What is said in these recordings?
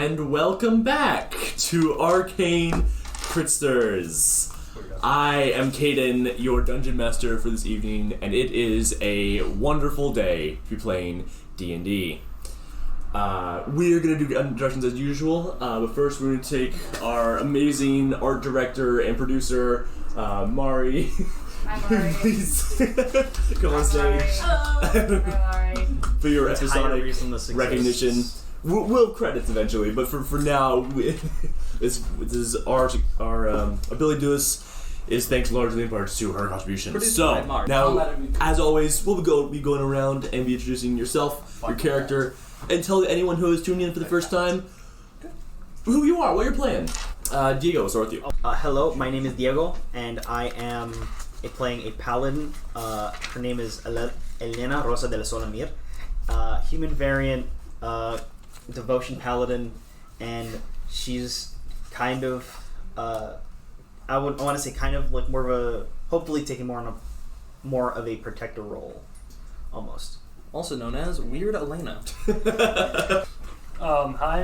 And welcome back to Arcane Critsters. I am Caden, your dungeon master for this evening, and it is a wonderful day to be playing D&D. We're going to do introductions as usual, but first we're going to take our amazing art director and producer, Mari. Hi, Mari. Please come on stage. Hello. Hi, Mari. For your episodic recognition. We'll credits eventually, but for now, this is our ability to do this is thanks largely in part to her contributions. So now, as always, we'll be going around and be introducing yourself, your character, and tell anyone who is tuning in for the first time who you are, what you're playing. Diego, we'll start with you. Hello, my name is Diego, and I am playing a paladin. Her name is Elena Rosa de la Solamir, human variant. Devotion paladin, and she's kind of I want to say kind of like more of a, hopefully taking more of a protector role, almost. Also known as Weird Elena. Hi,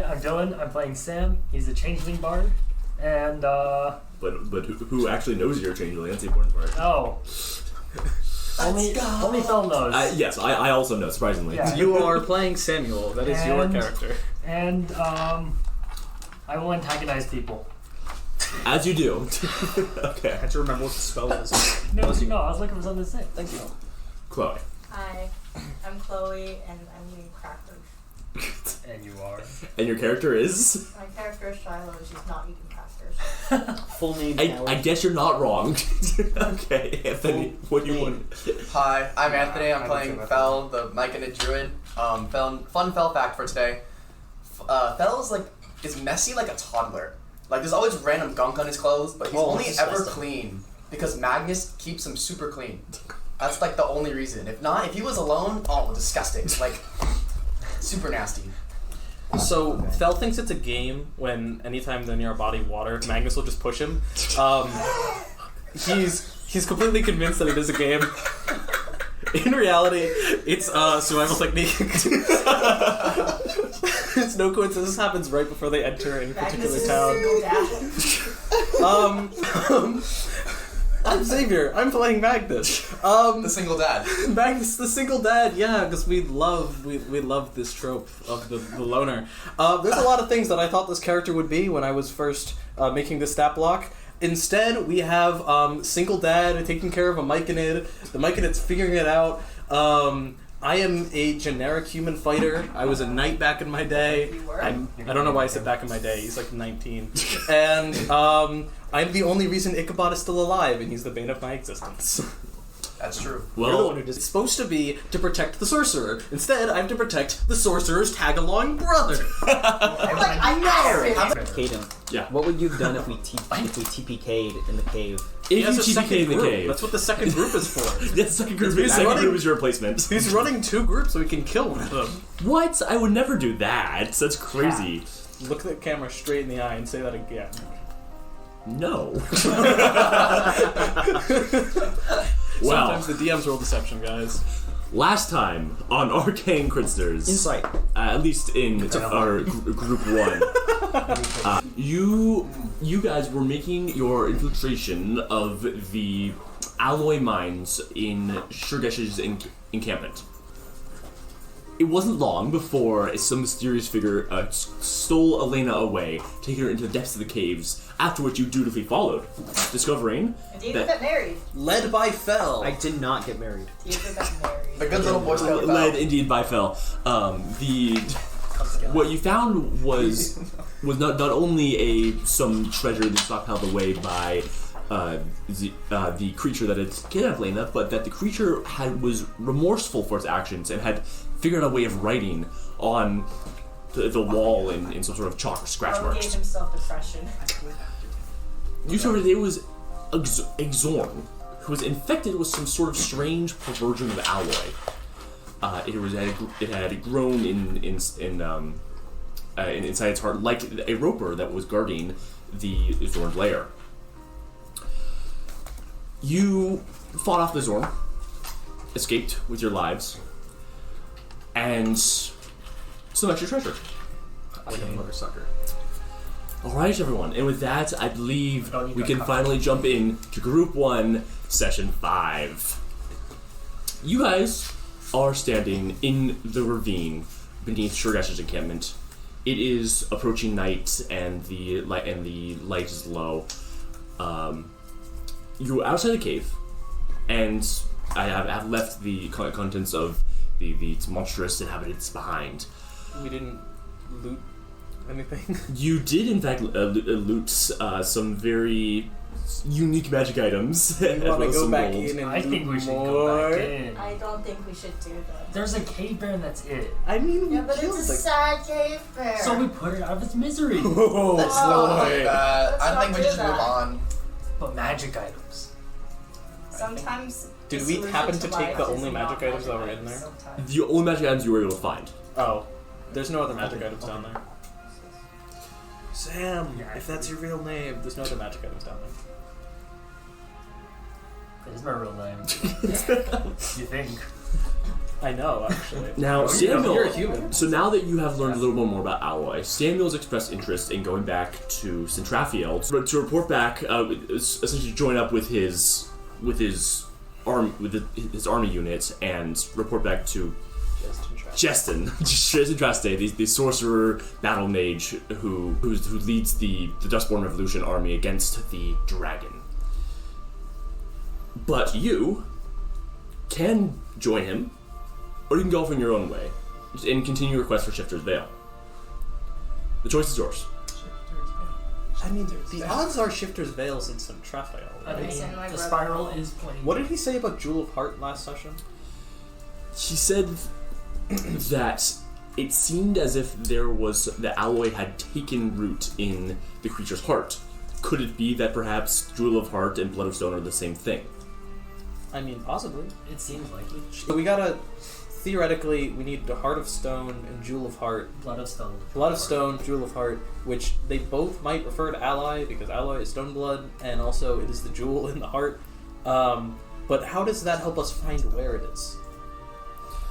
I'm Dylan. I'm playing Sam. He's a changeling bard, and But who actually knows you're a changeling? That's the important part. only Phil knows. Yes, I also know, surprisingly. Yeah. You are playing Samuel. That is your character. And I will antagonize people. As you do. Okay. I have to remember what the spell is. No, I was looking for something to say. Thank you. Chloe. Hi, I'm Chloe, and I'm eating crackers. And you are. And your character is? My character is Shiloh, and she's not eating crackers. Full name. I guess you're not wrong. Okay, Anthony, what do you want? Hi, I'm Anthony. I'm playing Fel, the Myconid druid. Fun Fel fact for today. Fel is messy like a toddler. Like, there's always random gunk on his clothes, but he's only ever clean because Magnus keeps him super clean. That's like the only reason. If not, if he was alone, disgusting. Like, super nasty. So, Fel thinks it's a game when anytime they're near a body of water, Magnus will just push him. He's completely convinced that it is a game. In reality, it's a survival technique. It's no coincidence. This happens right before they enter any particular town. I'm Xavier. I'm playing Magnus. The single dad. Magnus, the single dad. Yeah, because we love this trope of the loner. There's a lot of things that I thought this character would be when I was first making this stat block. Instead, we have single dad taking care of a Myconid. The Myconid's figuring it out. I am a generic human fighter. I was a knight back in my day. I don't know why I said back in my day. He's like 19. And I'm the only reason Ichabod is still alive, and he's the bane of my existence. That's true. You're the one who it's supposed to be to protect the sorcerer. Instead, I have to protect the sorcerer's tag-along brother. I know! Caden. Yeah. What would you have done if we TPK'd in the cave? If you TPK in the cave. That's what the second group is for. The second group is your replacement. He's running two groups so we can kill one of them. What? I would never do that. That's crazy. Look the camera straight in the eye and say that again. No. Sometimes the DMs roll deception, guys. Last time on Arcane Critsters, Insight. At least in our group one, you guys were making your infiltration of the alloy mines in Shurgesh's encampment. It wasn't long before some mysterious figure stole Elena away, taking her into the depths of the caves, after which you dutifully followed, discovering Diego got married. Led by Fel. I did not get married. Diego got married. The good little boy scout. led indeed by Fel. What you found was not only some treasure that stockpiled away by the creature that had kidnapped Elena, but that the creature was remorseful for its actions and had figured out a way of writing on the wall in some sort of chalk scratch Probably marks. gave himself depression. You discovered it was Exorn, who was infected with some sort of strange perversion of alloy. It had grown inside its heart like a roper that was guarding the Zorn's lair. You fought off the Zorn, escaped with your lives, and some extra treasure. like a mother sucker. Alright, everyone, and with that, I believe Don't need we to can cut. finally jump in to Group 1, Session 5. You guys are standing in the ravine beneath Shurgash's encampment. It is approaching night, and the light is low. You're outside the cave, and I have left the contents of the monstrous inhabitants behind. We didn't loot anything. You did, in fact, loot some very unique magic items. We as want well to as go some back gold. in and I think loot we should more. go back in. I don't think we should do that. There's a cave bear and that's it. I mean, Yeah, we but killed it's a the... sad cave bear. So we put it out of its misery. Oh, Let's not boy. do that. Let's I not think we do just move that. on. But magic items. Sometimes. Did the we solution happen to take life the is only not magic items that were in items there? sometimes. The only magic items you were able to find. Oh, there's no other magic items down there. Sam, Yeah, if that's your real name, there's no other magic items down there. That is my real name. You think? I know, actually. Now, Oh, Samuel, you're a human. so now that you have learned a little bit more about Alloy, Samuel's expressed interest in going back to Centrafiel to report back, essentially join up with his army unit and report back to Jestin Traste, the sorcerer battle mage who leads the Dustborn Revolution army against the dragon. But you can join him, or you can go off in your own way and continue your quest for Shifter's Veil. The choice is yours. I mean, the odds are Shifter's Veil's in some Trafael, I right? mean, It's in my the brother. spiral is pointing. What did he say about Jewel of Heart last session? He said that it seemed as if the alloy had taken root in the creature's heart. Could it be that perhaps Jewel of Heart and Blood of Stone are the same thing? I mean, possibly. It seems likely. So we gotta... Theoretically, we need the Heart of Stone and Jewel of Heart. Blood of stone. Blood of Stone, Jewel of Heart, which they both might refer to Ally, because Alloy is stone blood, and also it is the jewel in the heart. But how does that help us find where it is?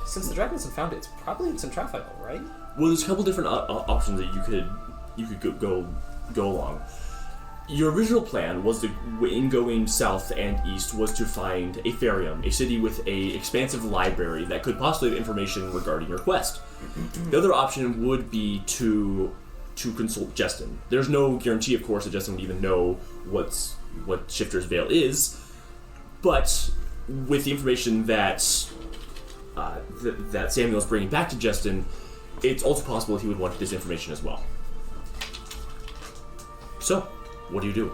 Since the dragon hasn't found it, it's probably in Centrafiel, right? Well, there's a couple different options that you could go along. Your original plan was in going south and east was to find Afaerium, a city with a expansive library that could possibly have information regarding your quest. The other option would be to consult Jestin. There's no guarantee, of course, that Jestin would even know what Shifter's Veil is, but with the information that that Samuel's bringing back to Jestin, it's also possible that he would want this information as well. So, what do you do?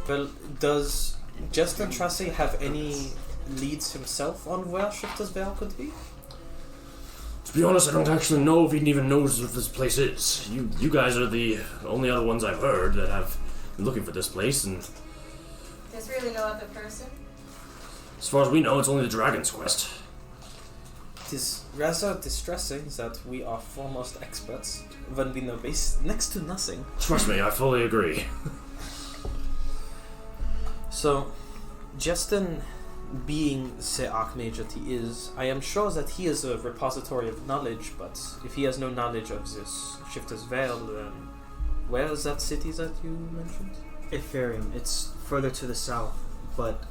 Well, does Justin Trasse have any leads himself on where Shifter's Veil could be? To be honest, I don't actually know if he even knows what this place is. You guys are the only other ones I've heard that have been looking for this place, and There's really no other person. as far as we know, it's only the Dragon's Quest. It is rather distressing that we are foremost experts when we know next to nothing. Trust me, I fully agree. So, Justin, being the Archmage that he is, I am sure that he is a repository of knowledge, but if he has no knowledge of this Shifter's Veil, then where is that city that you mentioned? Afaerium. It's further to the south, but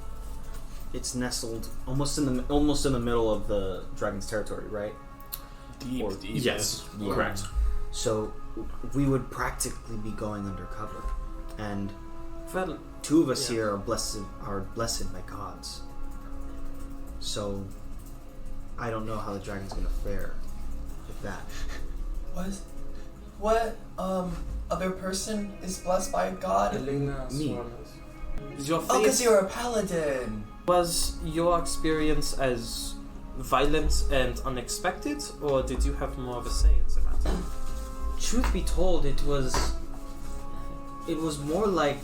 it's nestled almost in the middle of the dragon's territory, right? Deep, Or- deep. Yes, Yeah. correct. So we would practically be going undercover, and Well, two of us Yeah. here are blessed by gods. So I don't know how the dragon's gonna fare with that. What other person is blessed by God? Me. Your Oh, because faith, you're a paladin. was your experience as violent and unexpected, or did you have more of a say in the matter? Truth be told, it was more like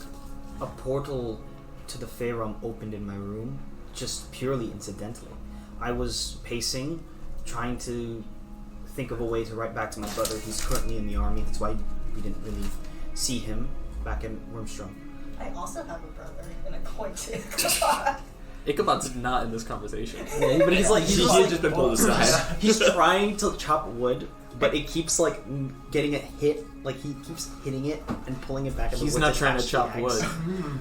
a portal to the Fae realm opened in my room, just purely incidentally. I was pacing, trying to think of a way to write back to my brother. He's currently in the army, that's why we didn't really see him back in Wormstrom. I also have a brother, an acquaintance. Ichabod's not in this conversation. Yeah, but he's like, He did just been pulled aside. he's trying to chop wood but it keeps like getting it hit. Like he keeps hitting it and pulling it back. And He's not trying to chop wood.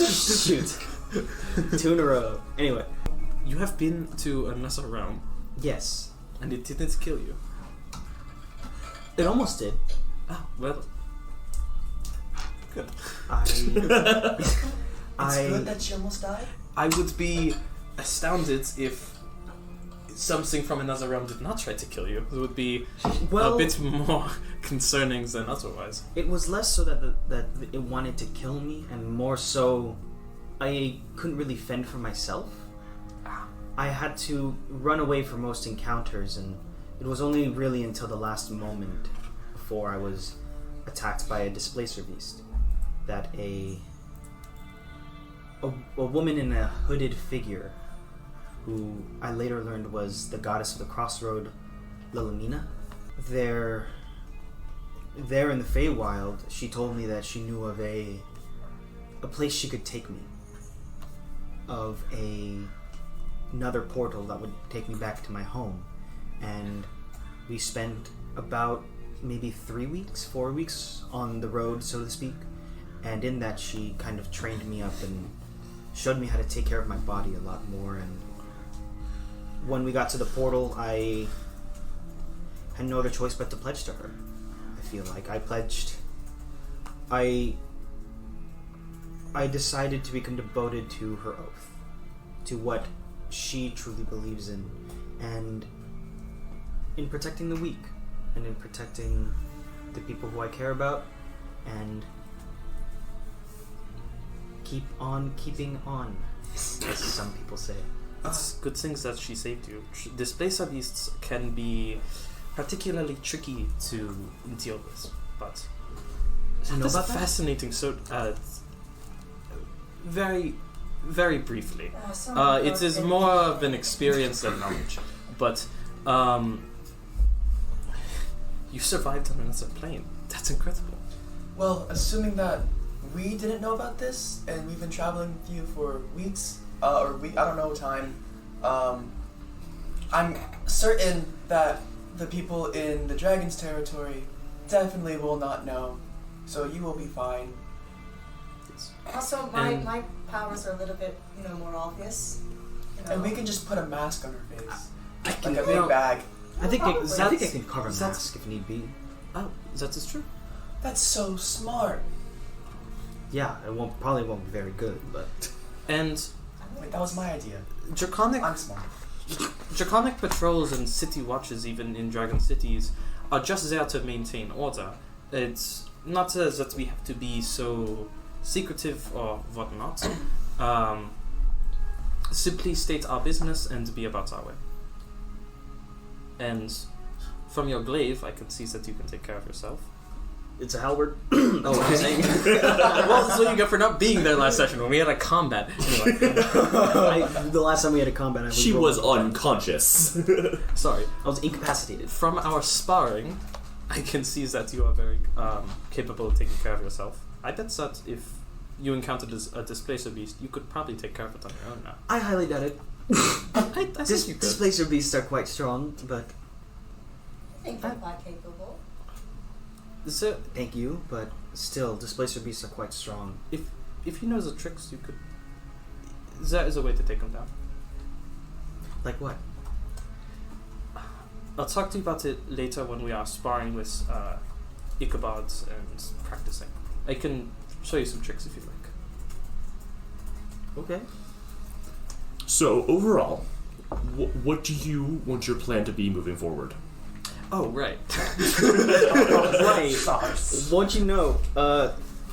Shoot. 2 in a row. Anyway. You have been to another realm, Yes. and it didn't kill you. It almost did. Ah, well. Good. It's good that she almost died. I would be astounded if something from another realm did not try to kill you. It would be a bit more concerning than otherwise. It was less so that it wanted to kill me, and more so I couldn't really fend for myself. I had to run away from most encounters, and it was only really until the last moment before I was attacked by a displacer beast that a woman in a hooded figure, who I later learned was the goddess of the Crossroad, Lilamina. There in the Feywild, she told me that she knew of a place she could take me, of another portal that would take me back to my home. And we spent about maybe 3 weeks, 4 weeks on the road, so to speak. And in that, she kind of trained me up and showed me how to take care of my body a lot more. And when we got to the portal, I had no other choice but to pledge to her. I feel like I pledged. I decided to become devoted to her oath, to what she truly believes in, and in protecting the weak, and in protecting the people who I care about, and keep on keeping on, as some people say. It's good things that she saved you. Displacer beasts can be particularly tricky to deal with, but that's fascinating. So, very, very briefly, it is more of an experience than knowledge. But you survived on another plane. That's incredible. Well, assuming that we didn't know about this, and we've been traveling with you for weeks, I don't know time, I'm certain that the people in the Dragon's territory definitely will not know, so you will be fine. Also, my powers are a little bit, more obvious. And we can just put a mask on her face. Like a big bag. I think I Probably. can cover a mask if need be. Oh, that is true. That's so smart. Yeah, probably won't be very good, but And Wait, that was my idea. draconic I'm smart. Draconic patrols and city watches, even in dragon cities, are just there to maintain order. It's not that we have to be so secretive or whatnot. Simply state our business and be about our way. And from your glaive, I can see that you can take care of yourself. it's a halberd. Oh, I'm saying. Well, that's what you get for not being there last session when we had a combat. Anyway. The last time we had a combat, She was unconscious. Sorry. I was incapacitated. From our sparring, I can see that you are very capable of taking care of yourself. I bet that if you encountered a displacer beast, you could probably take care of it on your own now. I highly doubt it. I think you could. Displacer beasts are quite strong, but I think they're quite capable. So, thank you. But still, displacer beasts are quite strong. if you know the tricks, you could. There is a way to take them down. Like what? I'll talk to you about it later when we are sparring with Ichabods and practicing. I can show you some tricks if you like. Okay. So, overall, what do you want your plan to be moving forward? Oh, right. Right. Won't you know?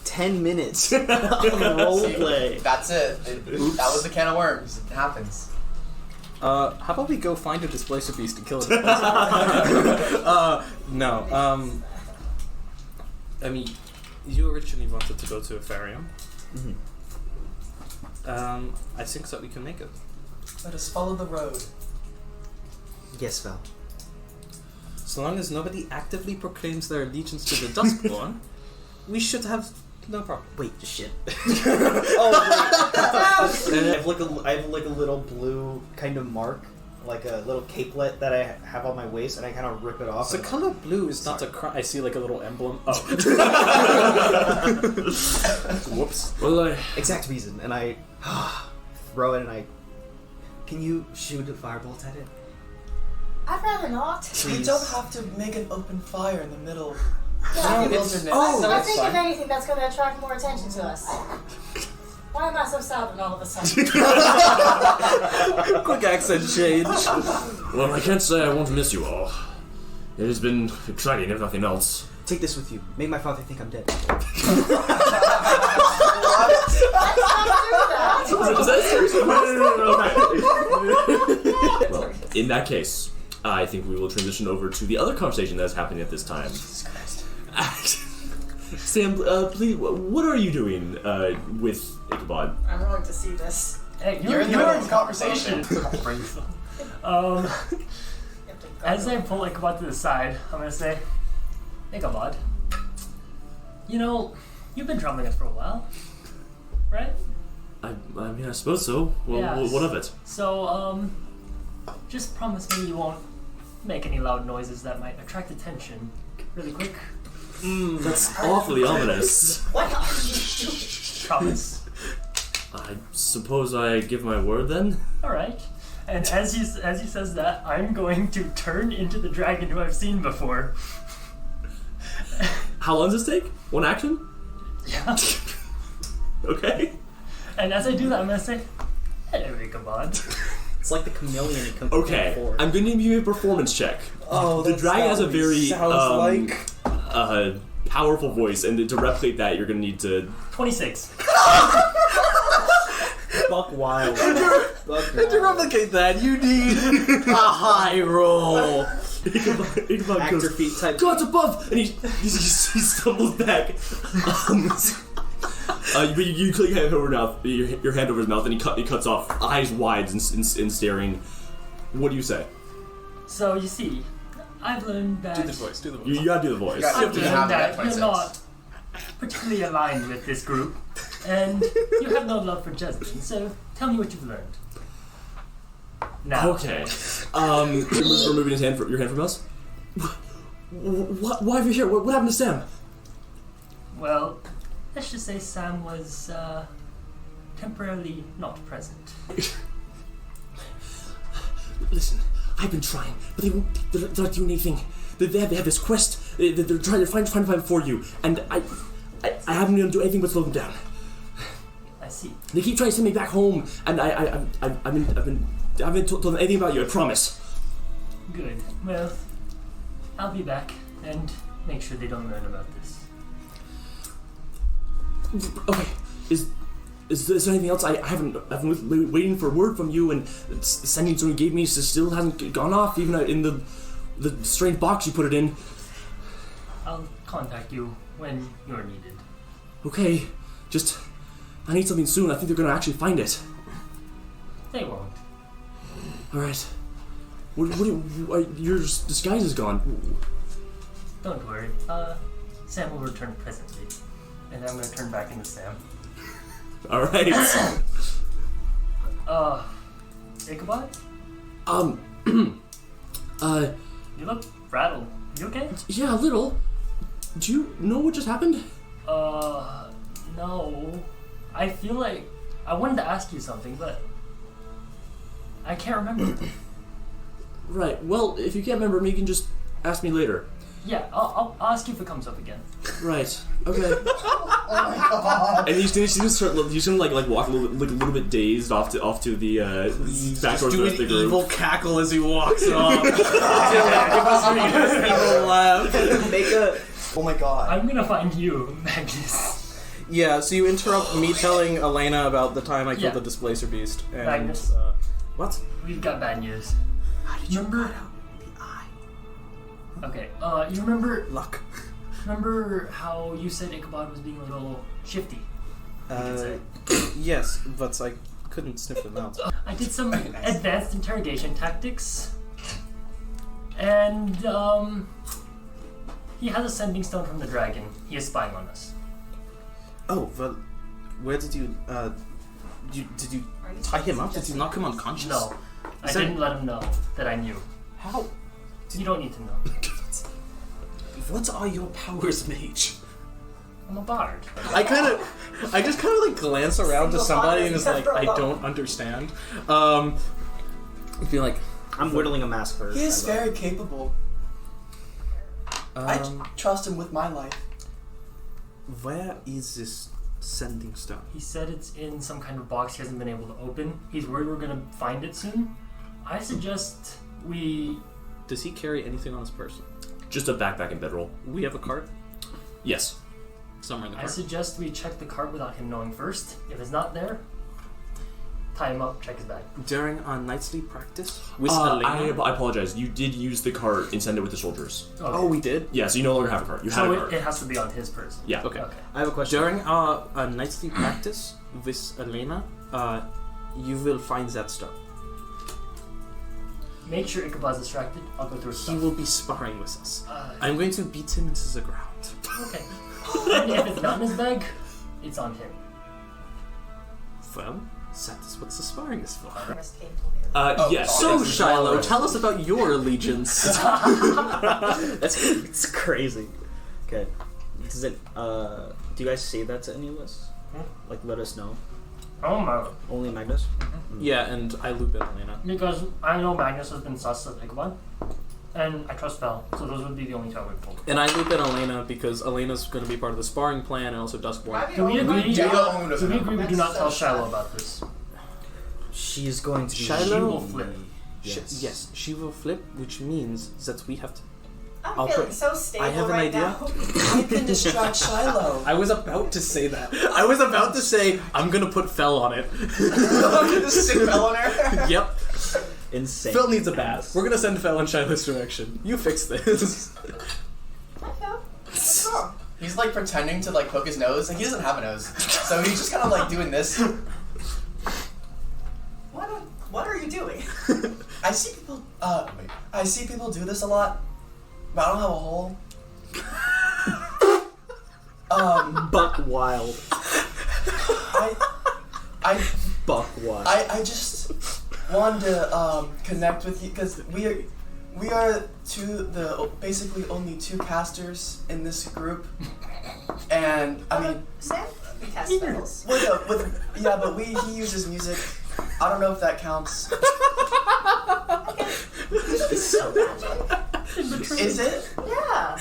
10 minutes of roleplay. That's it. That was a can of worms. It happens. How about we go find a displacer beast and kill it? No. I mean, you originally wanted to go to Afaerium. Mm-hmm. I think that we can make it. Let us follow the road. Yes, Val. So long as nobody actively proclaims their allegiance to the Duskborn, we should have no problem. Wait, shit. Oh, wait. I have like a little blue kind of mark like a little capelet that I have on my waist, and I kind of rip it off. The color blue is not a crime. I see like a little emblem. Oh. Whoops. Well, Exact reason, and I throw it, and I. Can you shoot a firebolt at it? I'd rather not. We Please. don't have to make an open fire in the middle Yeah, of the wilderness. I think if anything, that's going to attract more attention to us. Why am I so southern all of a sudden? Quick accent change. well, I can't say I won't miss you all. It has been exciting, if nothing else. Take this with you. Make my father think I'm dead. Let's not do that. Is that seriously? Well, in that case, I think we will transition over to the other conversation that is happening at this time. Jesus Christ. Sam, please, what are you doing with Ichabod? I'm willing to see this. Hey, You're in the middle of the conversation. As I pull Ichabod to the side, I'm gonna say, Ichabod, you know, you've been troubling us for a while, right? I mean, I suppose so. Well, Yes. what of it? So, just promise me you won't make any loud noises that might attract attention really quick. That's awfully ominous. What are you doing? Promise. I suppose I give my word then? Alright. And as he says that, I'm going to turn into the dragon who I've seen before. How long does this take? One action? Yeah. Okay. And as I do that, I'm gonna say, hello, Ichabod. It's like the chameleon in Kung Fu Okay. Panda 4. I'm going to give you a performance check. Oh, The dragon has a very sounds like powerful voice, and to replicate that, you're going to need to. 26. Buck wild. Buck And to wild. replicate that, you need a high roll. Ichabod Actor goes, feet type. God's above, and he stumbles back. But you click your hand over your hand over his mouth, and he cuts off, eyes wide and staring. What do you say? So, you see, I've learned that... Do the voice. You gotta do the voice. Yeah. I've You learned have that that you're 26. not particularly aligned with this group, and you have no love for Jasmine, so tell me what you've learned. Now. Okay. Removing your hand from us. Why are you here? What happened to Sam? Well, let's just say Sam was temporarily not present. Listen, I've been trying, but they're not doing anything. They have this quest. They're trying to find for you, and I haven't been able to do anything but slow them down. I see. They keep trying to send me back home, and I haven't told them anything about you. I promise. Good. Well, I'll be back and make sure they don't learn about this. Okay. Is there anything else? I've been waiting for word from you, and sending someone you gave me still hasn't gone off, even in the strange box you put it in. I'll contact you when you're needed. Okay, just I need something soon. I think they're gonna actually find it. They won't. All right. Your disguise is gone. Don't worry. Sam will return presently, and I'm gonna turn back into Sam. All right. Ichabod? You look rattled. You okay? Yeah, a little. Do you know what just happened? No. I feel like I wanted to ask you something, but I can't remember. Right. Well, if you can't remember me, you can just ask me later. Yeah, I'll ask you if it comes up again. Right. Okay. Oh my god. And he's gonna like walk a little bit dazed off to the back towards the Do rest an of the group. evil cackle as he walks off. Give us an evil laugh. Make a. Oh my god. I'm gonna find you, Magnus. Yeah, so you interrupt me telling Elena about the time I killed Yeah. the Displacer Beast. And, Magnus. What? We've got bad news. How did you Remember- cut out the eye? Okay, you remember Luck. how you said Ichabod was being a little shifty? Yes, but I couldn't sniff them out. I did some advanced interrogation tactics, and he has a sending stone from the dragon. He is spying on us. Oh, but where did you, did you Are you tie him up? Did you suggesting- knock him unconscious? No, I didn't let him know that I knew. How? You don't need to know. What are your powers, mage? I'm a bard. I just kind of like glance around to somebody and is like, I don't understand. Feel like I'm whittling a mask first. He is very capable. I trust him with my life. Where is this sending stone? He said it's in some kind of box he hasn't been able to open. He's worried we're gonna find it soon. I suggest we... Does he carry anything on his person? Just a backpack and bedroll. We have a cart Yes. somewhere in the I cart. suggest we check the cart without him knowing first. If it's not there, tie him up, check his bag. During our nightly practice with I Elena. apologize. You did use the cart and send it with the soldiers. Okay. Oh, we did? Yeah, so you no longer have a cart. You had So a cart. it has to be on his person. Yeah. Okay. Okay. I have a question. During our nightly practice with Elena, you will find that stone. Make sure Ichabod's distracted. I'll go through his He stuff. will be sparring with us. Uh, I'm going to beat him into the ground. Okay. And if it's not in his bag, it's on him. Well, that is what the sparring is for. Yes. So, Shiloh, tell us about your allegiance. It's crazy. Okay. Does it? Do you guys say that to any of us? Like, let us know. Oh my. Only Magnus. Yeah, and I loop in Elena. Because I know Magnus has been sus of Ichabod. And I trust Val, so those would be the only two I would pull. And I loop in Elena because Elena's going to be part of the sparring plan and also Duskborn. Do we agree? We Do don't. we agree we do not tell Shiloh about this? She is going to be. Shiloh? She will flip. Yes, she will flip, which means that we have to... I'm I'll feeling put- so stable I have an right idea. now. I can distract Shiloh. I was about to say that. I was about to say, I'm going to put Fel on it. Just stick Fel on her. Yep. Insane. Phil needs a bath. We're going to send Fel in Shiloh's direction. You fix this. Cool. He's like pretending to like hook his nose. Like he doesn't have a nose, so he's just kind of like doing this. What are you doing? I see people. I see people do this a lot, but I don't have a hole. Buck wild. I Buck wild. I just wanted to connect with you because we are basically only two casters in this group, and I mean Sam? We cast spells. but he uses music. I don't know if that counts. It's so magic. Is it? Yeah.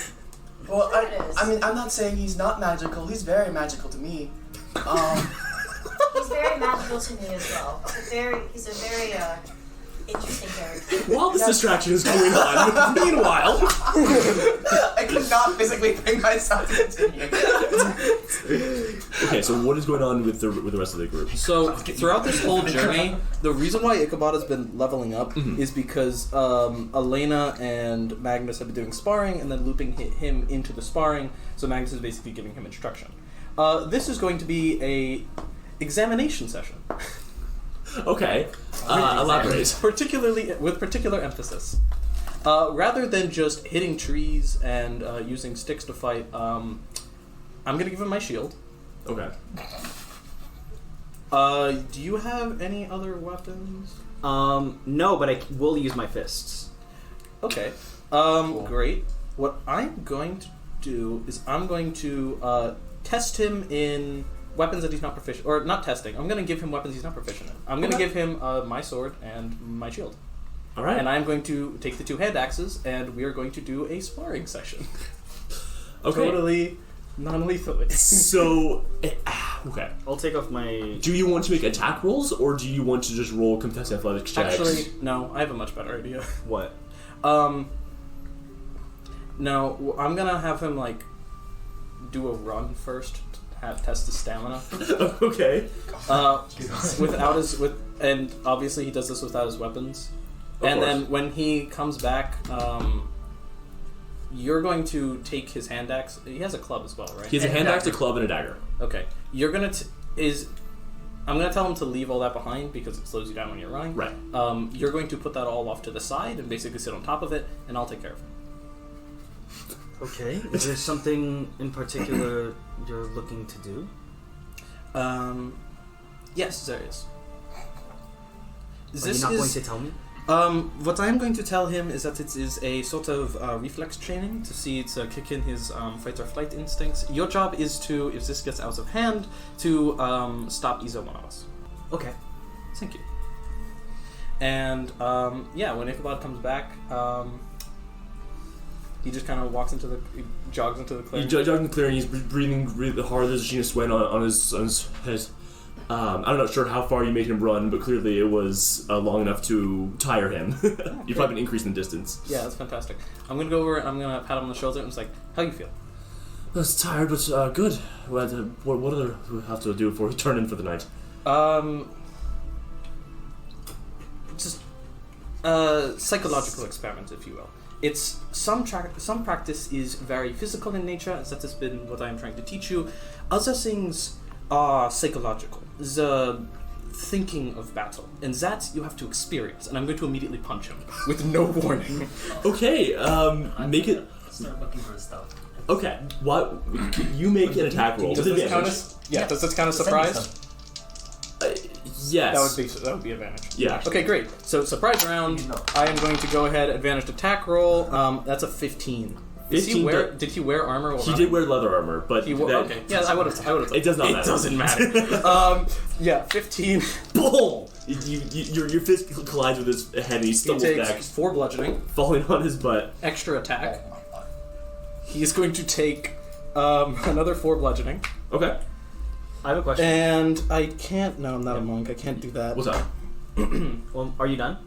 Well, Sure it is. I mean, I'm not saying he's not magical. He's very magical to me. He's very magical to me as well. He's a very interesting character. While this distraction is going on, meanwhile, I could not physically bring myself to continue. okay. So what is going on with the rest of the group? So, throughout this whole journey, the reason why Ichabod has been leveling up is because Elena and Magnus have been doing sparring and then looping him into the sparring, so Magnus is basically giving him instruction. This is going to be a examination session. Okay. Elaborate. Particularly with particular emphasis. Rather than just hitting trees and using sticks to fight, I'm gonna give him my shield. Okay. Do you have any other weapons? No, but I will use my fists. Okay. Great. What I'm going to do is I'm going to test him in weapons that he's not proficient, or not testing. I'm going to give him weapons he's not proficient in. I'm going to give him my sword and my shield. All right. And I'm going to take the two hand axes, and we are going to do a sparring session. Okay. Totally non-lethally. So, okay. I'll take off my. Do you want to make attack rolls, or do you want to just roll contested athletics checks? Actually, no. I have a much better idea. What? No, I'm gonna have him like do a run first, test his stamina. Okay. And obviously he does this without his weapons. Of And course. then when he comes back, you're going to take his hand axe. He has a club as well, right? He has a hand axe, a club, and a dagger. Okay. You're gonna I'm gonna tell him to leave all that behind because it slows you down when you're running. Right. You're going to put that all off to the side and basically sit on top of it, and I'll take care of it. Okay. Is there something in particular you're looking to do? Yes, there is. Are you not going to tell me? What I'm going to tell him is that it is a sort of reflex training to see to kick in his fight or flight instincts. Your job is to, if this gets out of hand, to stop either one of us. Okay. Thank you. And when Ichabod comes back, he just kind of he jogs into the clearing. He jogs into the clearing. He's breathing really hard. There's a sheen of sweat on his head. I'm not sure how far you made him run, but clearly it was long enough to tire him. You probably an increase in distance. Yeah, that's fantastic. I'm gonna go over and I'm gonna pat him on the shoulder and it's like, how you feel? That's tired, but good. What do we have to do before we turn in for the night? Just a psychological experiment, if you will. It's some practice is very physical in nature, as that has been what I am trying to teach you. Other things are psychological. The thinking of battle, and that you have to experience. And I'm going to immediately punch him with no warning. Okay, make it. Start looking for his stuff. Okay, what you make an attack roll with advantage. Does this count as surprise? Yes. That would be advantage. Yeah. Okay, great. So surprise round. I am going to go ahead advantage attack roll. That's a 15. Did he wear armor? He did wear leather armor, but okay. Yeah, I would have. It does not matter. It doesn't matter. 15. Boom! Your fist collides with his head, and he stumbles takes back, 4 bludgeoning, falling on his butt. extra attack. He's going to take another 4 bludgeoning. Okay. I have a question. And I can't. No, I'm not a monk. I can't do that. What's up? Well, are you done?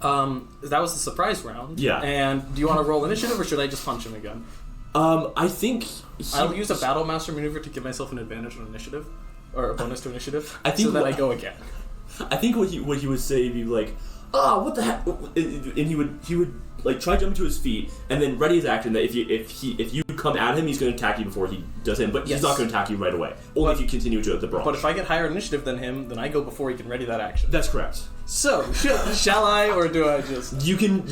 That was the surprise round. Yeah. And do you want to roll initiative, or should I just punch him again? I think I'll use a battle master maneuver to give myself an advantage on initiative, or a bonus to initiative. I think so that I go again. I think what he would say, he'd be like, what the heck? And he would like try to jump to his feet, and then ready his action that if you come at him, he's going to attack you before he does him, but he's not going to attack you right away. Only if you continue to the brawl. But if I get higher initiative than him, then I go before he can ready that action. That's correct. So, shall I, or do I just... You can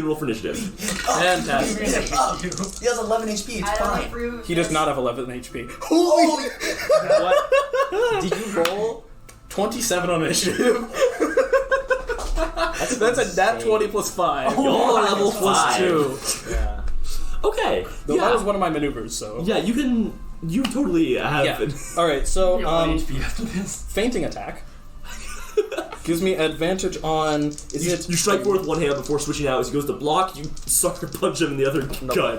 roll for initiative. Fantastic. He has 11 HP, it's fine. He does not have 11 HP. Holy! What? Did you roll? 27 on initiative. That's a nat 20 plus 5. Oh, level plus 5. 2. Yeah. Okay. Though that was one of my maneuvers, so... Yeah, you totally have... Yeah. Alright, so, HP after this. fainting attack. Gives me advantage on... You strike forth one hand before switching out. As he goes to block, you sucker punch him in the other gut.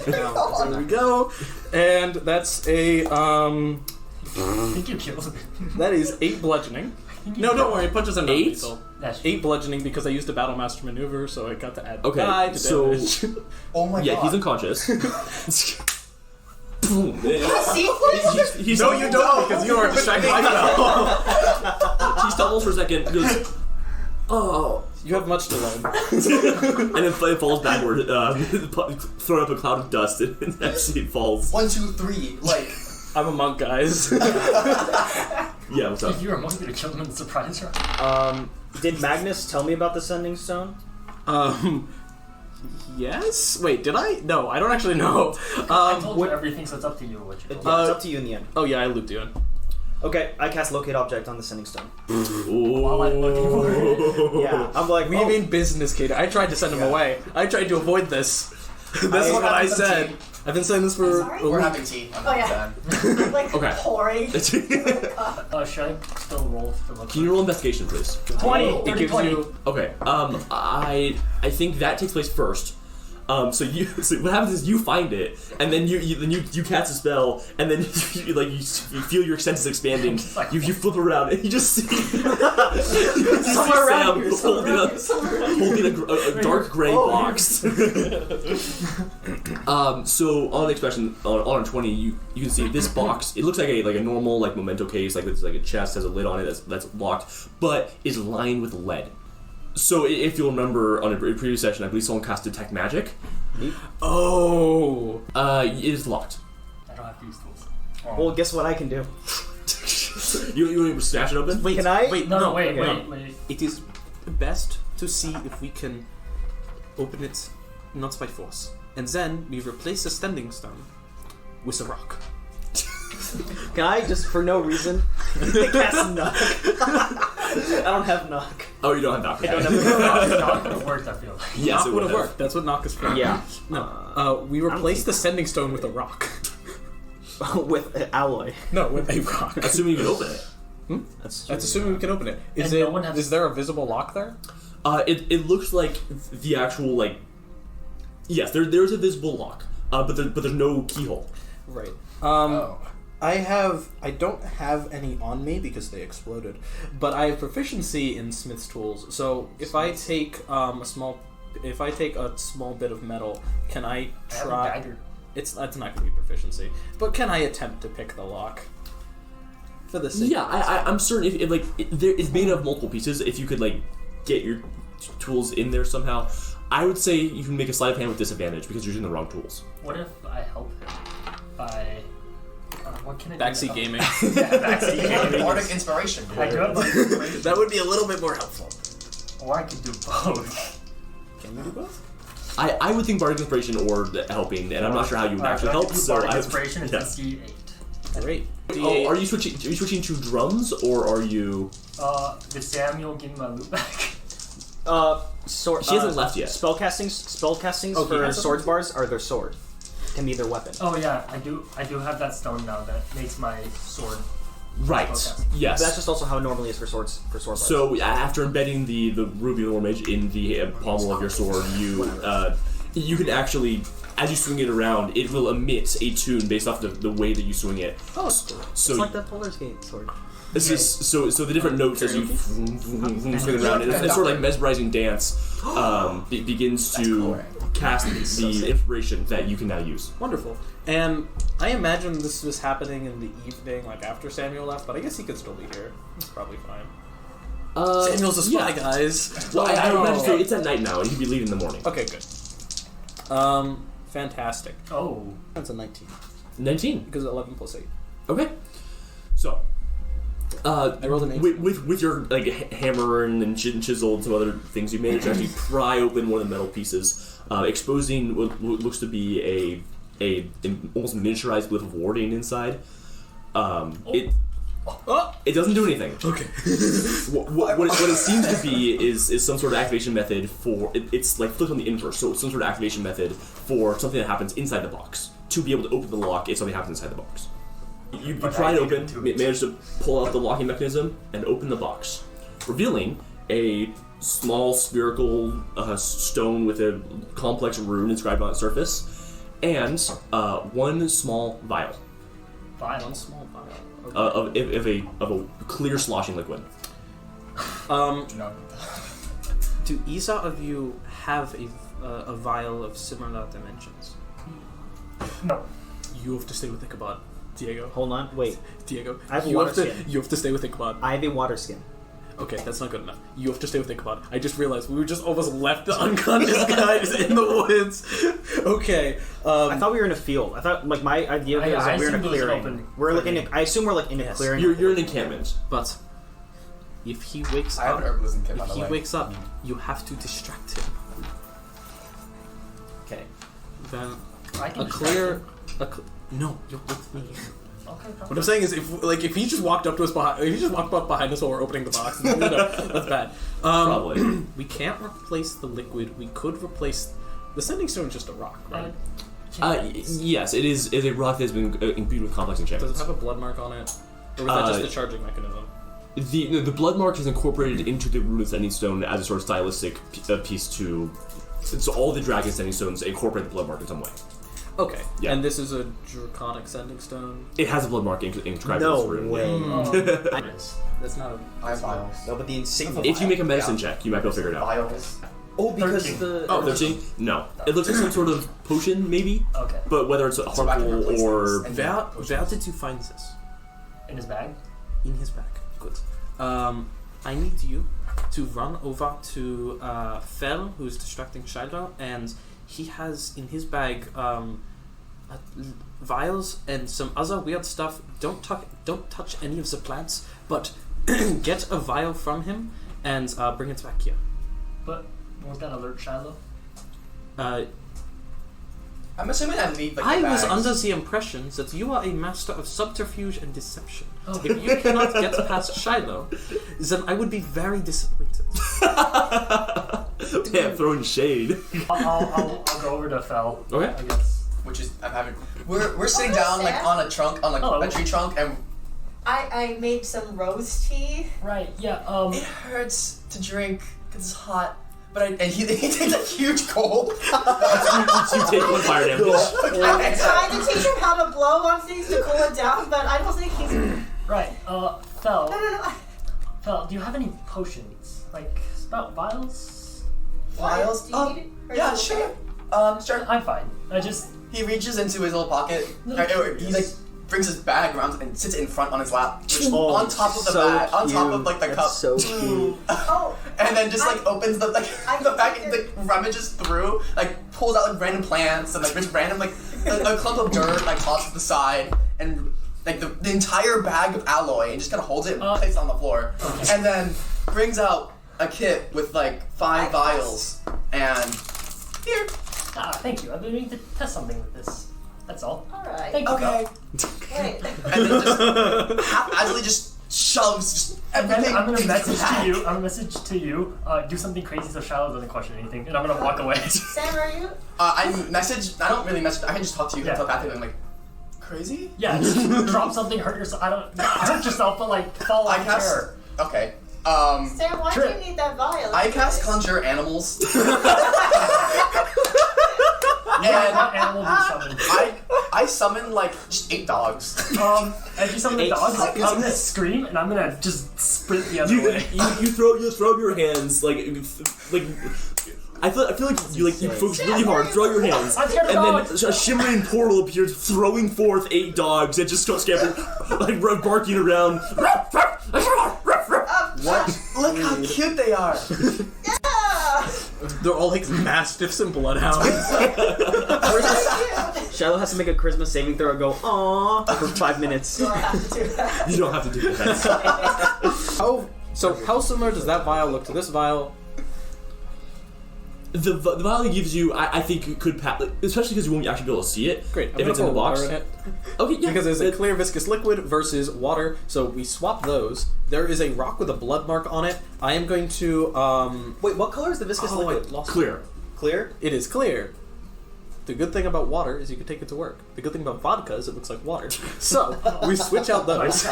There we go. And that's a... I think you killed him. That is 8 bludgeoning. No, don't worry, punches are not 8? lethal. That's 8 bludgeoning because I used a battle master maneuver, so I got to add Okay, 5 to so- damage. Oh my god. Yeah, he's unconscious. Boom. He's No, you don't, because you are distracted by spell. He stumbles for a second, goes, oh, You have much to learn. and then it falls backward, throwing up a cloud of dust, and actually it falls. 1, 2, 3, like. I'm a monk, guys. Yeah, what's up? If you were a monk, you'd kill him in the surprise round. Did Magnus tell me about the Sending Stone? Yes? Wait, did I? No, I don't actually know. I told you everything, so it's up to you what you It's do. up to you in the end. Oh yeah, I looped you in. Okay, I cast Locate Object on the Sending Stone. While I'm looking for it. Yeah, I'm like, We mean business, kid. I tried to send him away. I tried to avoid this. That's what I said. I've been saying this for I'm sorry? a We're week. having tea. Oh, yeah. Like Okay. pouring. Should I still roll to look? Can you roll investigation, please? 20! It 30, gives 20. you. Okay. I think that takes place first. So what happens is you find it, and then you cast a spell, and then you feel your senses expanding. You flip around, and you just see Somewhere around here, holding a dark gray box. So on the expression on a 20, you can see this box. It looks like a normal memento case, like it's like a chest has a lid on it that's locked, but is lined with lead. So if you'll remember on a previous session, I believe someone cast Detect Magic. Oh. It is locked. I don't have to use tools. well, guess what I can do? You want to smash it open? Wait, Can I? Wait, No, wait. It is best to see if we can open it not by force. And then we replace the Standing Stone with a rock. Can I just, for no reason, cast Knock? I don't have Knock. Oh, you don't have knock. I don't have Knock would have worked, I feel like. Yes, Knock it would have have. worked. That's what knock is for. Yeah. No. We replaced the sending stone with a rock. With alloy. No, with a rock. Assuming you can open it. That's assuming we can open it. Is And it? no one has- Is there a visible lock there? It looks like the actual like. Yes, there's a visible lock, but there's no keyhole. Right. Oh. I don't have any on me because they exploded, but I have proficiency in Smith's tools. So if I take a small bit of metal, can I I have a try? dagger. It's not going to be proficiency, but can I attempt to pick the lock? For the sake. Yeah, I'm certain if it's made of multiple pieces. If you could like get your tools in there somehow, I would say you can make a sleight of hand with disadvantage because you're using the wrong tools. What if I help him by... what can I do? Backseat to help? gaming. Yeah, backseat You have gaming. Bardic Inspiration. I do have Bardic Inspiration. That would be a little bit more helpful. Or I could do both. Can we do both? I would think Bardic Inspiration or helping, and I'm not sure how you would actually help. So Bardic I, Inspiration is yeah. DC8. Great. Oh, are you switching to drums or are you? Did Samuel give me my loot back? She hasn't left yet. Spellcastings Oh, he for has swords bars are their sword. Can be their weapon. Oh yeah, I do have that stone now that makes my sword. Right. Okay. Yes. That's just also how it normally is for sword bars. So after embedding the ruby lore mage in the pommel of your sword, you can actually, as you swing it around, it will emit a tune based off the way that you swing it. Oh, it's cool. So it's like the Polar's Gate sword. this is so the different notes as you swing it around, it's sort of like mesmerizing dance. Begins to cast the inspiration that you can now use. Wonderful. And I imagine this was happening in the evening, like after Samuel left, but I guess he could still be here. He's probably fine. Samuel's a spy, yeah. guys. Well, I imagine so it's at night now, and he'd be leaving in the morning. Okay, good. Fantastic. Oh. That's a 19. 19. Because 11 plus 8. Okay. So, I rolled an 8. with your like hammer and chisel and some other things, you manage to actually pry open one of the metal pieces, exposing what looks to be a almost miniaturized glyph of warding inside. It doesn't do anything. Okay. What it seems to be is some sort of activation method for it's like flipped on the inverse. So it's some sort of activation method for something that happens inside the box to be able to open the lock if something happens inside the box. You pry it open, manage to pull out the locking mechanism, and open the box, revealing a small spherical stone with a complex rune inscribed on its surface, and one small vial One small vial. of a clear sloshing liquid. Do either of you have a vial of similar dimensions? No. You have to stay with Ichabod, Diego. Hold on, wait. Diego, I have a you water have to skin. you have to stay with Ichabod. I have a water skin. Okay, that's not good enough. You have to stay with Ichabod. I just realized we were just almost left the unconscious guys in the woods. Okay. I thought we were in a field. I thought like my idea was that we're in a assumed it was clearing. open. We're like in a, I assume we're like in a Yes. clearing. You're in an encampment. But if he wakes I have up, an herbalism kit, by if the he way. wakes up, you have to distract him. Okay. Then I can a clear. No, you're with me. Okay. What I'm saying is, if he just walked up to us if he just walked up behind us while we're opening the box, that's bad. Probably. We can't replace the liquid. We could replace the sending stone. Is just a rock, right? Yes, it is a rock that has been imbued with complex Does enchantments. it have a blood mark on it, or was that just the charging mechanism? The blood mark is incorporated into the rune sending stone as a sort of stylistic piece to. So all the dragon sending stones incorporate the blood mark in some way. Okay, Yeah. and this is a draconic sending stone. It has a blood mark inscribed No in its rune. way. That's not a. I have vials. No, but the insignia. If you make a medicine check, you might be able to figure it out. Vials. Oh, because 13. the. Oh, 13? No. It looks like some sort of potion, maybe? Okay. But whether it's So I can harmful replace or... these. Where did you find this? In his bag? In his bag. Good. I need you to run over to Fel, who's distracting Shiloh, and he has in his bag vials and some other weird stuff. Don't touch any of the plants, but get a vial from him and bring it back here. But won't that alert Shiloh? I'm assuming I leave like I the was bags. under the impression that you are a master of subterfuge and deception. If you cannot get past Shiloh, then I would be very disappointed. Damn, throwing shade. I'll go over to Fel. Okay. I guess. Which is I'm having. We're sitting down like on a trunk, on like Hello. a tree trunk, and I made some rose tea. Right. Yeah. it hurts to drink because it's hot. But he takes a huge cold. You take 1 fire damage. I've been trying to teach him how to blow on things to cool it down, but I don't think he's. Right. Fel. No. Fel, do you have any potions? Like spout vials? Vials? Do you need it? Or Yeah, is it sure. okay? Sure. I'm fine. I just. He reaches into his little pocket. No. He like brings his bag around and sits it in front on his lap, just Oh, on top of the so bag, on top cute. of like the That's cup. so cute. Oh, And then just like opens the like I the bag think and like rummages through, like pulls out like random plants and like just random like a clump of dirt like tossed to the side and like the entire bag of alloy and just kind of holds it and places it on the floor, and then brings out a kit with like 5 vials and here. Thank you. I've been meaning to test something with this. That's all. alright. Thank you. Okay. Wait. And then just haphazardly just shoves just And then everything. I'm gonna message to back. you. I'm gonna message to you. Do something crazy so Shiloh doesn't question anything, and I'm gonna walk away. Sam, are you? I don't really message. I can just talk to you Yeah. telepathically. I'm like, crazy? Yeah, just drop something, hurt yourself. I don't not hurt yourself, but like fall I off cast. chair. Okay. Sam, why do Trip. you need that vial? I cast conjure animals. Yeah, what And animal do you summon? I summon like just 8 dogs. As you summon the 8 dogs, I'm seconds. gonna scream and I'm gonna just sprint the other You, way. you throw up your hands like I feel like you focus really hard, throw your hands, I'm scared of and dogs. then a shimmering portal appears, throwing forth 8 dogs that just go scampering, like barking around. What? Look how cute they are. They're all like mastiffs and bloodhounds. Shiloh has to make a charisma saving throw and go, aww, for 5 minutes. I have to do that. You don't have to do that. How similar does that vial look to this vial? The vial gives you, I think, it could pass, especially because you won't actually be able to see it. Great. I'm if it's in the gonna pour box. water in it. Okay, yeah. Because there's a clear viscous liquid versus water, so we swap those. There is a rock with a blood mark on it. I am going to Wait, what color is the viscous liquid? Clear. Clear? It is clear. The good thing about water is you can take it to work. The good thing about vodka is it looks like water. So we switch out those.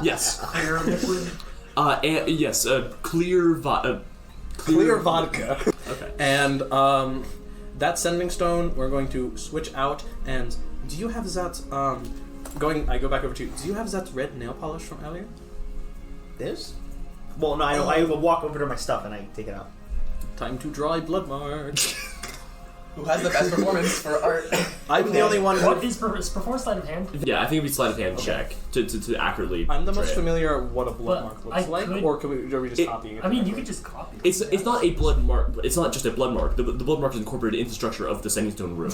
Yes. Clear liquid. And yes, clear Clear vodka. Okay. And that sending stone we're going to switch out. And do you have that I go back over to you. Do you have that red nail polish from earlier? This? Well, no, I will walk over to my stuff and I take it out. Time to draw a blood mark. Who has the best performance for art? I'm the only one. What is performance sleight of hand? Yeah, I think it'd be sleight of hand check to accurately. I'm the most portray it. familiar with what a blood But mark I looks like, could- or are we just It- copying it? I mean, you could just copy. It's not a blood mark. It's not just a blood mark. The blood mark is incorporated into the structure of the sending stone rune.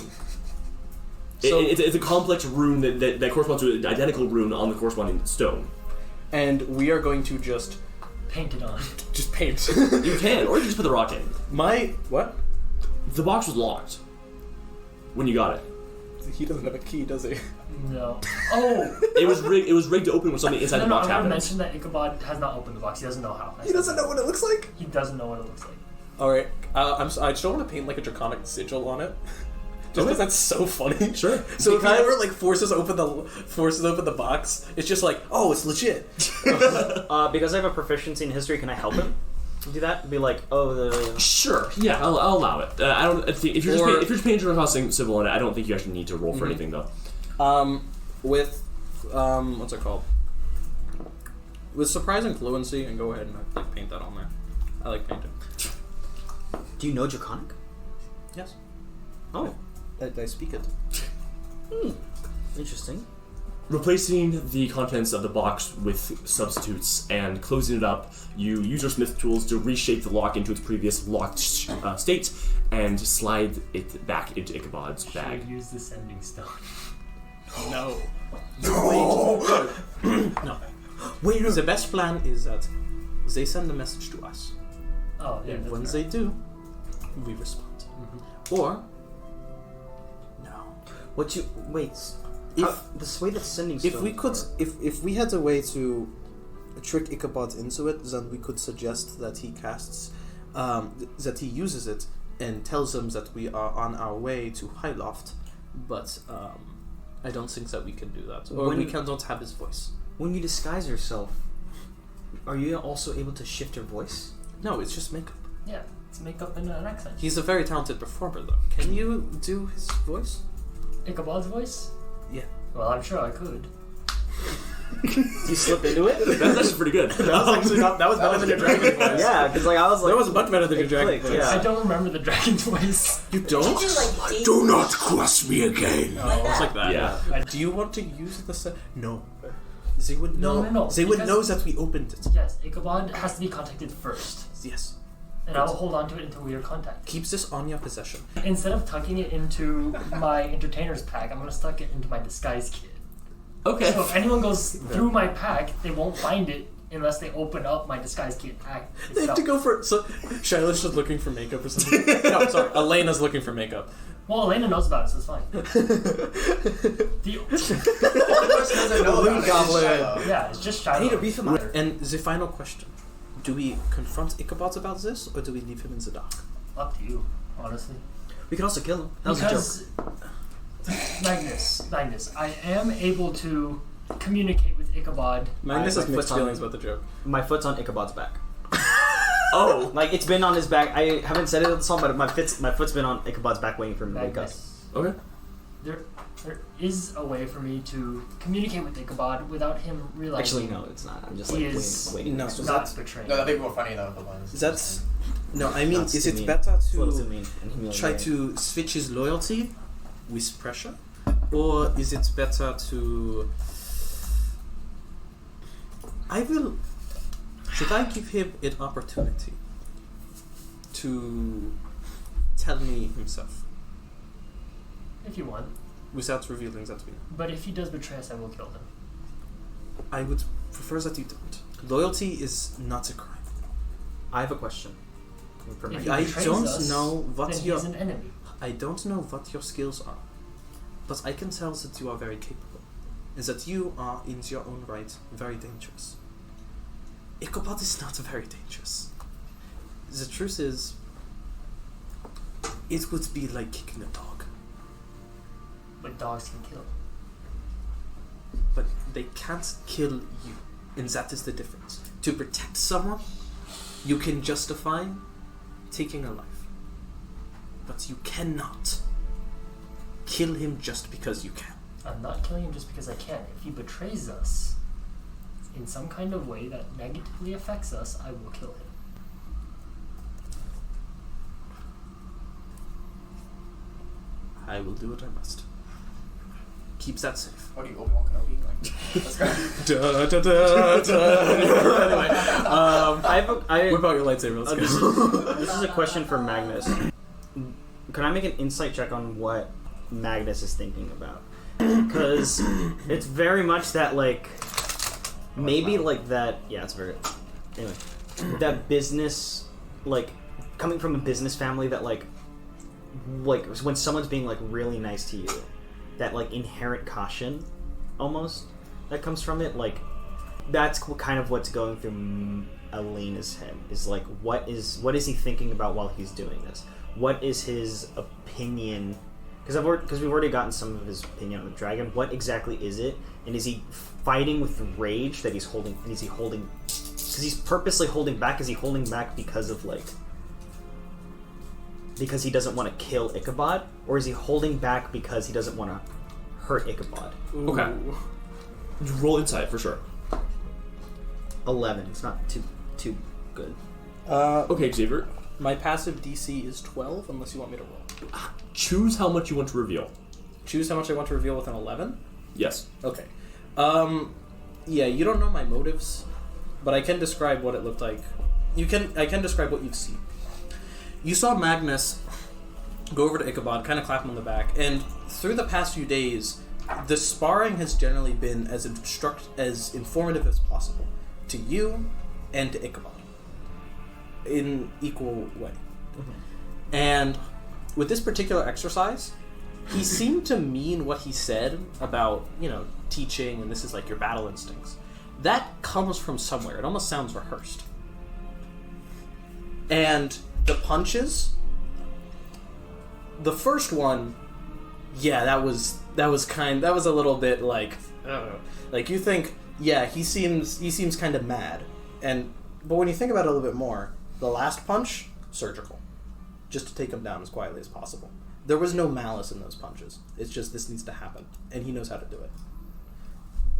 So- It's a complex rune that corresponds to an identical rune on the corresponding stone. And we are going to just Paint it on. paint. You can, or you can just put the rock in. What? The box was locked when you got it. He doesn't have a key, does he? No. Oh! It was rigged to open when something inside No, the box I want to happened. mention that Ichabod has not opened the box. He doesn't know how. He doesn't know what it looks like. He doesn't know what it looks like. All right, I still want to paint like a draconic sigil on it, just because that's so funny. Sure. So if he ever like forces open the box, it's just like, oh, it's legit. Because I have a proficiency in history, can I help him do that? Be like, Sure. Yeah, I'll allow it. I don't. If you're just painting Draconic Civil on it, I don't think you actually need to roll for anything though. With what's it called? With surprising fluency, and go ahead and like paint that on there. I like painting. do you know Draconic? Yes, Oh, I speak it. interesting. Replacing the contents of the box with substitutes and closing it up, you use your smith tools to reshape the lock into its previous locked state and slide it back into Ichabod's bag. Should use the sending stone. No. Wait, no. The best plan is that they send a message to us. Oh, yeah. And that's when right. they do, we respond. Or This way that's sending. If we could, if we had a way to trick Ichabod into it, then we could suggest that he casts, that he uses it and tells them that we are on our way to Highloft. But I don't think that we can do that, or we don't have his voice. When you disguise yourself, are you also able to shift your voice? No, it's just makeup. Yeah, it's makeup and an accent. He's a very talented performer, though. Can you do his voice? Ichabod's voice? Yeah. Well, I'm sure I could. You slip into it? That's actually pretty good. That was actually not. That was better than your dragon voice. Yeah, because I was like, that was much better than your dragon voice. Yeah. I don't remember the dragon's voice. You don't? You do like deep Do not cross me again. like that. It's like that. Yeah. Do you want to use the No. They would know. No. They would because- know that we opened it. Yes, Ichabod has to be contacted first. Yes. And I will hold on to it until we are contacted. Keeps this on your possession. Instead of tucking it into my entertainer's pack, I'm going to stuck it into my disguise kit. Okay. So if anyone goes through my pack, they won't find it unless they open up my disguise kit pack They have itself. to go for so. Shiloh's just looking for makeup or something. No, sorry. Elena's looking for makeup. Well, Elena knows about it, so it's fine. The only person who doesn't know about it is Goblin. Shiloh. Yeah, it's just Shiloh. I need a refill. And the final question: do we confront Ichabod about this, or do we leave him in the dark? Up to you, honestly. We could also kill him. That was a joke. Because, Magnus, I am able to communicate with Ichabod. Magnus I- has my mixed foot's on- feelings about the joke. My foot's on Ichabod's back. Oh. Like it's been on his back. I haven't said it in the song, but my foot's been on Ichabod's back, waiting for him to wake up. Magnus, Okay. there is a way for me to communicate with Ichabod without him realizing. Actually, no, it's not. I'm just He like is waiting. No, next to him. not betraying. No, that'd be more funny though. If it was. That's no. I mean, That's is too it mean. better It's a little too to mean and humiliating. try to switch his loyalty with pressure, or is it better to? Should I give him an opportunity to tell me himself If you want. without revealing that to me? But if he does betray us, I will kill him. I would prefer that you don't. Loyalty is not a crime. I have a question. If he I betrays don't us, know what then your he's an enemy. I don't know what your skills are, but I can tell that you are very capable, and that you are, in your own right, very dangerous. Ichabod is not very dangerous. The truth is, it would be like kicking a dog, But dogs can kill. but they can't kill you, and that is the difference. To protect someone, you can justify taking a life, but you cannot kill him just because you can. I'm not killing him just because I can. If he betrays us in some kind of way that negatively affects us, I will kill him. I will do what I must. Keep that safe. What are you, Obi-Wan Kenobi? Like, let's go. Da, da, da, da. Anyway, I whip out your lightsaber. Let's go. this is a question for Magnus. Can I make an insight check on what Magnus is thinking about? Because it's very much that, like, maybe like that. Yeah, it's very. Anyway, that business, like, coming from a business family, that like when someone's being like really nice to you, that like inherent caution, almost that comes from it. Like, that's kind of what's going through Elena's head. Is like, what is he thinking about while he's doing this? What is his opinion? Because we've already gotten some of his opinion on the dragon. What exactly is it? And is he fighting with rage that he's holding? And is he holding? Because he's purposely holding back. Is he holding back because of like? Because he doesn't want to kill Ichabod, or is he holding back because he doesn't want to hurt Ichabod? Okay. Roll insight for sure. 11. It's not too good. Okay, Xavier. My passive DC is 12, unless you want me to roll. Choose how much you want to reveal. Choose how much I want to reveal with an 11? Yes. Okay. Yeah, you don't know my motives, but I can describe what it looked like. I can describe what you've seen. You saw Magnus go over to Ichabod, kind of clap him on the back, and through the past few days, the sparring has generally been as informative as possible to you and to Ichabod in equal way. Mm-hmm. And with this particular exercise, he seemed to mean what he said about, teaching and this is like your battle instincts. That comes from somewhere. It almost sounds rehearsed. And the punches, the first one, yeah, that was a little bit like, I don't know. Like you think, yeah, he seems kind of mad. But when you think about it a little bit more, the last punch, surgical. Just to take him down as quietly as possible. There was no malice in those punches. It's just this needs to happen, and he knows how to do it.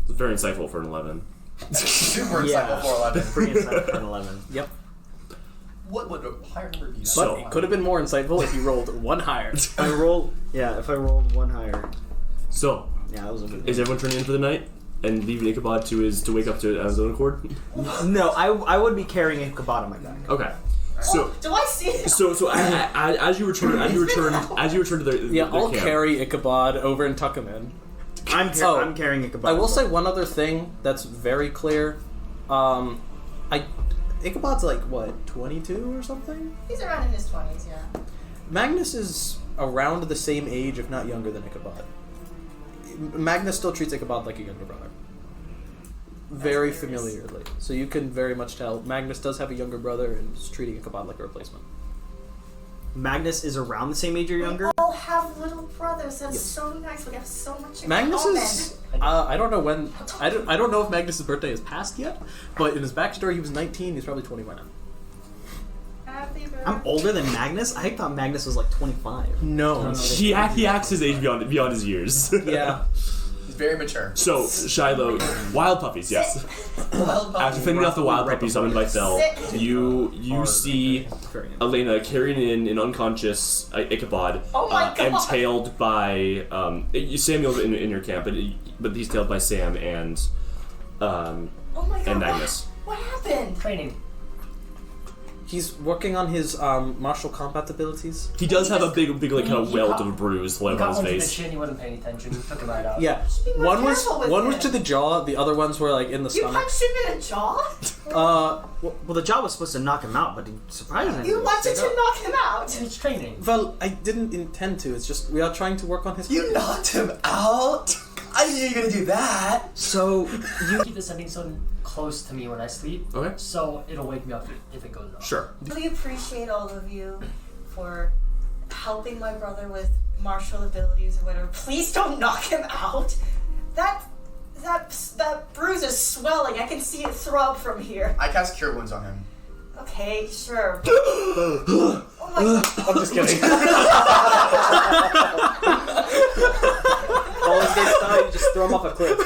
It's very insightful for an 11. Super insightful for 11. Pretty insightful for an 11. Yep. What would a higher number be? But it could have been more insightful if you rolled one higher. If I rolled one higher. So, Yeah, that was a good is everyone turning in for the night and leaving Ichabod to wake up to his own accord? No, I would be carrying a kabata on my back. Okay. So, Do I see it? as you return to the I'll camp, carry Ichabod over and tuck him in. I'm carrying a kabata. I will say one other thing that's very clear. Ichabod's like, what, 22 or something? He's around in his 20s, yeah. Magnus is around the same age, if not younger than Ichabod. Magnus still treats Ichabod like a younger brother. Very familiarly. So you can very much tell Magnus does have a younger brother and is treating Ichabod like a replacement. Magnus is around the same age or younger? We all have little brothers. That's Yes. so nice. We have so much in Magnus common. is... I don't know when... I don't know if Magnus' birthday is passed yet, but in his backstory he was 19, he's probably 20 by now. Happy birthday. I'm older than Magnus? I thought Magnus was like 25. No. he acts his age beyond his years. Yeah. He's very mature. So, Shiloh, wild puppies, yes. Wild puppy. After fending off the wild puppies summoned by Fel, you see Elena carrying in unconscious Ichabod, Oh my God. and tailed by Samuel's in your camp, but he's tailed by Sam and Oh my God. and Magnus. What happened? Training. He's working on his martial combat abilities. He does have a big like kind of welt of a bruise He left got on his one to the face. chin, he wasn't paying attention, took him right out. Yeah. be more One was careful with one was him. to the jaw, the other ones were like in the You stomach. punched him in the jaw? Well, the job was supposed to knock him out, but he surprisingly... You wanted stayed to up. knock him out? It's training. Well, I didn't intend to. It's just we are trying to work on his. You knocked him out? I knew you were gonna do that. So, You keep the sending stone close to me when I sleep, Okay. so it'll wake me up if it goes off. Sure. Really appreciate all of you for helping my brother with martial abilities or whatever. Please don't knock him out. That bruise is swelling. I can see it throb from here. I cast Cure Wounds on him. Okay, sure. Oh my God. I'm just kidding. all his days style, you just throw him off a cliff.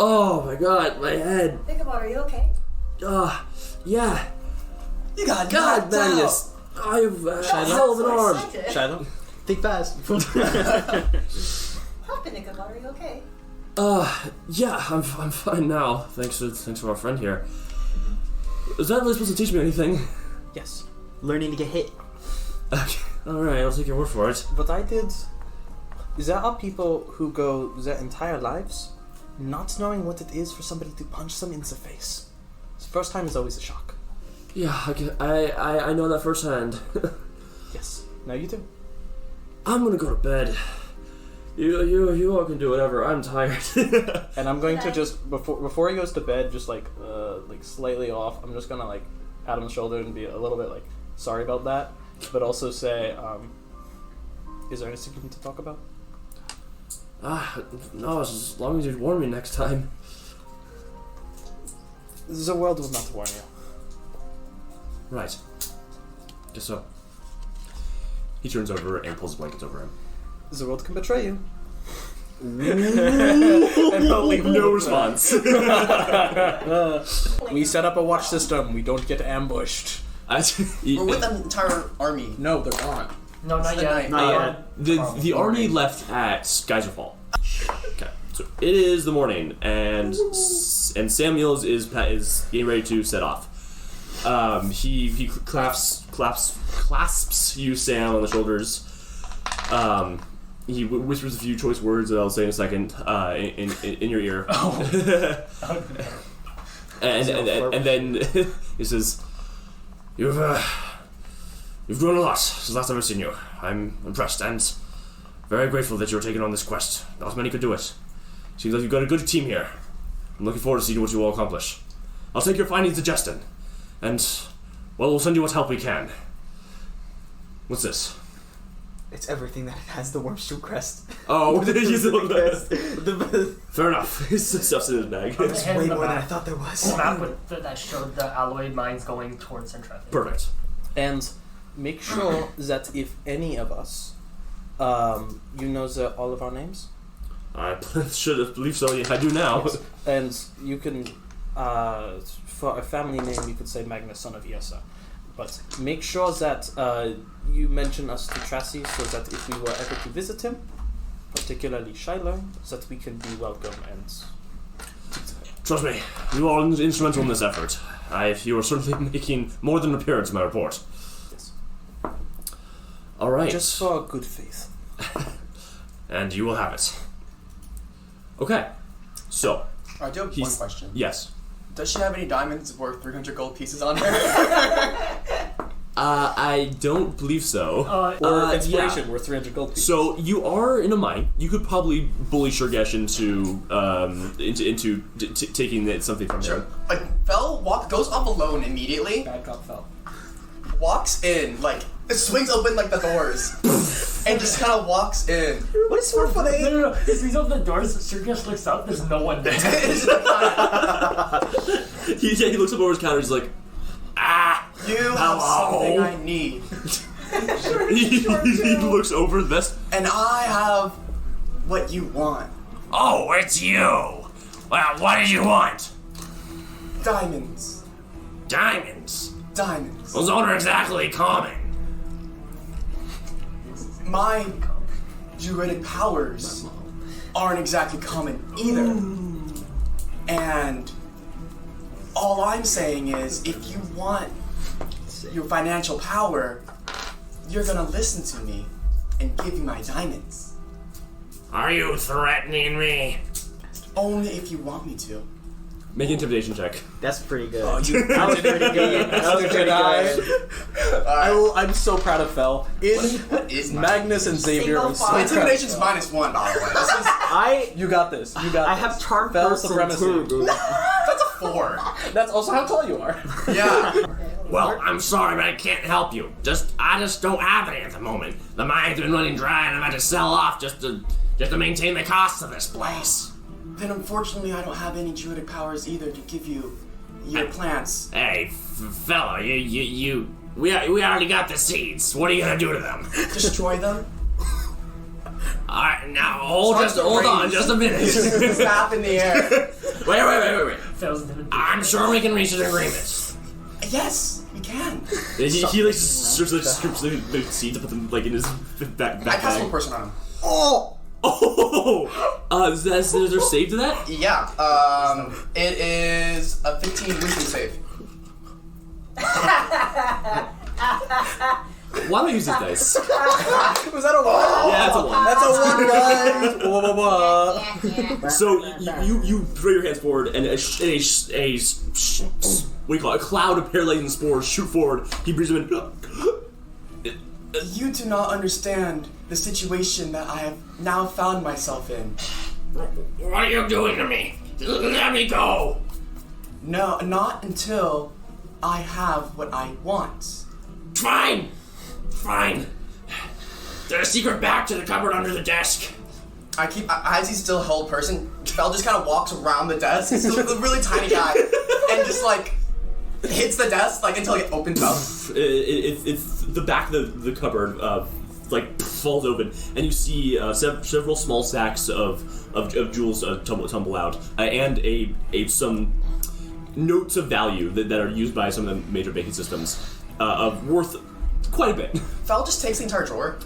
Oh my God, my head. Think about it. Are you okay? Yeah. You got God, knocked out. Magnus. I have a hell of an So arm. excited. Shiloh. Think fast. What happened, Ichabod? Are you okay? Yeah, I'm fine now. Thanks for our friend here. Is that really supposed to teach me anything? Yes. Learning to get hit. Okay. All right, I'll take your word for it. What I did. There are people who go their entire lives not knowing what it is for somebody to punch them in the face. The first time is always a shock. Yeah, I know that firsthand. Yes. Now you do. I'm gonna go to bed. You all can do whatever. I'm tired. And I'm going to Okay. just before he goes to bed, just like slightly off. I'm just gonna like pat him on the shoulder and be a little bit like sorry about that, but also say, is there anything you need to talk about? No, as long as you warn me next time. The world will not warn you. Right. Guess so. He turns over and pulls blankets over him. The world can betray you. And I'll leave no response. We set up a watch system. We don't get ambushed. We're with an entire army. No, they're gone. No, not the yet. night. Not yet. The army left at Geyserfall. Okay, so it is the morning, and Samuels is getting ready to set off. He clasps you, Sam, on the shoulders. He whispers a few choice words that I'll say in a second in your ear. Oh. and then he says, "You've grown a lot since last time I've seen you. I'm impressed, and very grateful that you're taking on this quest. Not many could do it. Seems like you've got a good team here. I'm looking forward to seeing what you all accomplish. I'll take your findings to Justin, and, well, we'll send you what help we can. What's this? It's everything that has the Wormshoe crest. Oh, The fair enough. His stuff's in his bag. It's Hand way the more than I map. thought there was. The map that showed the alloy mines going towards Trasse. Perfect. And make sure that if any of us, you know all of our names? I should have believed so. Yeah, I do now. Yes. And you can, for a family name, you could say Magnus, son of Esa. But make sure that you mention us to Trasse so that if we were ever to visit him, particularly Shiloh, that we can be welcome and... Trust me, you are instrumental in this effort. You are certainly making more than an appearance in my report. Yes. All right. Just for good faith. And you will have it. Okay. So, I do have one question. yes. Does she have any diamonds worth 300 gold pieces on her? I don't believe so. Or inspiration yeah. worth 300 gold pieces. So you are in a mine. You could probably bully Shurgesh into taking something from Sure. him. Like, goes up alone immediately, Bad drop fell. walks in, like, it swings open, like, the doors, and just kind of walks in. What is 4'8"? No. He swings open the doors, Shurgesh looks up, there's no one there. He looks up over his counter. He's like, You have something I need. he looks over this. And I have what you want. Oh, it's you. Well, what did you want? Diamonds. Diamonds. Diamonds. Those aren't exactly common. My druidic powers aren't exactly common either. And all I'm saying is, if you want your financial power, you're gonna listen to me and give me my diamonds. Are you threatening me? Only if you want me to. Make an intimidation check. That's pretty good. Oh, you that was pretty good. That was pretty good. I'm so proud of Fel. What is Magnus and Xavier are so proud of Intimidation's Fel. -1, by the way. This is, You got this. You got I this. have charm Fel person supremacy. too, dude. that's a 4. That's also how tall you are. Yeah. Well, I'm sorry, but I can't help you. I just don't have any at the moment. The mine's been running dry, and I've had to sell off just to maintain the cost of this place. Then unfortunately I don't have any druidic powers either to give you your plants. Hey, fella, we already got the seeds. What are you gonna do to them? Destroy them. Alright, now hold on just a minute. Staff in the air. Wait. Fails to I'm sure we can reach an agreement. Yes, we can. He like strips the seeds to put them like in his back I cast one bag. person on him. Is there save to that? Yeah, it is a 15 wisdom save. Why don't I use this dice? Was that a 1? Yeah, it's a 1. That's a 1, guys. So you throw your hands forward, and what do you call it? A cloud of paralyzing spores shoot forward. He breathes them in. You do not understand the situation that I have now found myself in. What are you doing to me? Let me go. No, not until I have what I want. Fine. There's a secret back to the cupboard under the desk. As he's still a held person, Fel just kind of walks around the desk. He's still a really tiny guy, and just like hits the desk like until it opens up. It's the back of the cupboard like falls open, and you see several small sacks of jewels tumble out, and some notes of value that are used by some of the major banking systems, worth quite a bit. Fel just takes the entire drawer,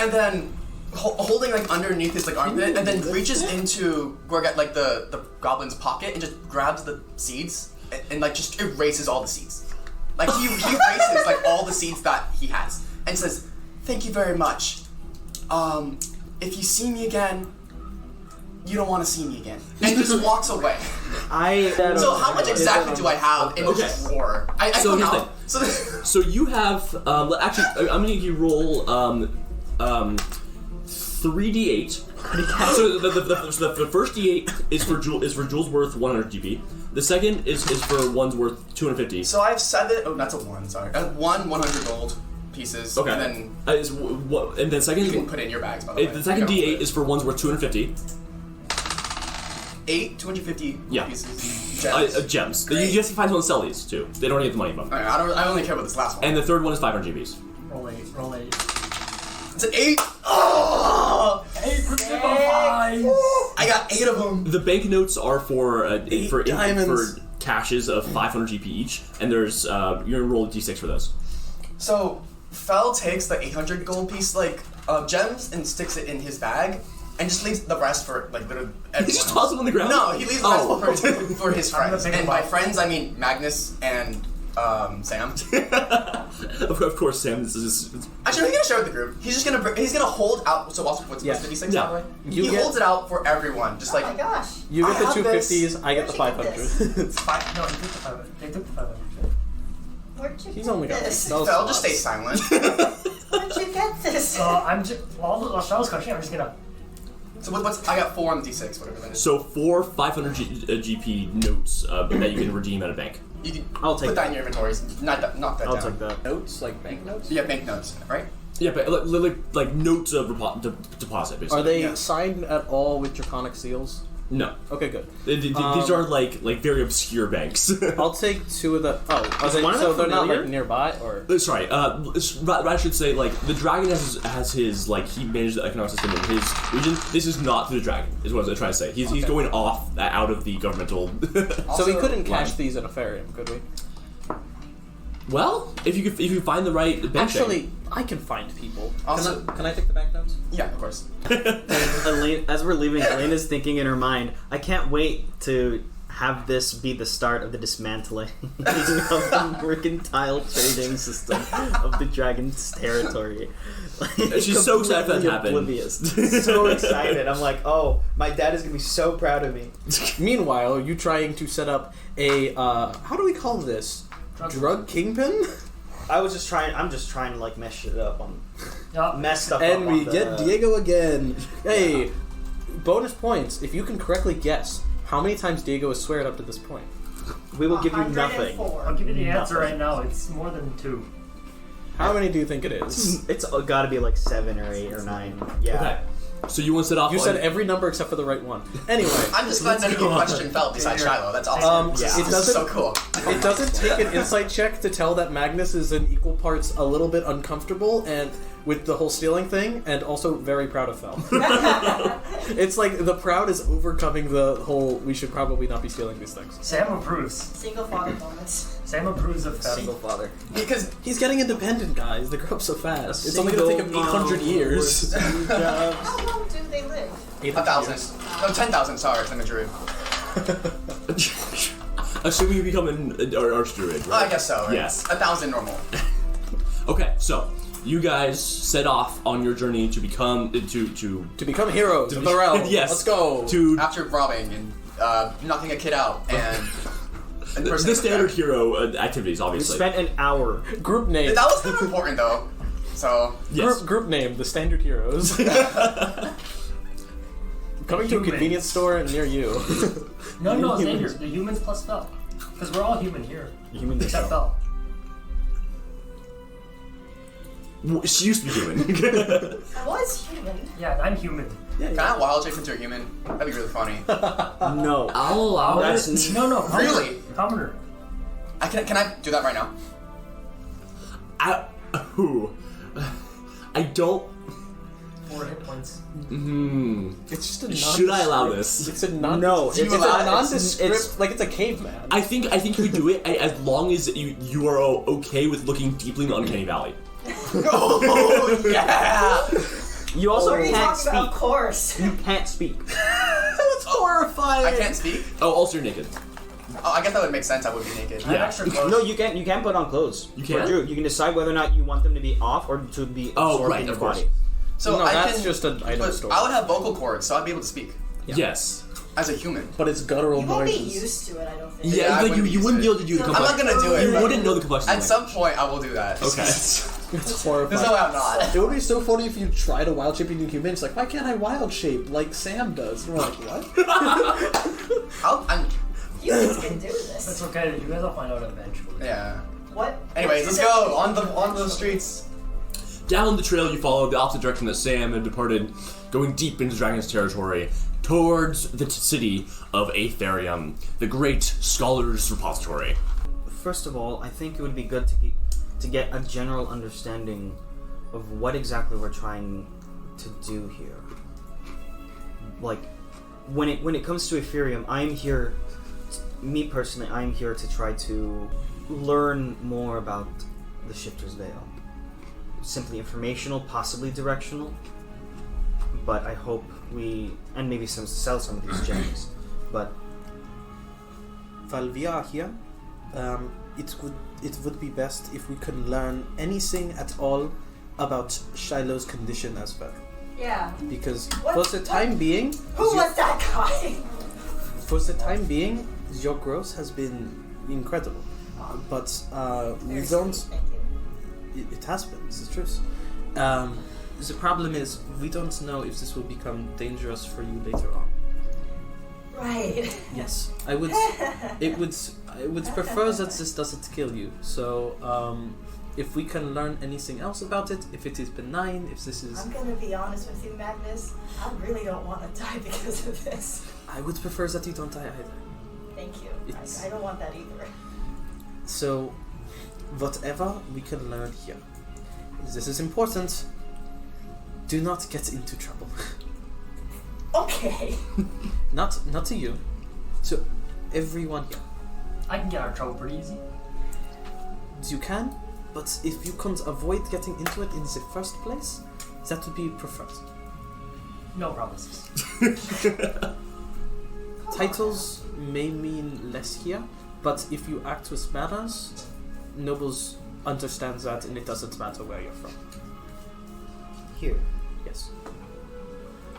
and then holding like underneath his like armpit, and then reaches into like the goblin's pocket and just grabs the seeds and like just erases all the seeds. Like he erases like all the seeds that he has and says, "Thank you very much. If you see me again, you don't want to see me again," and just walks away. So how much exactly do I have in this drawer? I So don't here's know. So you have actually I'm gonna give you roll 3d8. So the first d8 is for jewels worth 100 GP. The second is for ones worth 250. So I have 7. Oh, that's a 1. Sorry. I have 100 gold pieces. Okay. And then And then second, you can put it in your bags. By the way. the second d8 is for ones worth 250. 250 Yeah. pieces. Gems. Great. You have to find someone to sell these too. They don't get the money from. Alright, I only care about this last one. And the third one is 500 GPs. Roll 8. Roll 8. It's an 8. Oh! 8 for fives. I got 8 of them. The banknotes are for diamonds. caches of 500 GP each, and there's you're gonna roll a d6 for those. So Fel takes the 800 gold piece gems and sticks it in his bag, and just leaves the rest for literally everyone. He just tosses them on the ground. No, he leaves the rest for his friends, and by friends I mean Magnus and Sam. Of course, Sam. This is Actually, he's gonna share with the group. He's gonna hold out. So also, what's the d6 Yeah. by the way? He holds it out for everyone, just like. Oh my gosh. You get I the have 250s, I get the Where'd you get 500. this? No, he took the 500. They took the 500. Where'd you He's get only got this? those Fel, just slots. stay silent. Where'd you get this? So I'm just while Shell's coaching, I'm just gonna. So what's I got 4 on the d6, whatever that is. so 4 500 GP notes that you can redeem at a bank. You can I'll take put that in your inventories. Knock that I'll down. take that. Notes, like bank notes? Yeah, banknotes, right? Yeah, but like notes of deposit. Basically. Are they Yeah. signed at all with draconic seals? No. Okay, good. These are like very obscure banks. I'll take 2 of the. Oh, are they, one of so them they're not familiar? like nearby, or Sorry, I should say the dragon has his he managed the economic system in his region. This is not the dragon, is what I was trying to say. He's going off out of the governmental. so we couldn't line. cash these at Afaerium, could we? Well, if you find the right bank Actually, I can find people. Also- can I take the banknotes? Yeah, of course. Elaine, as we're leaving, Elena's thinking in her mind, I can't wait to have this be the start of the dismantling of the mercantile trading system of the dragon's territory. She's so excited for that to happen. Oblivious. So excited. I'm like, oh, my dad is gonna be so proud of me. Meanwhile, you trying to set up a how do we call this? Drug kingpin? I'm just trying to like mess shit up mess stuff up. And we on get the- Diego again. Hey, bonus points if you can correctly guess how many times Diego has sweared up to this point. We will give you nothing. 104. I'll give you the answer Nothing. right now. It's more than 2. How many do you think it is? It's got to be like 7 or 8 or 9. Yeah. Okay. So you want to set off? You on- said every number except for the right one. Anyway, I'm just glad none of you questioned Fel besides Shiloh. That's awesome. Yeah. This it is doesn't. so cool. It doesn't take an insight check to tell that Magnus is in equal parts a little bit uncomfortable and with the whole stealing thing, and also very proud of Fel. It's like the proud is overcoming the whole. We should probably not be stealing these things. Sam approves. Single father moments. Sam approves of that. Single father. Because He's getting independent, guys. They grow up so fast. It's only gonna take him 800 years. How long do they live? 1,000. No, 10,000. Sorry, 'cause I'm a druid. Assuming you become an archdruid, right? I guess so. Right? Yes. 1,000 normal. Okay, so you guys set off on your journey to become to To become heroes of the realm. Yes. Let's go. to After robbing and knocking a kid out and. the standard hero activities, We obviously. spent an hour. Group name. That was kind of important though. So. Yes. Group name. The standard heroes. Coming to a Humans. convenience store near you. No, Humans. standard. The humans plus Fel. Because we're all human here. Human Except Fel. She used to be human. I was human. Yeah, I'm human. Can I wild shape into a human? That'd be really funny. No. I'll allow That's it. No, commoner. Really? Commoner. Can I do that right now? I don't. 4 hit points. It's just a Should I allow this? It's a No, It's it's a not- nondescript. it's- like it's a caveman. I think you do it as long as you are okay with looking deeply into Uncanny Valley. Oh yeah! You also What are you can't talking about? Of speak. course. You can't speak. That's horrifying. I can't speak. Oh, also you're naked. Oh, I guess that would make sense. I would be naked. I have Yeah. extra clothes. No, you can't. You can put on clothes. You can? For Drew, you can decide whether or not you want them to be off or to be Oh, absorbed right, in your of course. body. So No, I that's can, just an item but store. I would have vocal cords, so I'd be able to speak Yes. as a human. But it's guttural You won't be noises. used to it, I don't think. Yeah, I like wouldn't you use wouldn't it. be able to do the I'm I'm not complex. gonna do it. You but wouldn't know the complexity. At some point, I will do that. Okay. It's horrifying. There's no way I'm not. It would be so funny if you tried a wild shape into a human. It's like, why can't I wild shape like Sam does? And we're like, what? You guys can do this. That's okay. You guys will find out eventually. Yeah. What? Anyways, let's go on the streets. Down the trail, you follow the opposite direction that Sam had departed, going deep into Dragon's territory, towards the city of Afaerium, the great scholars' repository. First of all, I think it would be good to get a general understanding of what exactly we're trying to do here. Like, when it comes to Afaerium, I'm here to try to learn more about the Shifter's Veil. Simply informational, possibly directional, but I hope and maybe sell some of these gems. But While we are here, it would be best if we could learn anything at all about Shiloh's condition as well. Yeah. Because What? for the time being, Who was that guy? your growth has been incredible. But we Very don't. sweet, thank you. It has been. It's the truth. The problem is we don't know if this will become dangerous for you later on. Right. Yes, I would prefer that this doesn't kill you. So, if we can learn anything else about it, if it is benign, if this is, I'm gonna be honest with you, Magnus. I really don't want to die because of this. I would prefer that you don't die either. Thank you. It's- I don't want that either. So, whatever we can learn here, this is important. Do not get into trouble. Okay. Not to you, to everyone here. I can get out of trouble pretty easy. You can, but if you can't avoid getting into it in the first place, that would be preferred. No promises. Titles may mean less here, but if you act with manners, nobles understand that, and it doesn't matter where you're from. here, Yes.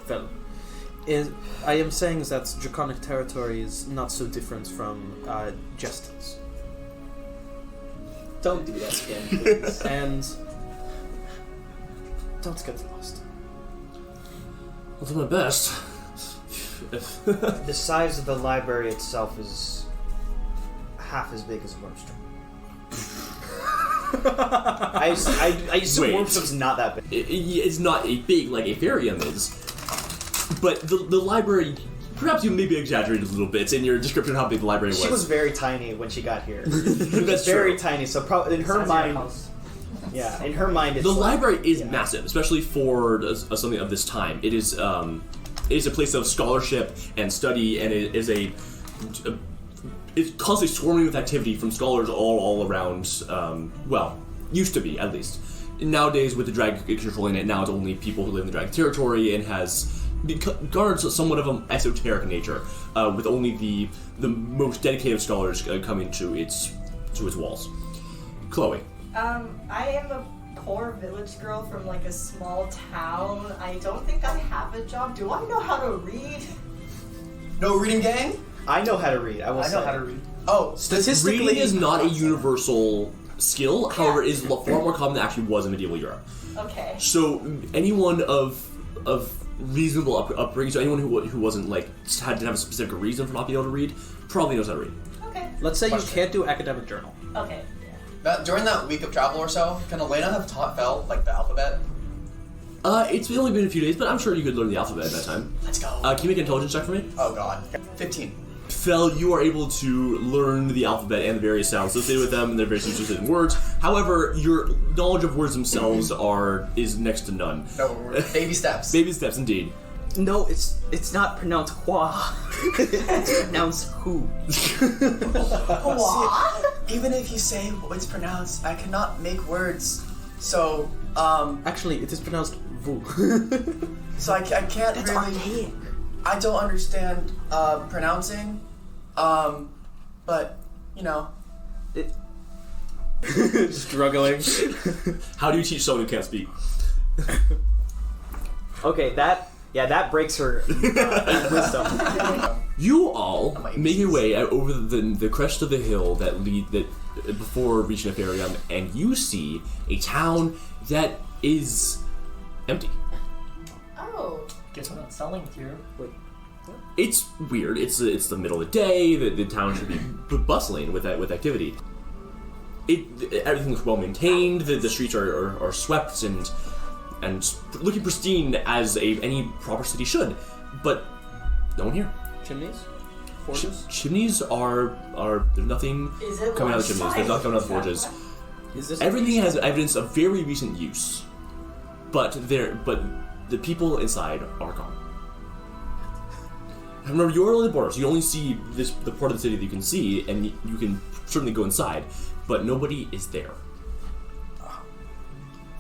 Well, I am saying that Draconic territory is not so different from Jesters. don't do that again, please. And don't get lost. I'll do my best. The size of the library itself is half as big as Wormstrom. I assume Wait. Wormstrom's not that big. It's not a big like Afaerium is, but the library. Perhaps you maybe exaggerated a little bit in your description of how big the library was. She was very tiny when she got here. That's Very true. tiny, so probably in her Size of your mind, house. yeah, in her mind, it's The like, library is yeah. massive, especially for something of this time. It is a place of scholarship and study, and it is it's constantly swarming with activity from scholars all around. Well, used to be at least. Nowadays, with the Dragon controlling it, now it's only people who live in the Dragon territory and guards somewhat of an esoteric nature, with only the most dedicated scholars coming to its walls. Chloe. I am a poor village girl from like a small town. I don't think I have a job. Do I know how to read? No reading gang? I know how to read. I will I say. know how to read. Oh, Statistically, Reading is not a universal skill, however, it is far more common than it actually was in medieval Europe. Okay. So anyone of reasonable upbringing, so anyone who wasn't like didn't have a specific reason for not being able to read, probably knows how to read. Okay. Let's say Question. you can't do academic journal. Okay. During that week of travel or so, can Elena have taught Fel like the alphabet? It's only been a few days, but I'm sure you could learn the alphabet at that time. Let's go. Can you make an intelligence check for me? Oh god. 15. Fel, you are able to learn the alphabet and the various sounds associated with them and their various uses in words. However, your knowledge of words themselves is next to none. No, baby steps. Baby steps, indeed. no, it's not pronounced hua. It's pronounced who. What? Even if you say it's pronounced, I cannot make words. So, Actually, it is pronounced vous. I can't That's really. archaic. I don't understand pronouncing, but you know. Struggling. How do you teach someone who can't speak? Okay, that breaks her wisdom. You all my make your way out over the crest of the hill that before reaching Afaerium, and you see a town that is empty. Oh. Guess we're not selling here. It's weird. It's the middle of the day. The town should be bustling with activity. Everything looks well maintained. The streets are swept and looking pristine as any proper city should. But no one here. Chimneys? Forges? Chimneys are there's nothing Is it coming out of the chimneys. There's nothing coming out of the forges. Is this Everything has evidence of very recent use, but the people inside are gone. Remember, you're on the border, so you only see the part of the city that you can see, and you can certainly go inside, but nobody is there.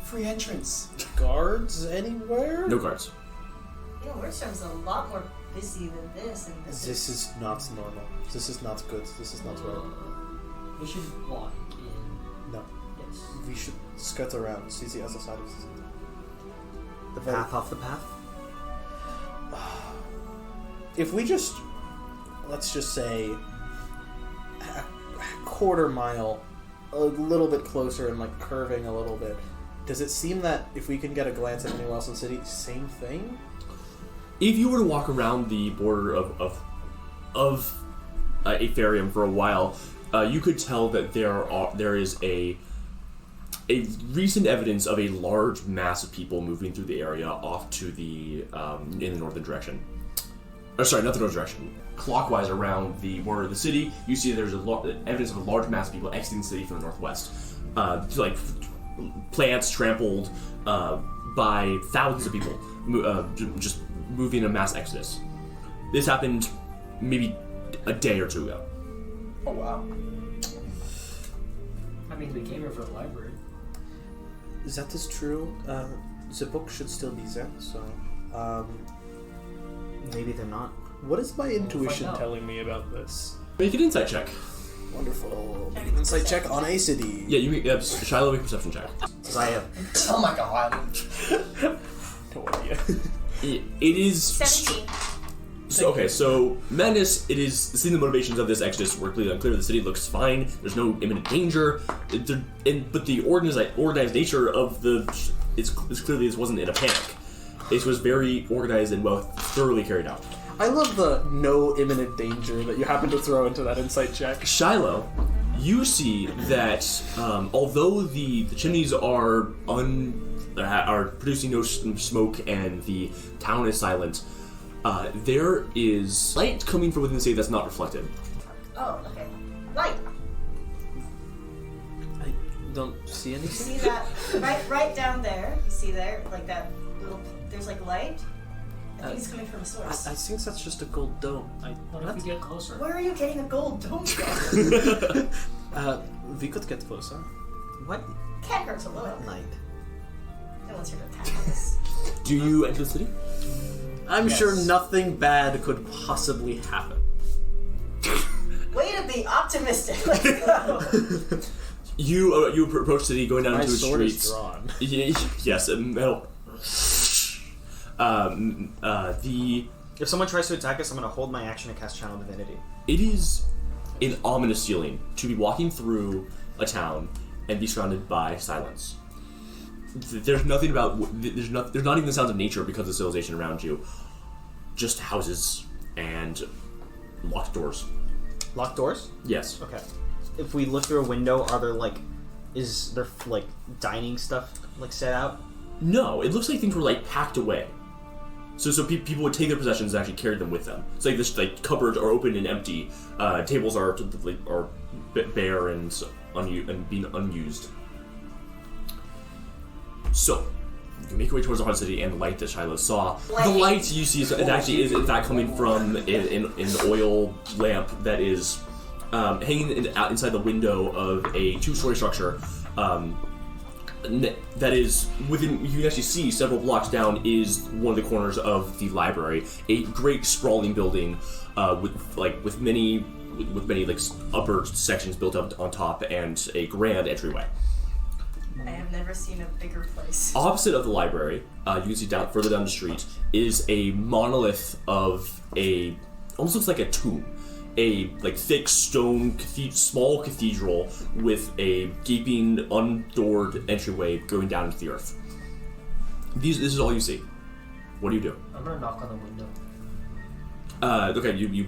Free entrance. guards anywhere? No guards. You know, Wordstrom's a lot more busy than this, and This is not normal. This is not good. This is not right. We should walk in. No. Yes. We should skirt around, see the other side of this. The path off the path? If we just, let's just say, a quarter mile, a little bit closer and like curving a little bit, does it seem that if we can get a glance at anywhere else in the city, same thing? If you were to walk around the border of Afaerium for a while, you could tell that there is a recent evidence of a large mass of people moving through the area off to the in the northern direction. Or sorry, not the northern direction. Clockwise around the border of the city, you see there's evidence of a large mass of people exiting the city from the northwest. Like plants trampled by thousands of people, just moving in a mass exodus. This happened maybe a day or two ago. Oh wow. I mean, we came here for the library. That is true. The book should still be there, so... Maybe they're not. what is my intuition find out. telling me about this? Make an insight check. Wonderful. Make an insight check on a city. Yeah, Shiloh, make a perception check. Because I have... Oh my god. No idea. It is... 17. So Madness, it is seeing the motivations of this exodus were clearly unclear. The city looks fine. There's no imminent danger. But the organized nature of it's clearly this wasn't in a panic. It was very organized and well thoroughly carried out. I love the no imminent danger that you happen to throw into that insight check. Shiloh, you see that although the chimneys are producing no smoke and the town is silent, there is light coming from within the city that's not reflected. Oh, okay. Light. I don't see anything. See that? right down there. You see there? Like that little... There's like light. I think it's coming from a source. I think that's just a gold dome. What if we get closer? Where are you getting a gold dome from? We could get closer. What? Can't hurt to look. Light. No one's here to attack us. Do you enter the city? I'm Yes. sure nothing bad could possibly happen. Way to be optimistic. Let's go. You approach the city, going down My into the sword is streets. drawn. Yes, metal. If someone tries to attack us, I'm going to hold my action and cast Channel Divinity. It is an ominous feeling to be walking through a town and be surrounded by silence. There's nothing about there's not even the sounds of nature because of the civilization around you. Just houses and locked doors. Locked doors? Yes. Okay. If we look through a window, is there like dining stuff like set out? No, it looks like things were like packed away. So people would take their possessions and actually carry them with them. It's like this cupboards are open and empty. Tables are bare and being unused. So you make your way towards the heart of the city and the light that Shiloh saw. The light you see it actually is in fact coming from an oil lamp that is hanging inside the window of a two-story structure. That is within. You can actually see several blocks down is one of the corners of the library, a great sprawling building with many upper sections built up on top and a grand entryway. I have never seen a bigger place. Opposite of the library, you can see further down the street is a monolith of a almost looks like a tomb. A thick stone small cathedral with a gaping, undoored entryway going down into the earth. This is all you see. What do you do? I'm gonna knock on the window. Okay, you.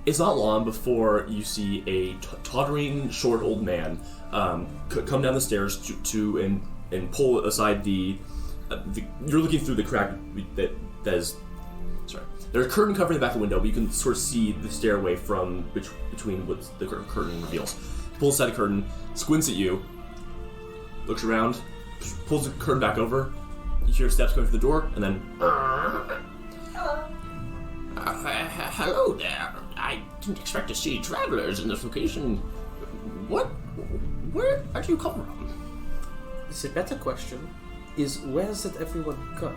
It's not long before you see a tottering, short old man come down the stairs and pull aside the. You're looking through the crack that is. Sorry. There's a curtain covering the back of the window, but you can sort of see the stairway from between what the curtain reveals. He pulls aside the curtain, squints at you, looks around, pulls the curtain back over. You hear steps going through the door, and then. Hello. Hello there. I didn't expect to see travelers in this location. Where do you come from? The better question is, where did everyone go?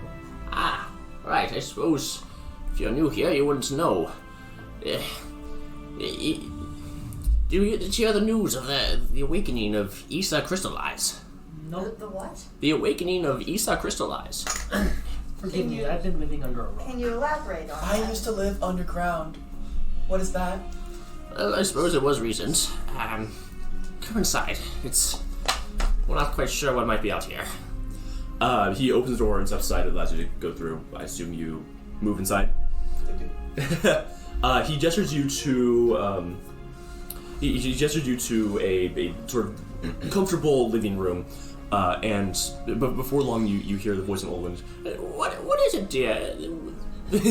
Ah, right. I suppose if you're new here, you wouldn't know. Did you hear the news of the awakening of Isa Crystallize? No. The what? The awakening of Isa Crystallize. Forgive me, I've been living under a rock. Can you elaborate on that? I used to live underground. What is that? Well, I suppose it was recent. Come inside. We're not quite sure what might be out here. He opens the door and steps aside. It allows you to go through. I assume you move inside. He gestures you to. He gestures you to a sort of comfortable living room, but before long you hear the voice of Olwyn. What is it, dear?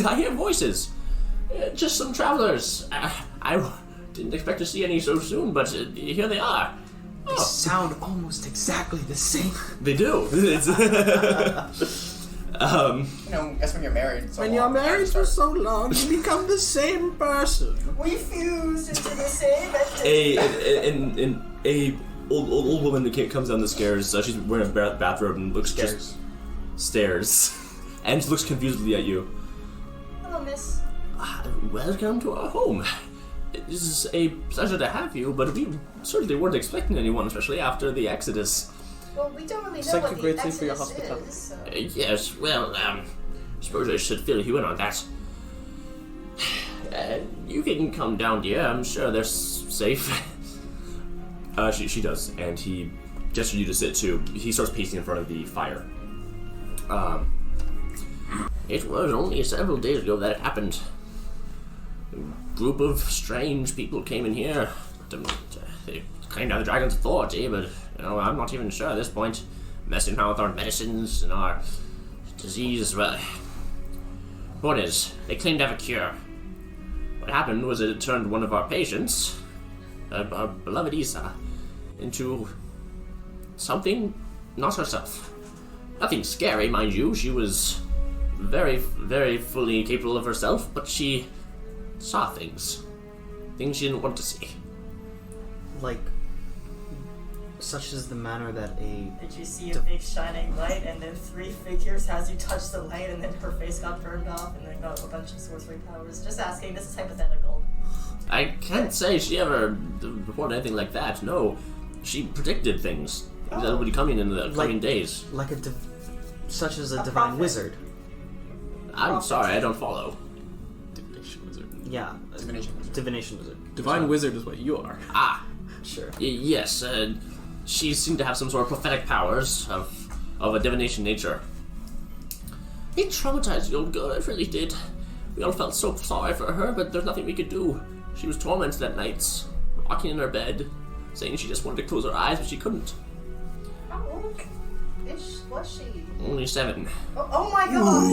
I hear voices. Just some travelers. I didn't expect to see any so soon, but here they are. They sound almost exactly the same. They do. Guess when you're married. When you're married for so long, you become the same person. We fused into the same entity. A old woman that comes down the stairs. She's wearing a bathrobe and looks just stares, and looks confusedly at you. Hello, miss. Welcome to our home. It is a pleasure to have you, but we certainly weren't expecting anyone, especially after the Exodus. Well, we don't really know Thank what you the greatly for your Exodus hospitality. is. So. Yes, well, suppose I should fill you in on that. You can come down, dear. I'm sure they're safe. She does, and he gestures you to sit too. He starts pacing in front of the fire. It was only several days ago that it happened. A group of strange people came in here. They claimed to have the dragon's authority, but I'm not even sure at this point. Messing around with our medicines and our disease. Well, what is? They claimed to have a cure. What happened was it turned one of our patients, our beloved Isa, into something not herself. Nothing scary, mind you. She was very, very fully capable of herself, but she saw things she didn't want to see. Like, such is the manner that a... Did you see a big shining light and then 3 figures as you touched the light and then her face got burned off and then got a bunch of sorcery powers? Just asking, this is hypothetical. I can't say she ever reported anything like that, no. She predicted things that would be coming in the coming days. Like such as a divine prophet. wizard. I'm sorry, I don't follow. Divination wizard. Yeah. Divination wizard. Divine wizard is what you are. Ah, Sure. yes, she seemed to have some sort of prophetic powers of a divination nature. It traumatized the old girl, it really did. We all felt so sorry for her, but there's nothing we could do. She was tormented at nights, rocking in her bed, saying she just wanted to close her eyes, but she couldn't. How old was she? Only 7. Oh my god!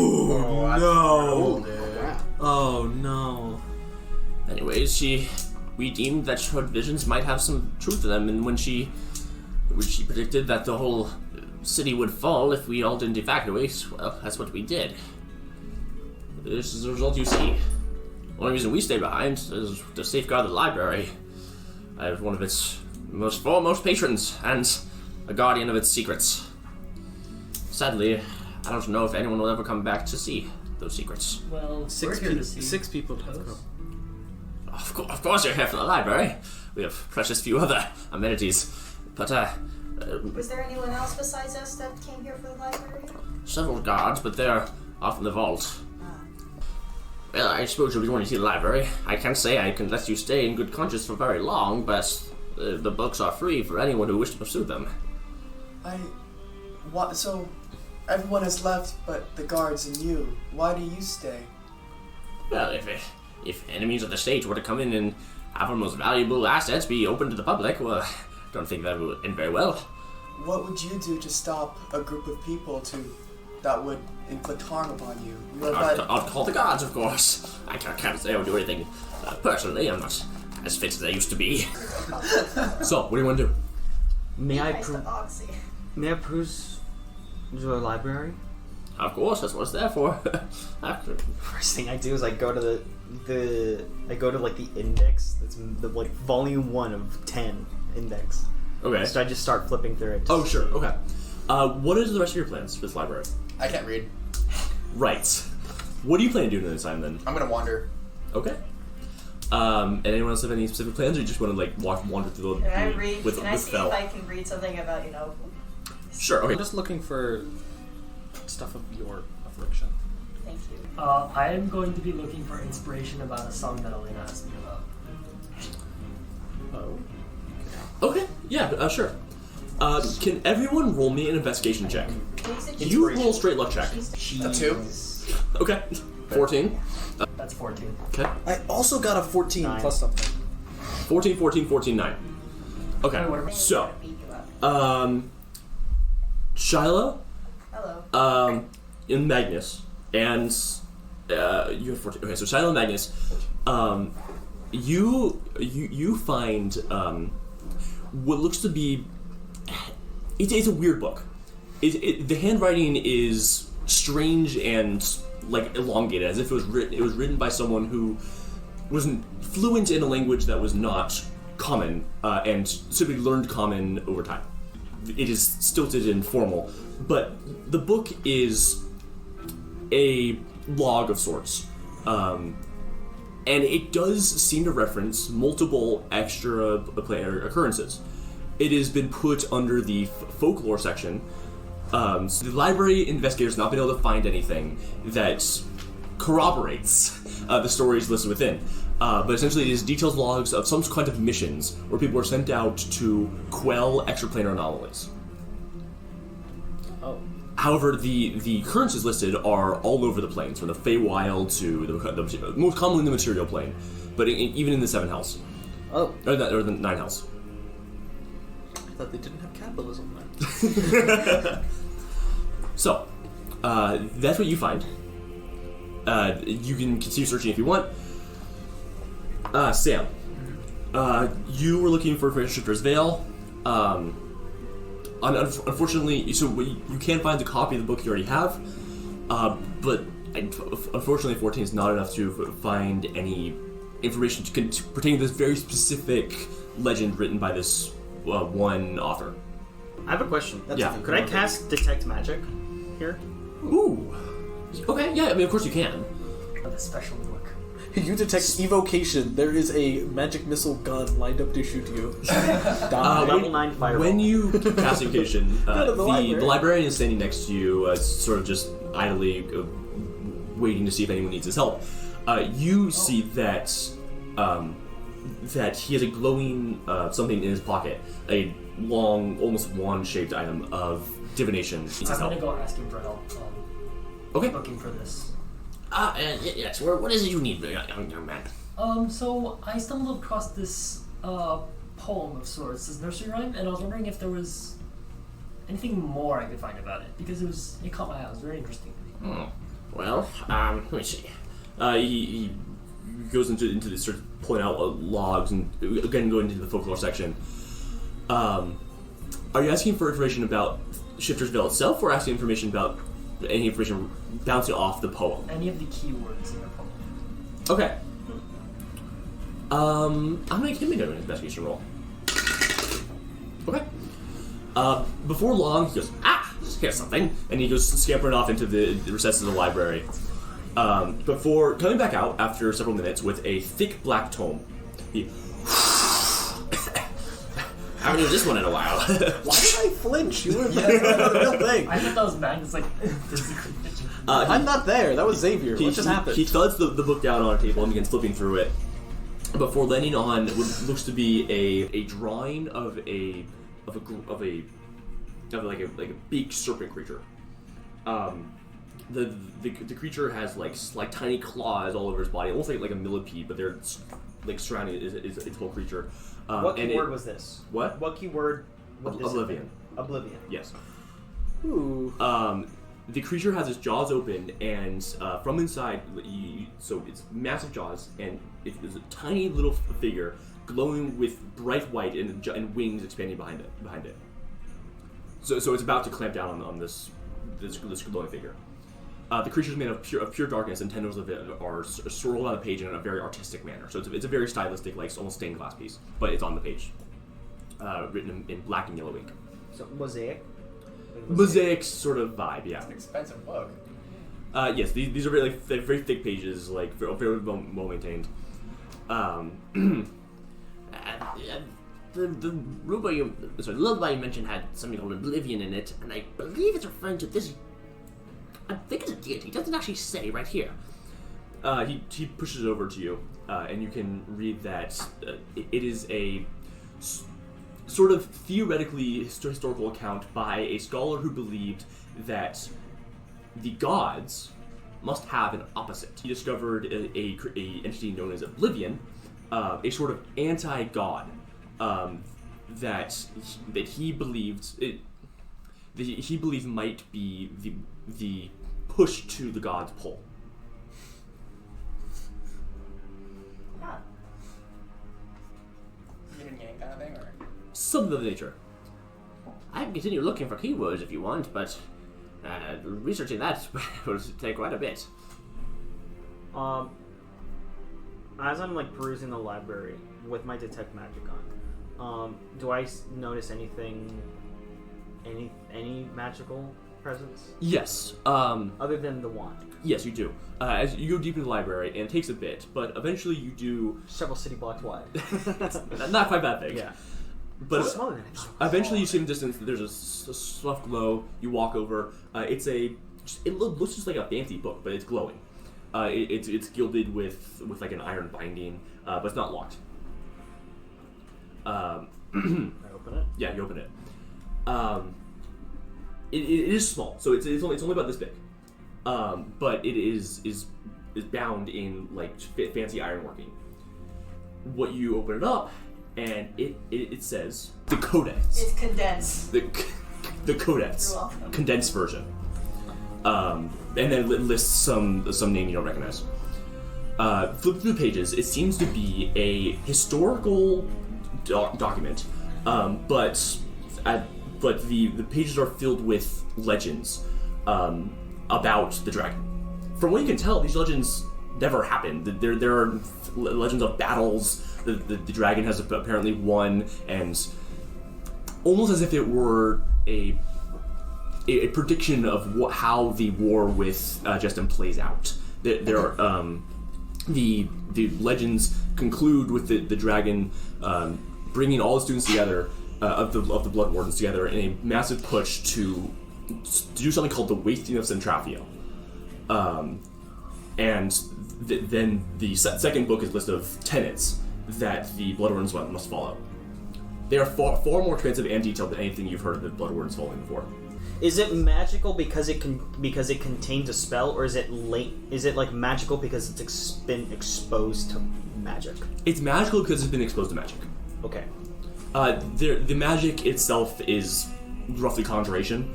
Oh no. Anyways, we deemed that her visions might have some truth to them, and when she predicted that the whole city would fall if we all didn't evacuate, well, that's what we did. This is the result you see. The only reason we stayed behind is to safeguard the library. I was one of its most foremost patrons, and a guardian of its secrets. Sadly, I don't know if anyone will ever come back to see those secrets. Well, we're here to see 6 people have those. come. Of course you're here for the library. We have precious few other amenities. But, Was there anyone else besides us that came here for the library? several guards, but they're off in the vault. Well, I suppose you'll be wanting to see the library. I can't say I can let you stay in good conscience for very long, but the books are free for anyone who wishes to pursue them. What? So, everyone has left but the guards and you. Why do you stay? Well, if enemies of the state were to come in and have our most valuable assets be open to the public, well, I don't think that would end very well. What would you do to stop a group of people that would inflict harm upon you? I'd call the guards, of course. I can't say I would do anything. Personally, I'm not as fit as I used to be. So, what do you want to do? May I Nice to Oxy. May I peruse the library? Of course, that's what it's there for. First thing I do is I go to the index. That's the volume 1 of 10 index. Okay. So I just start flipping through it. Oh, sure. Okay. What is the rest of your plans for this library? I can't read. Right. What do you plan to do during this time then? I'm gonna wander. Okay. And anyone else have any specific plans, or you just want to wander through the? Can I read? With Can I see Fel? if I can read something about Sure. Okay. I'm just looking for stuff of your affliction. Thank you. I am going to be looking for inspiration about a song that Elena asked me about. Oh. Okay. Yeah. Sure. Can everyone roll me an investigation check? Please, You roll a straight luck check. A 2? Okay. 14. That's 14. Okay. I also got a 14 9. plus something. 14, 14, 14, 9. Okay. Wait, what So, Shiloh, Hello. and Magnus, and you have 14. Okay, so Shiloh and Magnus, you find what looks to be it's a weird book. The handwriting is strange and elongated, as if it was written by someone who wasn't fluent in a language that was not common and simply learned common over time. It is stilted and formal, but the book is a log of sorts, and it does seem to reference multiple extra player occurrences. It has been put under the folklore section. So the library investigators have not been able to find anything that corroborates the stories listed within. But essentially it is detailed logs of some kind of missions where people are sent out to quell extraplanar anomalies. Oh. However, the occurrences listed are all over the planes, from the Feywild to the most commonly the material plane, but even in the 7th house. Oh. Or the 9th house. I thought they didn't have capitalism then. So, that's what you find. You can continue searching if you want. Sam, you were looking for Shifter's Veil. Unfortunately, so you can find the copy of the book you already have, but unfortunately 14 is not enough to find any information pertaining to this very specific legend written by this one author. I have a question. Yeah. Could I cast Detect Magic here? Ooh. Okay, yeah, I mean, of course you can. With a special book. You detect evocation. There is a magic missile gun lined up to shoot you. Level 9 fireball. When you cast Invocation, to the library. the librarian is standing next to you, sort of just idly waiting to see if anyone needs his help. You see that he has a glowing something in his pocket, a long, almost wand-shaped item of divination. I'm gonna go ask him for help. Okay. Looking for this. Yes. What is it you need, young man? So I stumbled across this poem of sorts, this nursery rhyme, and I was wondering if there was anything more I could find about it, because it caught my eye. It was very interesting to me. Well, let me see. He goes into this, sort of pulling out logs and again going into the folklore section. Are you asking for information about Shifter's Veil itself, or asking information about any information bouncing off the poem? Any of the keywords in the poem. Okay. I'm gonna make him make an investigation roll. Okay. Before long, he goes, here's something, and he goes scampering off into the recesses of the library. Before coming back out after several minutes with a thick black tome. He haven't used this one in a while. Why did I flinch? You were there. That was a real thing. I thought that was Magnus like physically pitching. I'm not there. That was Xavier. What just happened? He thuds the book down on a table and begins flipping through it before landing on what looks to be a drawing of a big serpent creature. The creature has like tiny claws all over his body, almost like a millipede, but they're like surrounding its whole creature. What keyword was this? What? What keyword? Oblivion. Oblivion. Yes. Ooh. The creature has its jaws open, and from inside, so it's massive jaws, and it is a tiny little figure glowing with bright white and wings expanding behind it. So it's about to clamp down on this glowing figure. The creature is made of pure darkness, and tendrils of it are swirled on the page in a very artistic manner. So it's a very stylistic, like almost stained glass piece, but it's on the page, written in black and yellow ink. So mosaic. Mosaic sort of vibe, yeah. It's an expensive book. Yes, these are very very thick pages, like very well maintained. The lullaby you mentioned had something called Oblivion in it, and I believe it's referring to this. I think it's a deity. It doesn't actually say right here. He pushes it over to you, and you can read that it is a sort of theoretically historical account by a scholar who believed that the gods must have an opposite. He discovered a entity known as Oblivion, a sort of anti-god that he believed might be the push to the god's pole. Huh. Yin and yang kind of thing, or? Something of the nature. I can continue looking for keywords if you want, but researching that will take quite a bit. As I'm like perusing the library with my detect magic on, do I notice anything, any magical presence? Yes. Other than the wand. Yes, you do. As you go deep into the library, and it takes a bit, but eventually you do. Several city blocks wide. Not quite that big. Yeah. But It's smaller than I thought. eventually you see in the distance that there's a soft glow. You walk over. It looks just like a fancy book, but it's glowing. It's gilded with like an iron binding, but it's not locked. I open it. Yeah, you open it. It is small, so it's only about this big, but it is bound in like fancy ironworking. What you open it up, and it says the Codex. It's condensed. The Codex, You're welcome. condensed version. And then it lists some name you don't recognize. Flip through the pages. It seems to be a historical document, but the pages are filled with legends about the dragon. From what you can tell, these legends never happened. There are legends of battles. The dragon has apparently won, and almost as if it were a prediction of how the war with Justin plays out. There are the legends conclude with the dragon bringing all the students together of the Blood Wardens together in a massive push to do something called the Wasting of Centrafio. And then the second book is a list of tenets that the Blood Wardens must follow. They are far more expansive and detailed than anything you've heard of the Blood Wardens following before. Is it magical because it contains a spell, or is it like magical because it's been exposed to magic? It's magical because it's been exposed to magic. Okay. The magic itself is roughly conjuration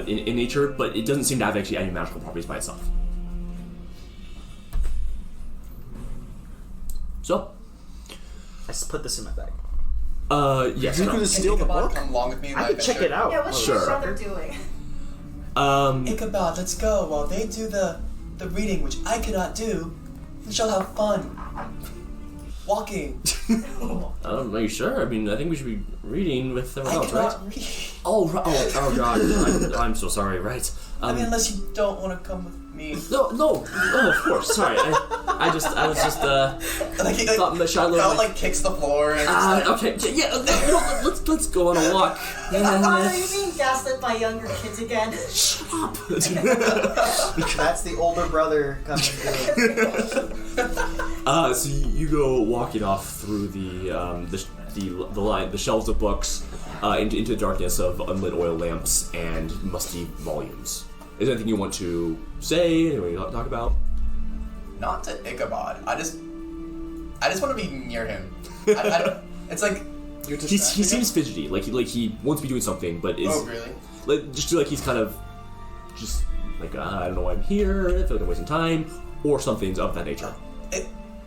in nature, but it doesn't seem to have actually any magical properties by itself. So, I put this in my bag. yes. You could steal the book? Come along with me in I my could check adventure. it out. Yeah, what's Sure. your brother doing? Ichabod, let's go. While they do the reading, which I cannot do, we shall have fun. Walking. Are you sure? I mean, I think we should be reading with everyone I else, right? cannot read. Oh God! I'm so sorry. Right. I mean, unless you don't want to come with me. No, of course. Sorry, I was just Like he thought that Shiloh felt like kicks the floor and just okay, yeah, let's go on a walk. Are you being gaslit by younger kids again? Shut up. That's the older brother coming through. So you go walking off through the shelves of books into the darkness of unlit oil lamps and musty volumes. Is there anything you want to say? Anything you want to talk about? not to Ichabod. I just want to be near him. It's like he seems fidgety, like he wants to be doing something, but is really? Just feel like he's kind of just like I don't know why I'm here. I feel like I'm wasting time, or something of that nature.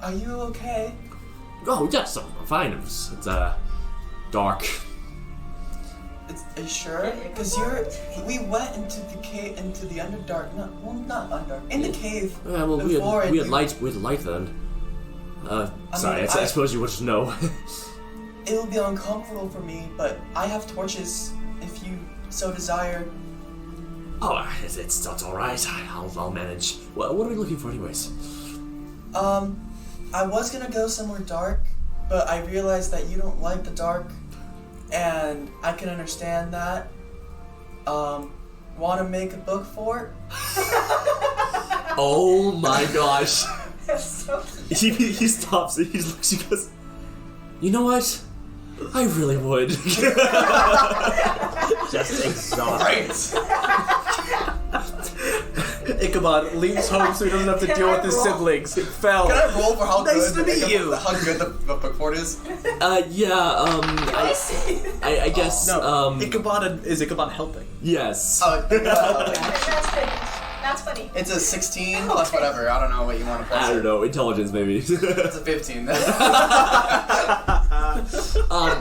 Are you okay? Oh yes, I'm fine. It's dark. Are you sure? Because we went into the cave, into the Underdark. Not Underdark. In the cave. Well, we had light then. Sorry, I suppose you would just know. It will be uncomfortable for me, but I have torches if you so desire. Oh, it's all right. I'll manage. Well, what are we looking for, anyways? I was gonna go somewhere dark, but I realized that you don't like the dark, and I can understand that. Want to make a book for it? Oh my gosh! That's so cute. He stops and he looks. He goes, "You know what? I really would." Just exhausted. Ichabod leaves home so he doesn't have to deal with his siblings. It fell. Can I roll for how Nice good to meet you. How good the book for it is? I guess. No, is Ichabod helping? Yes. That's funny. It's a 16 plus whatever. I don't know what you want to plus. I don't know. Intelligence, maybe. It's a 15.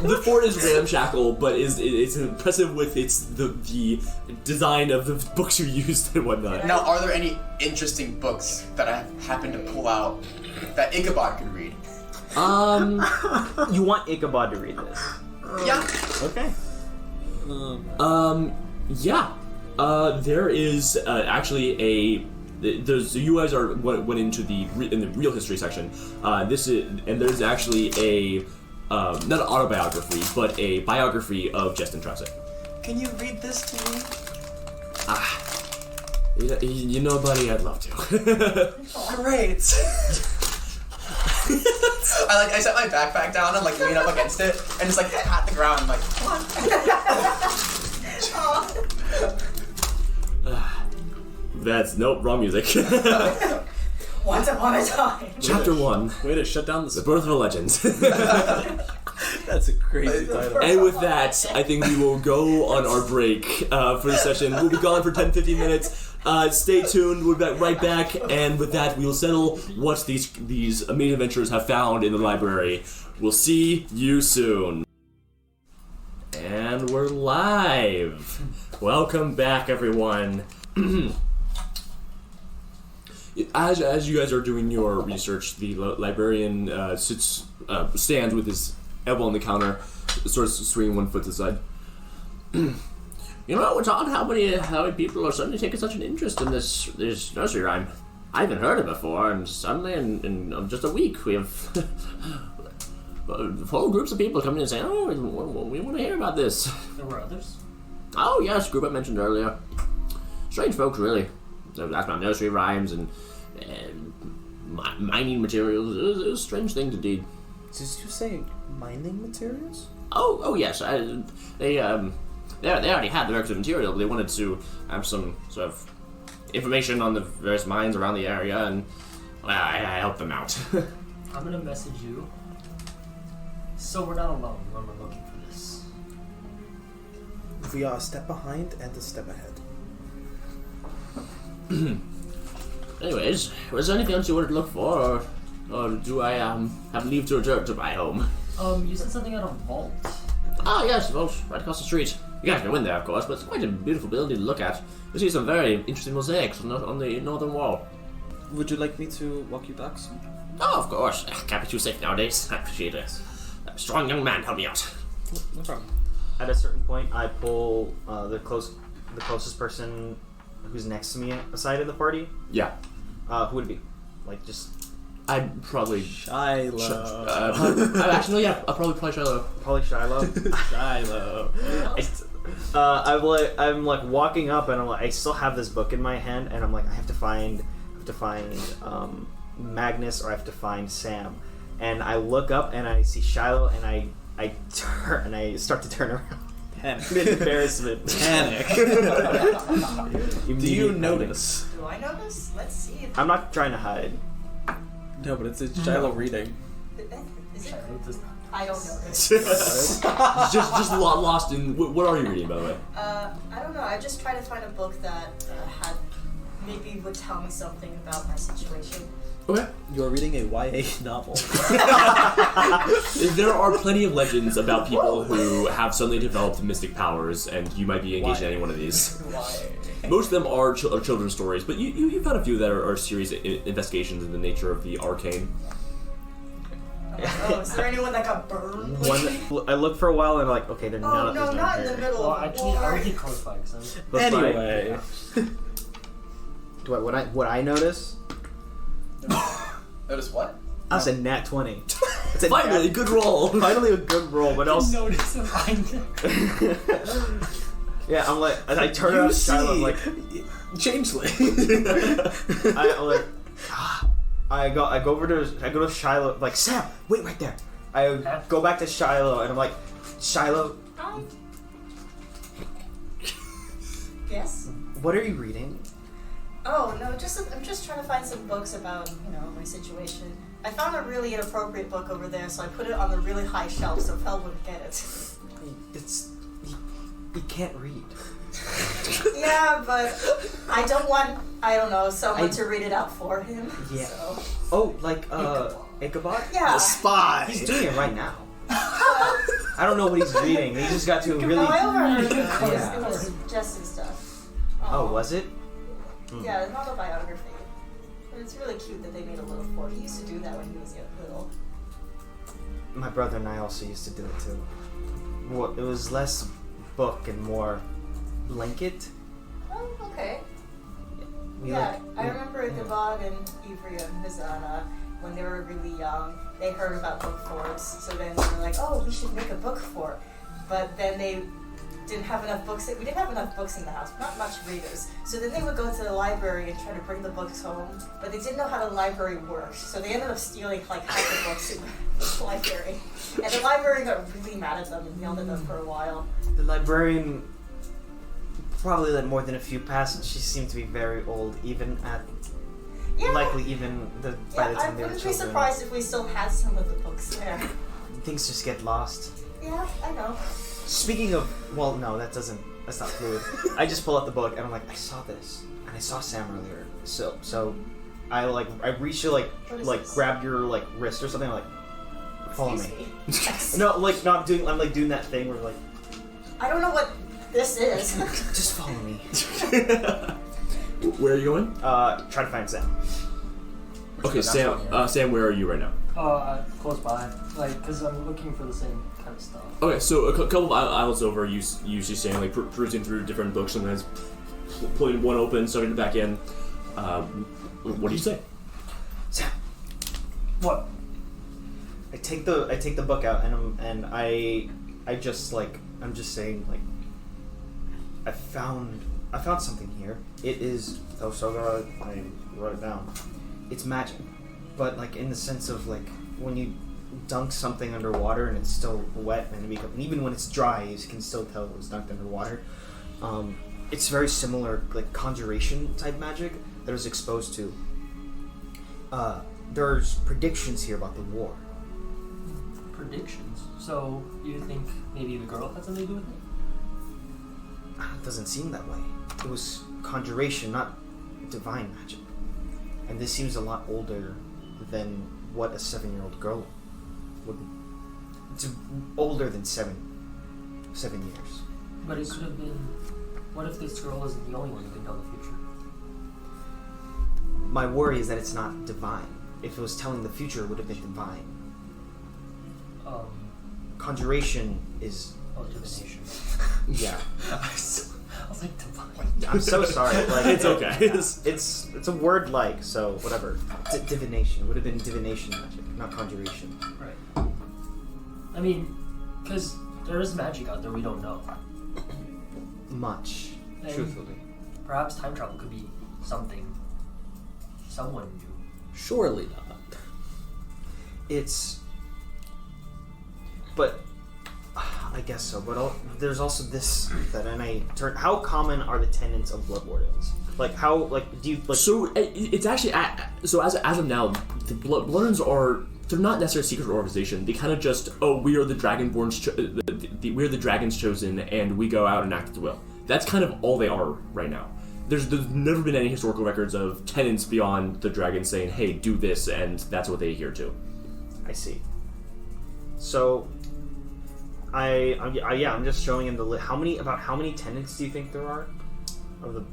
The fort is ramshackle, but it's impressive with the design of the books you used and whatnot. Now, are there any interesting books that I happen to pull out that Ichabod could read? You want Ichabod to read this? Yeah. Okay. Yeah. There is actually you guys went into in the real history section. There's actually a not an autobiography, but a biography of Justin Trasse. Can you read this to me? You know, buddy, I'd love to. Great. I set my backpack down and lean up against it and just pat the ground come on. That's wrong music. Once upon a time. Chapter 1. Way to shut down The Birth of a Legend. That's a crazy title. And with that, I think we will go on our break for the session. We'll be gone for 10-15 minutes. Stay tuned. We'll be right back, and with that, we will settle what these amazing adventurers have found in the library. We'll see you soon. And we're live. Welcome back, everyone. As you guys are doing your research, the librarian stands with his elbow on the counter, sort of swinging one foot to the side. You know, it's odd how many people are suddenly taking such an interest in this nursery rhyme. I haven't heard it before, and suddenly in just a week we have whole groups of people coming in and saying, "Oh, we want to hear about this." There were others? Oh yes, group I mentioned earlier. Strange folks, really. They asked about nursery rhymes and mining materials. It was a strange thing indeed. Did you say mining materials? Oh yes. They already had the requisite material, but they wanted to have some sort of information on the various mines around the area, and I helped them out. I'm gonna message you so we're not alone when we're looking for this. We are a step behind and a step ahead. Anyways, was there anything else you wanted to look for, or do I have leave to return to my home? You said something about a vault. Ah yes, vault, right across the street. You can't go in there, of course, but it's quite a beautiful building to look at. You see some very interesting mosaics on the northern wall. Would you like me to walk you back some? Oh, of course. Can't be too safe nowadays. I appreciate it. A strong young man, help me out. No problem. At a certain point, I pull the closest person who's next to me aside in the party. Yeah. Who would it be? I'd probably. Shiloh. Actually, yeah, I'll probably Shiloh. Probably Shiloh. Shiloh. I'm like walking up, and I'm like, I still have this book in my hand, and I'm like, I have to find Magnus, or I have to find Sam. And I look up, and I see Shiloh, and I turn, and I start to turn around. Panic. In embarrassment. Panic. Do you notice? Do I notice? Let's see. I'm not trying to hide. No, but it's Shiloh reading. Is it? Shiloh does not. I don't notice. just lost in. What are you reading, by the way? I don't know. I just tried to find a book that had maybe would tell me something about my situation. Okay. You are reading a YA novel. There are plenty of legends about people who have suddenly developed mystic powers, and you might be engaged in any one of these. Most of them are children's stories, but you've had a few that are serious investigations in the nature of the arcane. Oh, is there anyone that got burned? I look for a while, and I'm like, okay, they're Oh not. no, not in the middle Well, of the actually, war. I would be close by because Anyway. What I notice? Notice what? That's a nat 20. It's a Finally, good roll. Finally a good roll, but also notice it. yeah, I'm like, as I turn You around to see Shiloh, I'm like, Changeling. I'm like, I go over to Shiloh, like, Sam, wait right there. I go back to Shiloh, and I'm like, Shiloh, Hi. Yes? what are you reading? Oh no, I'm just trying to find some books about my situation. I found a really inappropriate book over there, so I put it on the really high shelf so Fel wouldn't get it. You can't read. Yeah, but I don't want someone to read it out for him. Yeah. So. Oh, like Ichabod? Yeah. Spy. He's doing it right now. I don't know what he's reading. He just got to a really. No, I overheard it. Yeah. It was Jesse stuff. Oh, was it? Yeah, it's not a biography. But it's really cute that they made a little fort. He used to do that when he was little. My brother and I also used to do it too. Well, it was less book and more blanket. Oh, okay. We Yeah, I remember Ichabod and Afaerium, when they were really young, they heard about book forts, so then they were like, oh, we should make a book fort. But then they didn't have enough books. We didn't have enough books in the house, not much readers. So then they would go to the library and try to bring the books home, but they didn't know how the library worked. So they ended up stealing like half the books in the library. And the librarian got really mad at them and yelled at them for a while. The librarian probably let more than a few pass, and she seemed to be very old, even at Yeah. likely even by the I time they were wouldn't be children. surprised if we still had some of the books there. Things just get lost. Yeah, I know. Speaking of, well, no, that's not fluid. I just pull out the book and I'm like, I saw this, and I saw Sam earlier. So I reach to What is this? grab your wrist or something. I'm like, follow me. Excuse me. No, I'm doing that thing where I don't know what this is. just follow me. Where are you going? Try to find Sam. Okay, Sam. Sam, where are you right now? Close by, because I'm looking for the same kind of stuff. Okay, so a couple of aisles over, you see Sam perusing through different books, sometimes pulling one open, starting to back in. What do you say? Sam. What? I take the book out and I'm just saying I found something here. It is I wrote it down. It's magic, but in the sense of when you dunk something underwater and it's still wet and even when it's dry you can still tell it was dunked underwater. It's very similar conjuration type magic that I was exposed to. There's predictions here about the war. Predictions? So, you think maybe the girl had something to do with it? It doesn't seem that way. It was conjuration, not divine magic. And this seems a lot older than what a 7-year-old girl would. It's older than 7 years. But it could have been... What if this girl isn't the only one who can tell the future? My worry is that it's not divine. If it was telling the future, it would have been divine. Conjuration is... Oh, divination. Yeah. I was like, divine. I'm so sorry. Like, It's okay. It's a word like, so whatever. Divination. It would have been divination magic, not conjuration. Right. I mean, because there is magic out there we don't know. Much, And truthfully. Perhaps time travel could be something someone knew. Surely not. But I guess so. But there's also this that, and how common are the tenets of Blood Wardens? Like how, like do you like? So it's actually so as of now, the Bloodlands they're not necessarily a secret organization. They kind of just we are the Dragonborn's we're the Dragon's chosen, and we go out and act at will. That's kind of all they are right now. There's never been any historical records of tenants beyond the Dragon saying, "Hey, do this," and that's what they adhere to. I see. So, I'm just showing him the list. How many tenants do you think there are of the?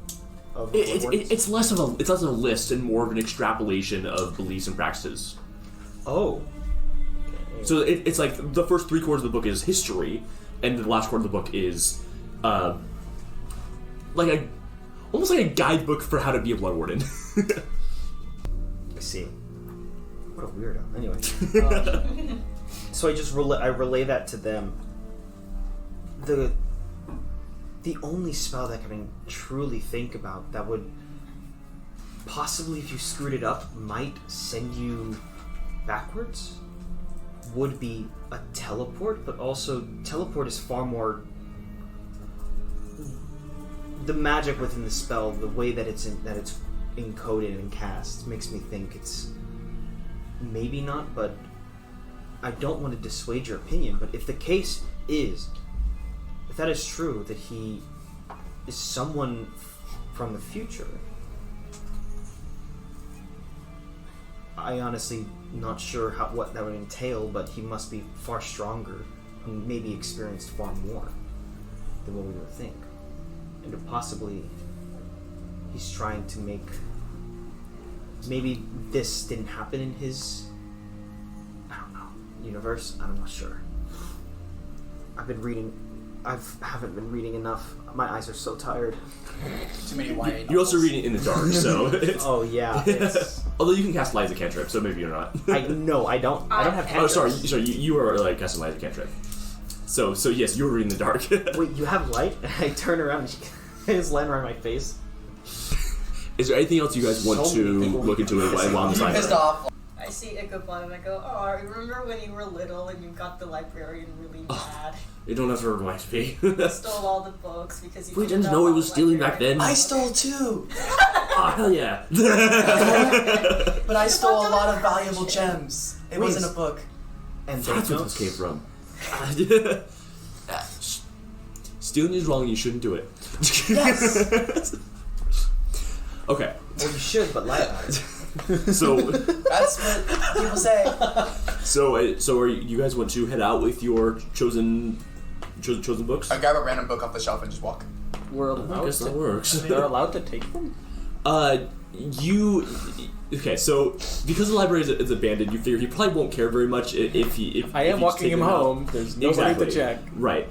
It's less of a list and more of an extrapolation of beliefs and practices. Oh. Okay. So it's like the first 3 quarters of the book is history, and the last quarter of the book is, almost like a guidebook for how to be a Blood Warden. I see. What a weirdo. Anyway. So I just relay that to them. The only spell that I can truly think about that would possibly, if you screwed it up, might send you backwards would be a teleport, but also teleport is far more the magic within the spell, the way that it's encoded and cast makes me think it's maybe not, but I don't want to dissuade your opinion, but if the case is, if that is true, that he is someone from the future, I honestly not sure what that would entail, but he must be far stronger and maybe experienced far more than what we would think. And possibly he's trying to make, maybe this didn't happen in his, I don't know, universe. I'm not sure. I haven't been reading enough. My eyes are so tired. Too many YA novels. You're also reading in the dark, so it's, Oh yeah. although you can cast Light as a cantrip, so maybe you're not. I don't have cantrips. Oh, sorry. You are like casting Light as a cantrip. So yes, you were reading in the dark. Wait, you have light? I turn around and it's laying around my face. Is there anything else you guys want So to many people look into it while I'm I'm pissed silent? off. I see Ichabod and I go, oh, I remember when you were little and you got the librarian really mad. You don't have to remind me. Stole all the books because you We figured didn't out know he all was the stealing back librarian- then. I stole too, Oh, hell yeah. but I stole a lot of valuable gems. It wasn't a book. And That's where this came from. Stealing is wrong and you shouldn't do it. Yes. Okay, Well, you should, but lie about it. so That's what people say. so are you guys want to head out with your chosen books? I grab a random book off the shelf and just walk. We're I allowed guess that to. works. They're allowed to take them? Okay, so because the library is abandoned, you figure he probably won't care very much if I am he's walking taken him out. home. There's nobody Exactly. to check. Right.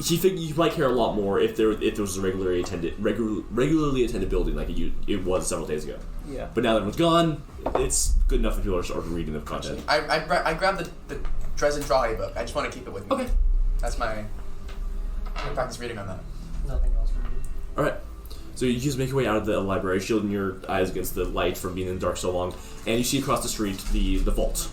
He figured you might care a lot more if there was a regularly attended building like it was several days ago. Yeah. But now that everyone's gone, it's good enough if people are starting reading the content. I grabbed the Dresden Drahe book. I just want to keep it with me. Okay. That's my practice reading on that. Nothing else for me. All right. So you just make your way out of the library, shielding your eyes against the light from being in the dark so long, and you see across the street the vault,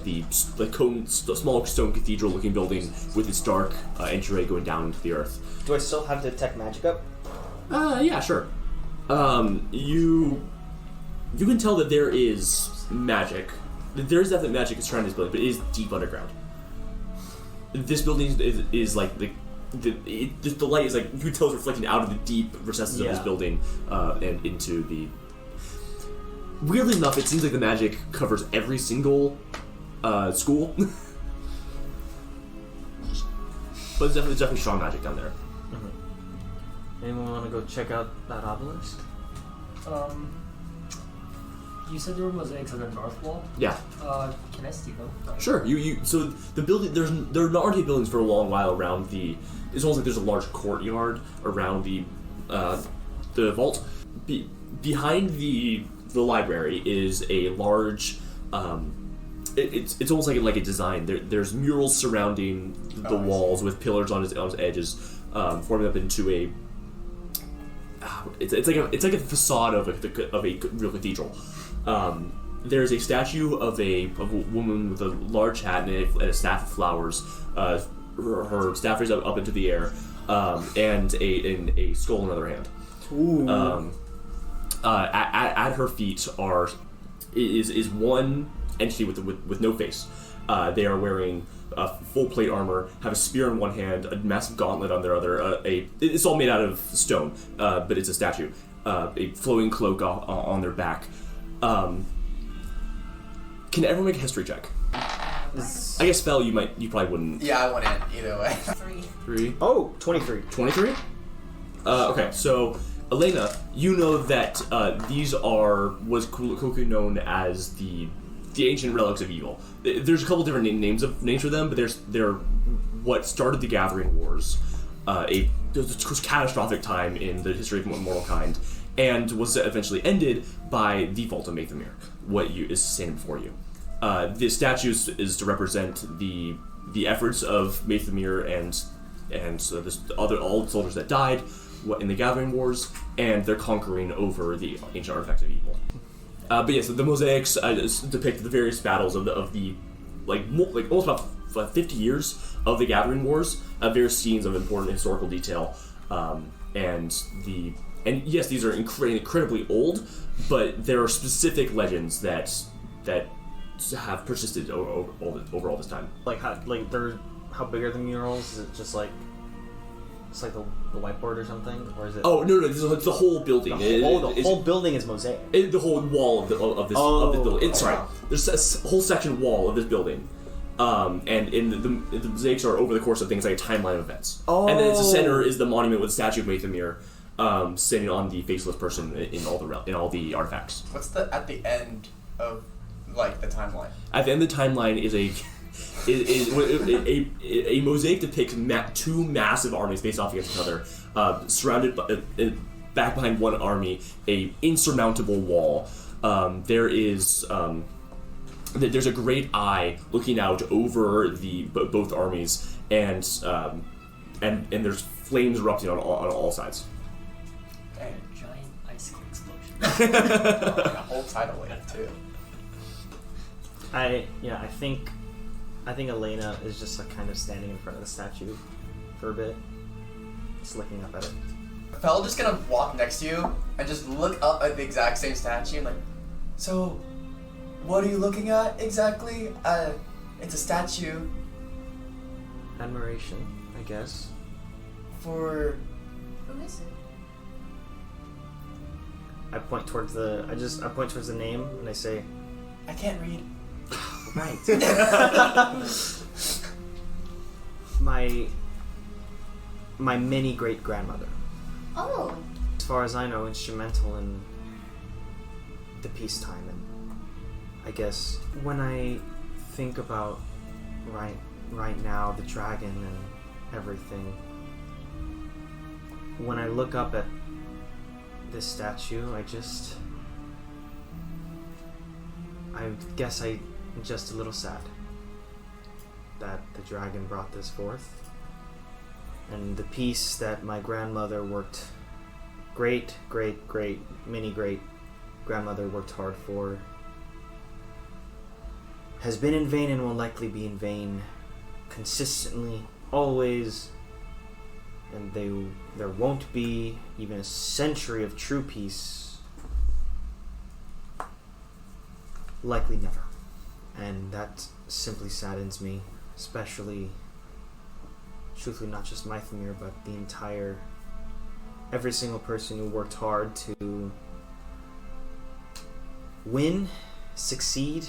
the small stone cathedral-looking building with its dark entryway going down into the earth. Do I still have the detect magic up? Yeah, sure. You can tell that there is magic. There is definitely magic surrounding this building, but it is deep underground. This building is like the light is like you can tell it's reflecting out of the deep recesses of this building and into the. Weirdly enough, it seems like the magic covers every single school, but there's definitely strong magic down there. Anyone want to go check out that obelisk? You said there were mosaics on the north wall. Yeah. Can I see them? Sure. So the building there are already buildings for a long while around the. It's almost like there's a large courtyard around the vault. Behind the library is a large. It's almost like a design. There's murals surrounding the walls with pillars on its edges, forming up into a. It's like a facade of a real cathedral. There's a statue of a woman with a large hat and a staff of flowers. Her staff is up into the air, and a skull in the other hand. Ooh. At her feet is one entity with no face. They are wearing full plate armor, have a spear in one hand, a massive gauntlet on their other. It's all made out of stone, but it's a statue. A flowing cloak on their back. Can everyone make a history check? I guess Fel, you probably wouldn't. Yeah, I wouldn't either way. 3. Oh, 23. 23? Okay, so Elena, you know that these was colloquially known as the ancient relics of evil. There's a couple different names for them, but they're what started the Gathering Wars, a catastrophic time in the history of mortal kind, and was eventually ended by the Vault of Maethamir, what is standing before you. The statue is to represent the efforts of Maethamir and so all the soldiers that died in the Gathering Wars, and they're conquering over the ancient artifacts of evil. But yes, the mosaics depict the various battles of the almost about 50 years of the Gathering Wars, various scenes of important historical detail, and yes, these are incredibly old, but there are specific legends that have persisted over all this time. How big are the murals? Is it just like it's like the whiteboard or something, or is it? Oh no, it's the whole building. The whole building is mosaic. The whole wall of this building. There's a whole section wall of this building, and the mosaics are over the course of things like a timeline of events. Oh. And then its center is the monument with the statue of Maethamir, sitting on the faceless person in all the artifacts. What's at the end of the timeline? At the end of the timeline is a mosaic depicts two massive armies faced off against each other, surrounded by, back behind one army, a insurmountable wall. There's a great eye looking out over both armies, and there's flames erupting on all sides. Dang. Giant icicle explosion. A whole tidal wave too. I think Elena is just kind of standing in front of the statue for a bit, just looking up at it. Fel just gonna walk next to you and just look up at the exact same statue and so what are you looking at exactly? It's a statue. Admiration, I guess. For Who is it? I point towards the name and I say, I can't read. Right. my mini great grandmother. Oh. As far as I know, instrumental in the peacetime, and I guess when I think about right now the dragon and everything, when I look up at this statue, I guess I'm just a little sad that the dragon brought this forth, and the peace that my grandmother worked, great grandmother worked hard for, has been in vain and will likely be in vain consistently, always, and there won't be even a century of true peace, likely never. And that simply saddens me, especially, truthfully, not just Maethamir, but every single person who worked hard to win, succeed,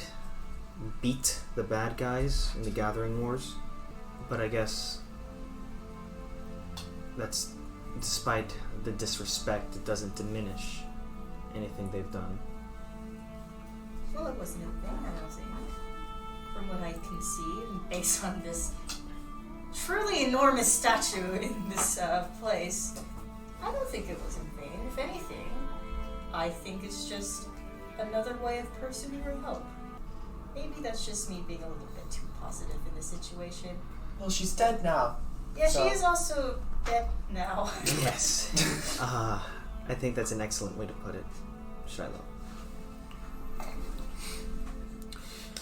beat the bad guys in the Gathering Wars. But I guess that's, despite the disrespect, it doesn't diminish anything they've done. Well, it wasn't a thing, I don't think. From what I can see, and based on this truly enormous statue in this place, I don't think it was in vain. If anything, I think it's just another way of pursuing her help. Maybe that's just me being a little bit too positive in this situation. Well, she's dead now. Yeah, So- she is also dead now. Yes. I think that's an excellent way to put it, Shiloh.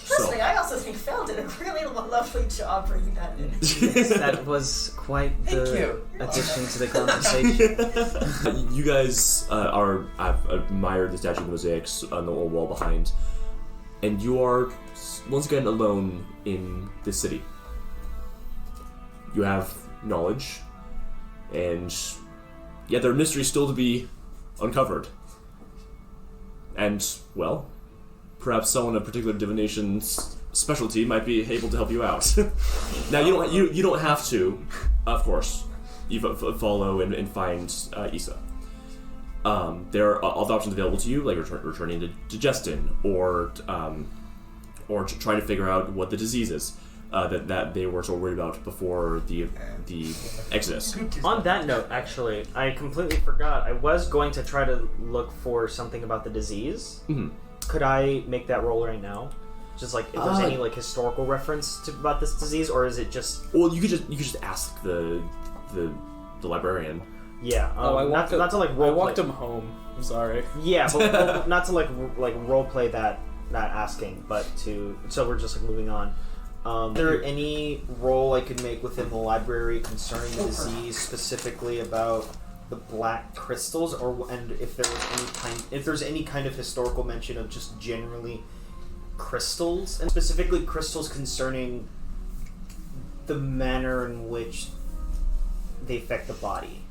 Personally, I also think Phil did a really lovely job bringing that in. Yes, that was quite Thank the you. addition to the conversation. You guys have admired the statue of mosaics on the old wall behind, and you are once again alone in the city. You have knowledge, and yet there are mysteries still to be uncovered. And, well, perhaps someone of particular divination's specialty might be able to help you out. Now, you don't have to, of course, you follow and find Issa. There are other options available to you, like returning to Justin, or trying to figure out what the disease is that they were so worried about before the Exodus. On that note, actually, I completely forgot. I was going to try to look for something about the disease. Mm-hmm. Could I make that roll right now? Just like if there's any like historical reference about this disease, or is it just? Well, you could just ask the librarian. Yeah. I walked not to like role I walked play. him home. I'm sorry. Yeah, but not to like role play that asking, but so we're just like moving on. Is there any role I could make within the library concerning the disease, specifically about the black crystals, and if there's any kind of historical mention of just generally crystals, and specifically crystals concerning the manner in which they affect the body?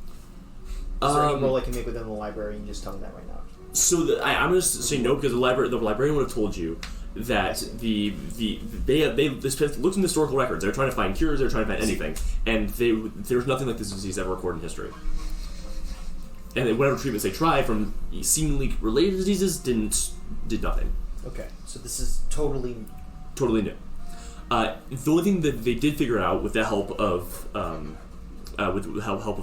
Is there any role I can make within the library? And just tell me that right now. So I'm going to say no, because the librarian would have told you that they looked in the historical records. They're trying to find cures. They're trying to find anything, and there was nothing like this disease ever recorded in history. And then whatever treatments they tried from seemingly related diseases did nothing. Okay, so this is totally new. The only thing that they did figure out with the help of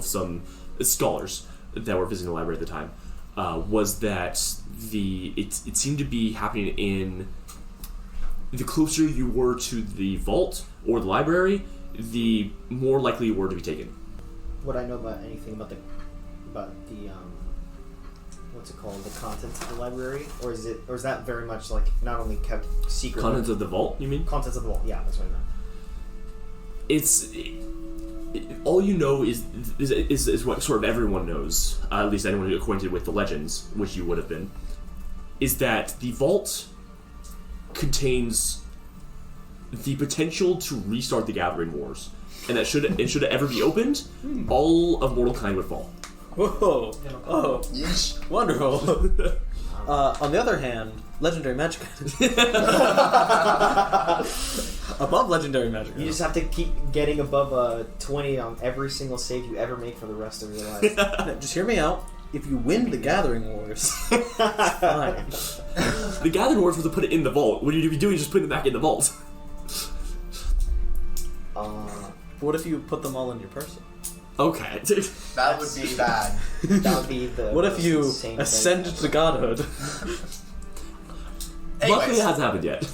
some scholars that were visiting the library at the time was that it seemed to be happening in the closer you were to the vault or the library, the more likely you were to be taken. Would I know about anything about the what's it called, the contents of the library, or is that very much like not only kept secret? Contents of the vault, you mean? Contents of the vault, yeah, that's what I meant. All you know is what sort of everyone knows, at least anyone who's acquainted with the legends, which you would have been, is that the vault contains the potential to restart the Gathering Wars, and that should it ever be opened, all of mortal kind would fall. Whoa! Oh, wonderful. On the other hand, legendary magic. Above legendary magic. You just have to keep getting above 20 on every single save you ever make for the rest of your life. Just hear me out. If you win the Gathering Wars, fine. The Gathering Wars was to put it in the vault. What you'd be doing is just putting it back in the vault. What if you put them all in your person? Okay. That would be bad. That would be the What if you insane ascend thing. to godhood? Luckily, Anyways, it hasn't happened yet.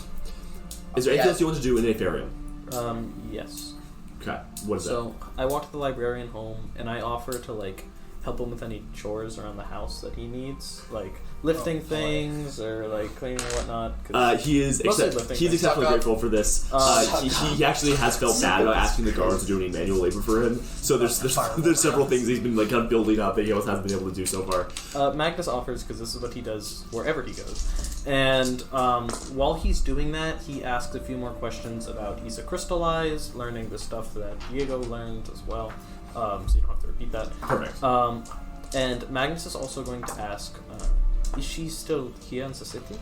Is there anything else you want to do in Afaerium? Yes. Okay. What is So I walked the librarian home, and I offer to help him with any chores around the house that he needs, like lifting things or cleaning and whatnot. 'cause that? He is mostly lifting he's things. exceptionally grateful for this. He actually has felt bad about asking the guards to do any manual labor for him. So there's several things he's been kind of building up that he almost hasn't been able to do so far. Magnus offers because this is what he does wherever he goes. And while he's doing that, he asks a few more questions about Issa Crystallized, learning the stuff that Diego learned as well. So you don't have to repeat that. Perfect. And Magnus is also going to ask, is she still here in the city?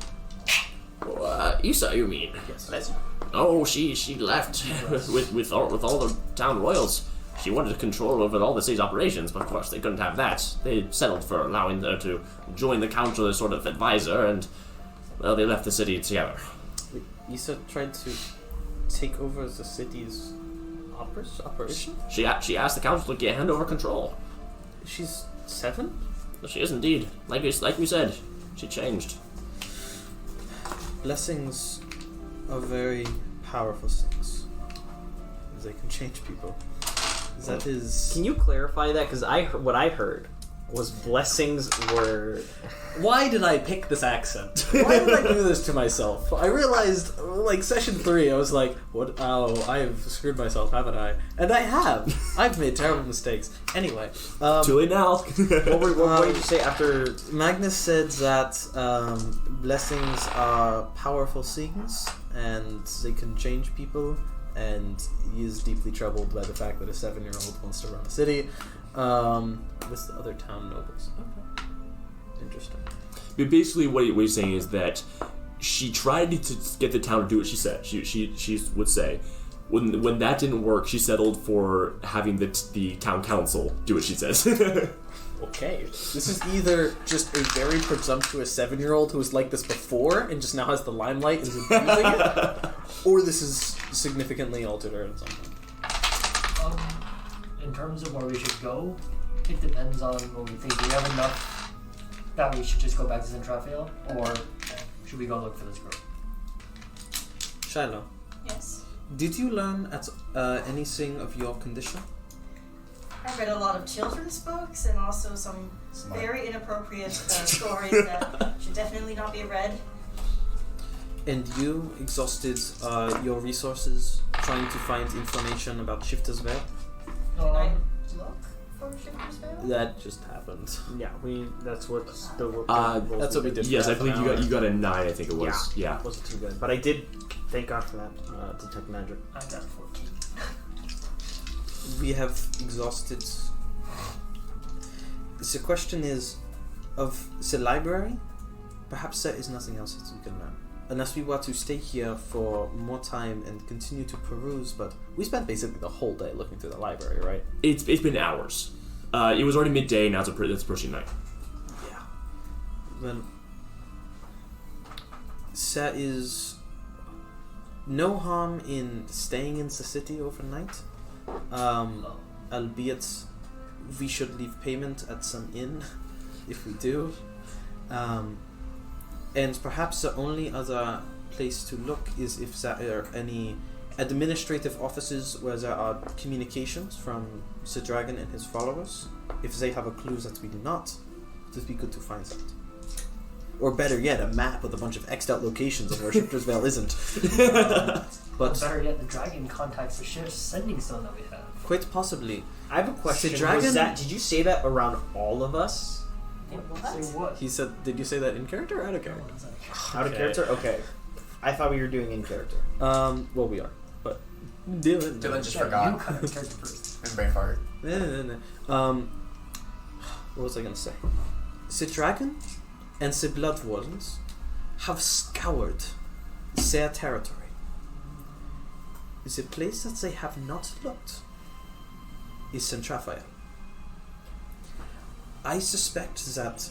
Issa, you mean? Yes. Oh, she left with all the town royals. She wanted control over all the city's operations, but of course they couldn't have that. They settled for allowing her to join the council as sort of advisor, and Well, they left the city together. Issa tried to take over the city's operation? She asked the council to hand over control. She's 7? She is indeed. Like we said, she changed. Blessings are very powerful things. They can change people. That is... Can you clarify that? Because what I heard was blessings were... Why did I pick this accent? Why did I do this to myself? I realized, like, session 3, I was like, what? Oh, I've screwed myself, haven't I? And I have. I've made terrible mistakes. Anyway. Too late now. What did you say after... Magnus said that blessings are powerful things, and they can change people, and he is deeply troubled by the fact that a 7-year-old wants to run a city with the other town nobles. Okay. Interesting. But basically, what he's saying is that she tried to get the town to do what she said. She would say, when that didn't work, she settled for having the town council do what she says. Okay. This is either just a very presumptuous 7-year-old who was like this before and just now has the limelight and is abusing it, or this is significantly altered her in some way. In terms of where we should go, it depends on what we think. Do we have enough that we should just go back to Centrafiel, or should we go look for this group? Shiloh, Yes. did you learn at anything of your condition? I've read a lot of children's books and also some very inappropriate stories that should definitely not be read. And you exhausted your resources trying to find information about Shifter's Veil? Can I look for Shifter's Veil? That just happened. Yeah, that's what the... That's what we did. Yes, I believe you got a 9. I think it was. Yeah. Wasn't too good. But I did, thank God for that, detect magic. I got 14. We have exhausted... The question is, of the library, perhaps there is nothing else that we can learn. Unless we were to stay here for more time and continue to peruse, but we spent basically the whole day looking through the library, right? It's been hours. It was already midday, now it's approaching night. Yeah. Then there is no harm in staying in the city overnight, albeit we should leave payment at some inn if we do. And perhaps the only other place to look is if there are any administrative offices where there are communications from the dragon and his followers. If they have a clue that we do not, it would be good to find that. Or better yet, a map with a bunch of X'd out locations of where Shifter's Veil isn't. But Better yet, the dragon contacts the ship's sending stone that we have. quite possibly, I have a question. The dragon- Did you say that around all of us? Say what? he said, did you say that in character or out of character? Out of character? Okay. I thought we were doing in character. Well, we are, but Dylan Dylan just You forgot. kind of character proof. And brain fart. No. What was I gonna say? The dragon and the blood wardens have scoured their territory. The place that they have not looked is Centrafiel. I suspect that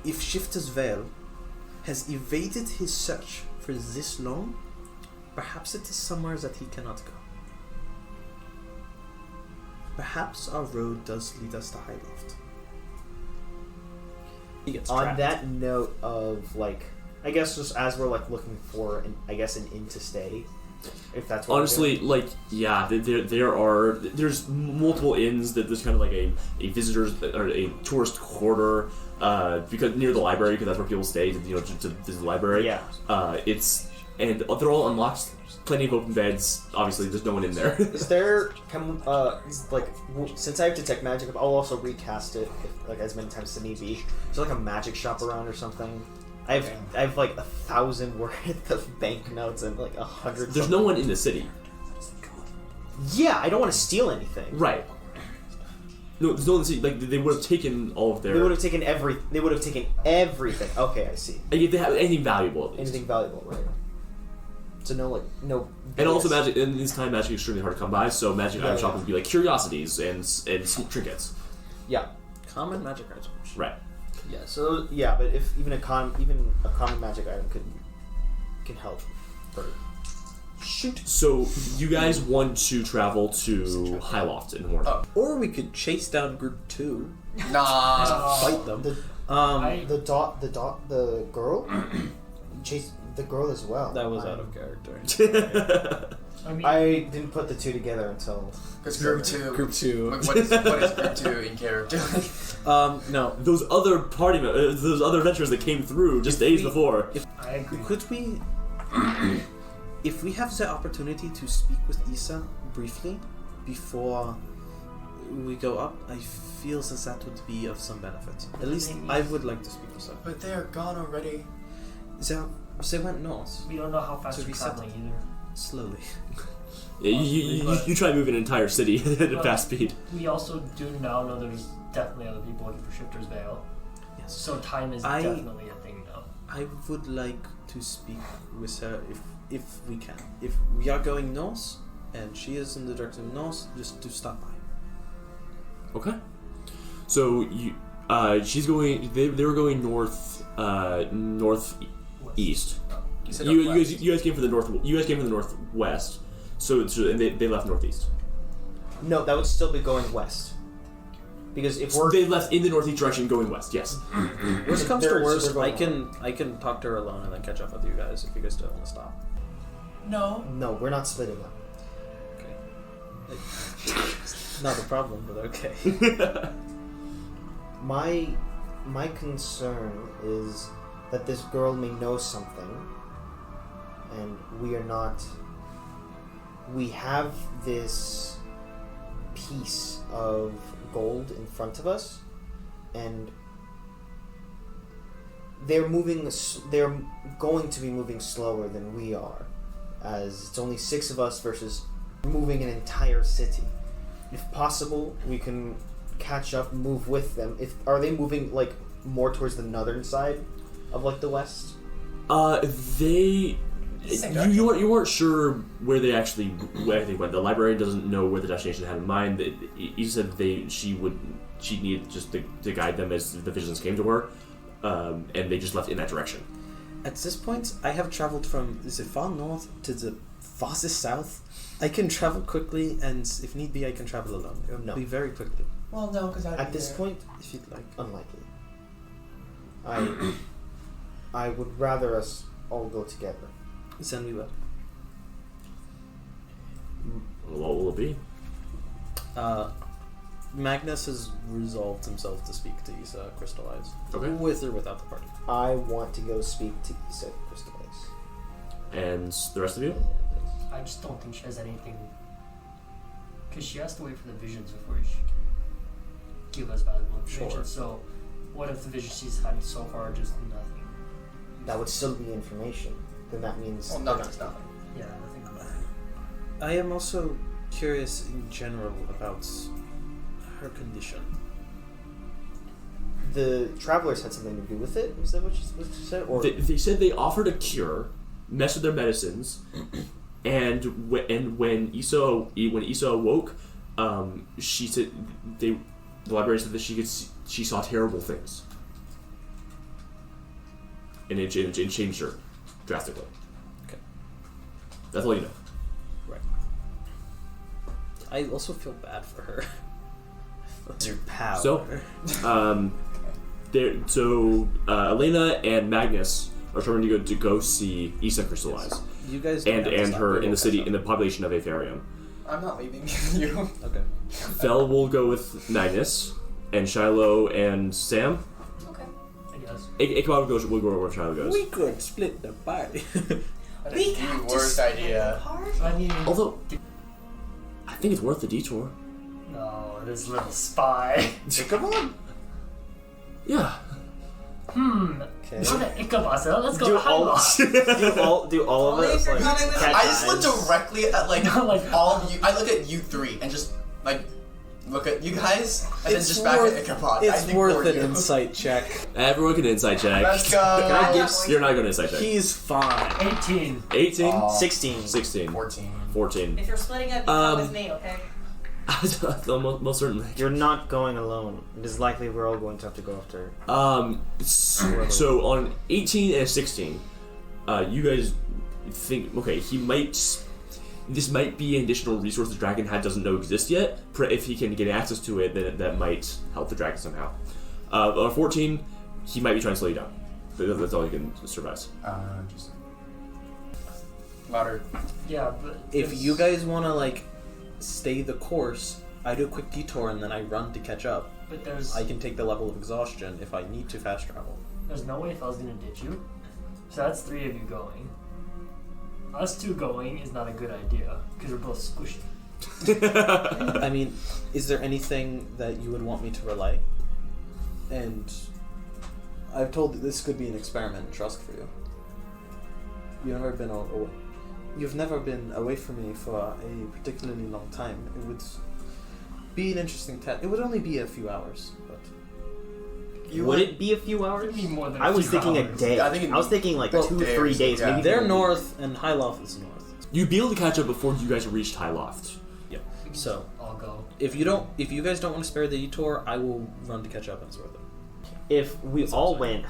if Shifter's Veil has evaded his search for this long, perhaps it is somewhere that he cannot go. Perhaps our road does lead us to Highloft. He gets On trapped. that note of, like, I guess just as we're, like, looking for, an inn to stay, if that's what Honestly, like, yeah, there's multiple inns that there's kind of like a visitors or a tourist quarter because near the library, because that's where people stay to visit the library. Yeah. And they're all unlocked. Plenty of open beds. Obviously, there's no one in there. Is there, since I have detect magic, I'll also recast it, as many times as need be. Is there, like, a magic shop around or something? I have like 1,000 worth of banknotes and like 100. There's no one in the city. Yeah, I don't want to steal anything. Right. No, there's no one in the city. Like, they would have taken all of their... They would have taken everything. Okay, I see. If they have anything valuable, at least. Anything valuable, right? So no. And also magic, in this time, magic is extremely hard to come by, so magic item shopping would be like curiosities and trinkets. Yeah. Common magic items. Right. Yeah. So yeah, but if even a common magic item can help. Shoot. So you guys want to travel to Highloft in the morning? Or we could chase down Group 2. Nah. Fight them. The girl chase the girl as well. That was out of character. I didn't put the two together until Because Group 2. Group 2. What is Group 2 in character? No. Those other those other adventurers that came through just days before. I agree. Could we... if we have the opportunity to speak with Issa briefly before we go up, I feel that would be of some benefit. At least I would like to speak with her. But they're gone already. They went north. We don't know how fast So we're we set- traveling either. Slowly. Yeah, you try moving an entire city at a fast speed. We also do now know there's definitely other people looking for Shifter's Veil. Yes. So time is definitely a thing now. I would like to speak with her if we can. If we are going north and she is in the direction of north, just to stop by. Okay. So she's going. They were going northeast. You guys came from the north. You guys came from the northwest. So and they left northeast. No, that would still be going west. Because if They left in the northeast direction, going west. Yes. Worst comes to They're- so worst, they're going I can talk to her alone and then catch up with you guys if you guys don't want to stop. No. No, we're not splitting up. Okay. Not a problem, but okay. My concern is that this girl may know something, and we are not. We have this piece of gold in front of us, and they're moving. They're going to be moving slower than we are, as it's only 6 of us versus moving an entire city. If possible, we can catch up, move with them. Are they moving like more towards the northern side of like the west? You weren't sure where they went. The librarian doesn't know where the destination they had in mind. You said she needed just to guide them as the visions came to her, and they just left in that direction. At this point, I have traveled from the far north to the farthest south. I can travel quickly, and if need be, I can travel alone. It will be very quickly. Well, no, because At this point, If you'd like. unlikely. I would rather us all go together. Then we will. What will it be? Magnus has resolved himself to speak to Issa Crystallize. Okay. With or without the party. I want to go speak to Issa Crystallize. And the rest of you? I just don't think she has anything. Because she has to wait for the visions before she can give us valuable information. Sure. So, what if the visions she's had so far are just nothing? That would still be information. Then that means Well, nothing's nothing. Yeah, nothing about it. I am also curious in general about her condition. the travelers had something to do with it. Was that what you said? Or They said they offered a cure, messed with their medicines, and when Issa awoke, she said the librarian said that she saw terrible things, and it changed her drastically. Okay. That's all you know. Right. I also feel bad for her. That's your power. So, Elena and Magnus are trying to go see Issa crystallize, You guys and don't have to stop. her We in the will city catch in the population of Afaerium. I'm not leaving you. Okay. Fel will go with Magnus, and Shiloh and Sam. Okay. I guess. Ichabod will go where Shiloh goes. We could split the party. That's We the have to worst split idea. apart? I mean, Although, I think it's worth the detour. no, this little spy. Ichabod? Yeah. okay. Not an Ichabod, so let's go Do to all, Highloft. do all of Only us if you're like coming with catch I just look eyes? directly at like, Not like- all of you. I look at you three and just like look at you guys and then It's just back worth- at Ichabod. I It's think worth for an you. insight check. Everyone can insight check. Let's go. Can I give You're not going to insight check. He's fine. 18. 18, Aw. 16. 16, 14. 14. If you're splitting up, you come with me, okay? Most certainly. You're not going alone. It is likely we're all going to have to go after. So on 18 and 16, you guys think, okay, this might be an additional resource the dragon doesn't know exists yet. If he can get access to it, then that might help the dragon somehow. On 14, he might be trying to slow you down. That's all you can survive. Just louder. Yeah, but If there's- you guys want to like stay the course, I do a quick detour and then I run to catch up. But there's I can take the level of exhaustion if I need to fast travel. there's no way if I was gonna ditch you. So that's 3 of you going. Us 2 going is not a good idea because we're both squishy. I mean, is there anything that you would want me to relay? And I've told that this could be an experiment in trust for you. You've never been away from me for a particularly long time. It would be an interesting test. It would only be a few hours, but Would it be a few hours? It'd be more than I was few thinking a hours. day. Yeah, I think it'd I was be- thinking like well, 2-3 days, days. yeah. Maybe they're even- north and High Loft is north. You'd be able to catch up before you guys reached High Loft. So I'll go. if you guys don't want to spare the detour, I will run to catch up and it's worth it. If we all went,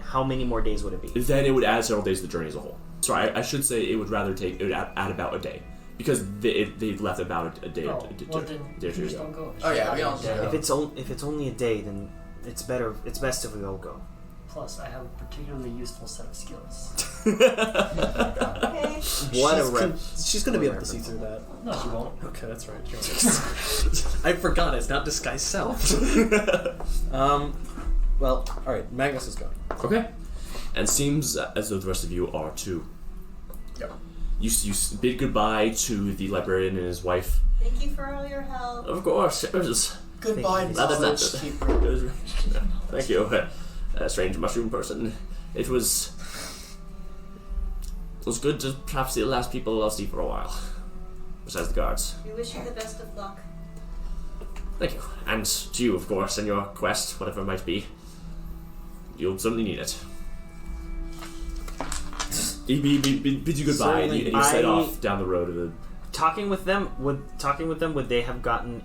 how many more days would it be? Then it would add several days to the journey as a whole. Sorry, I should say it would add about a day. Because they left about a day Oh, or two. well then day or two just ago. don't go. Oh, yeah, we all- Yeah. If it's only a day, then it's better. It's best if we all go. Plus, I have a particularly useful set of skills. Okay. What a rep. She's gonna be able to see through that. No, she won't. Okay, that's right. I forgot it's not disguised self. Well, all right. Magnus is going. Okay. And seems as though the rest of you are too. Yep. You bid goodbye to the librarian and his wife. Thank you for all your help. Of course, it was Goodbye, Rather than knowledge that- keeper. it was- thank you, strange mushroom person. It was good to perhaps see the last people I'll see for a while. Besides the guards. We wish you the best of luck. Thank you. And to you, of course, in your quest, whatever it might be. You'll certainly need it. He bids you goodbye, and you set off down the road of the. Talking with them, would they have gotten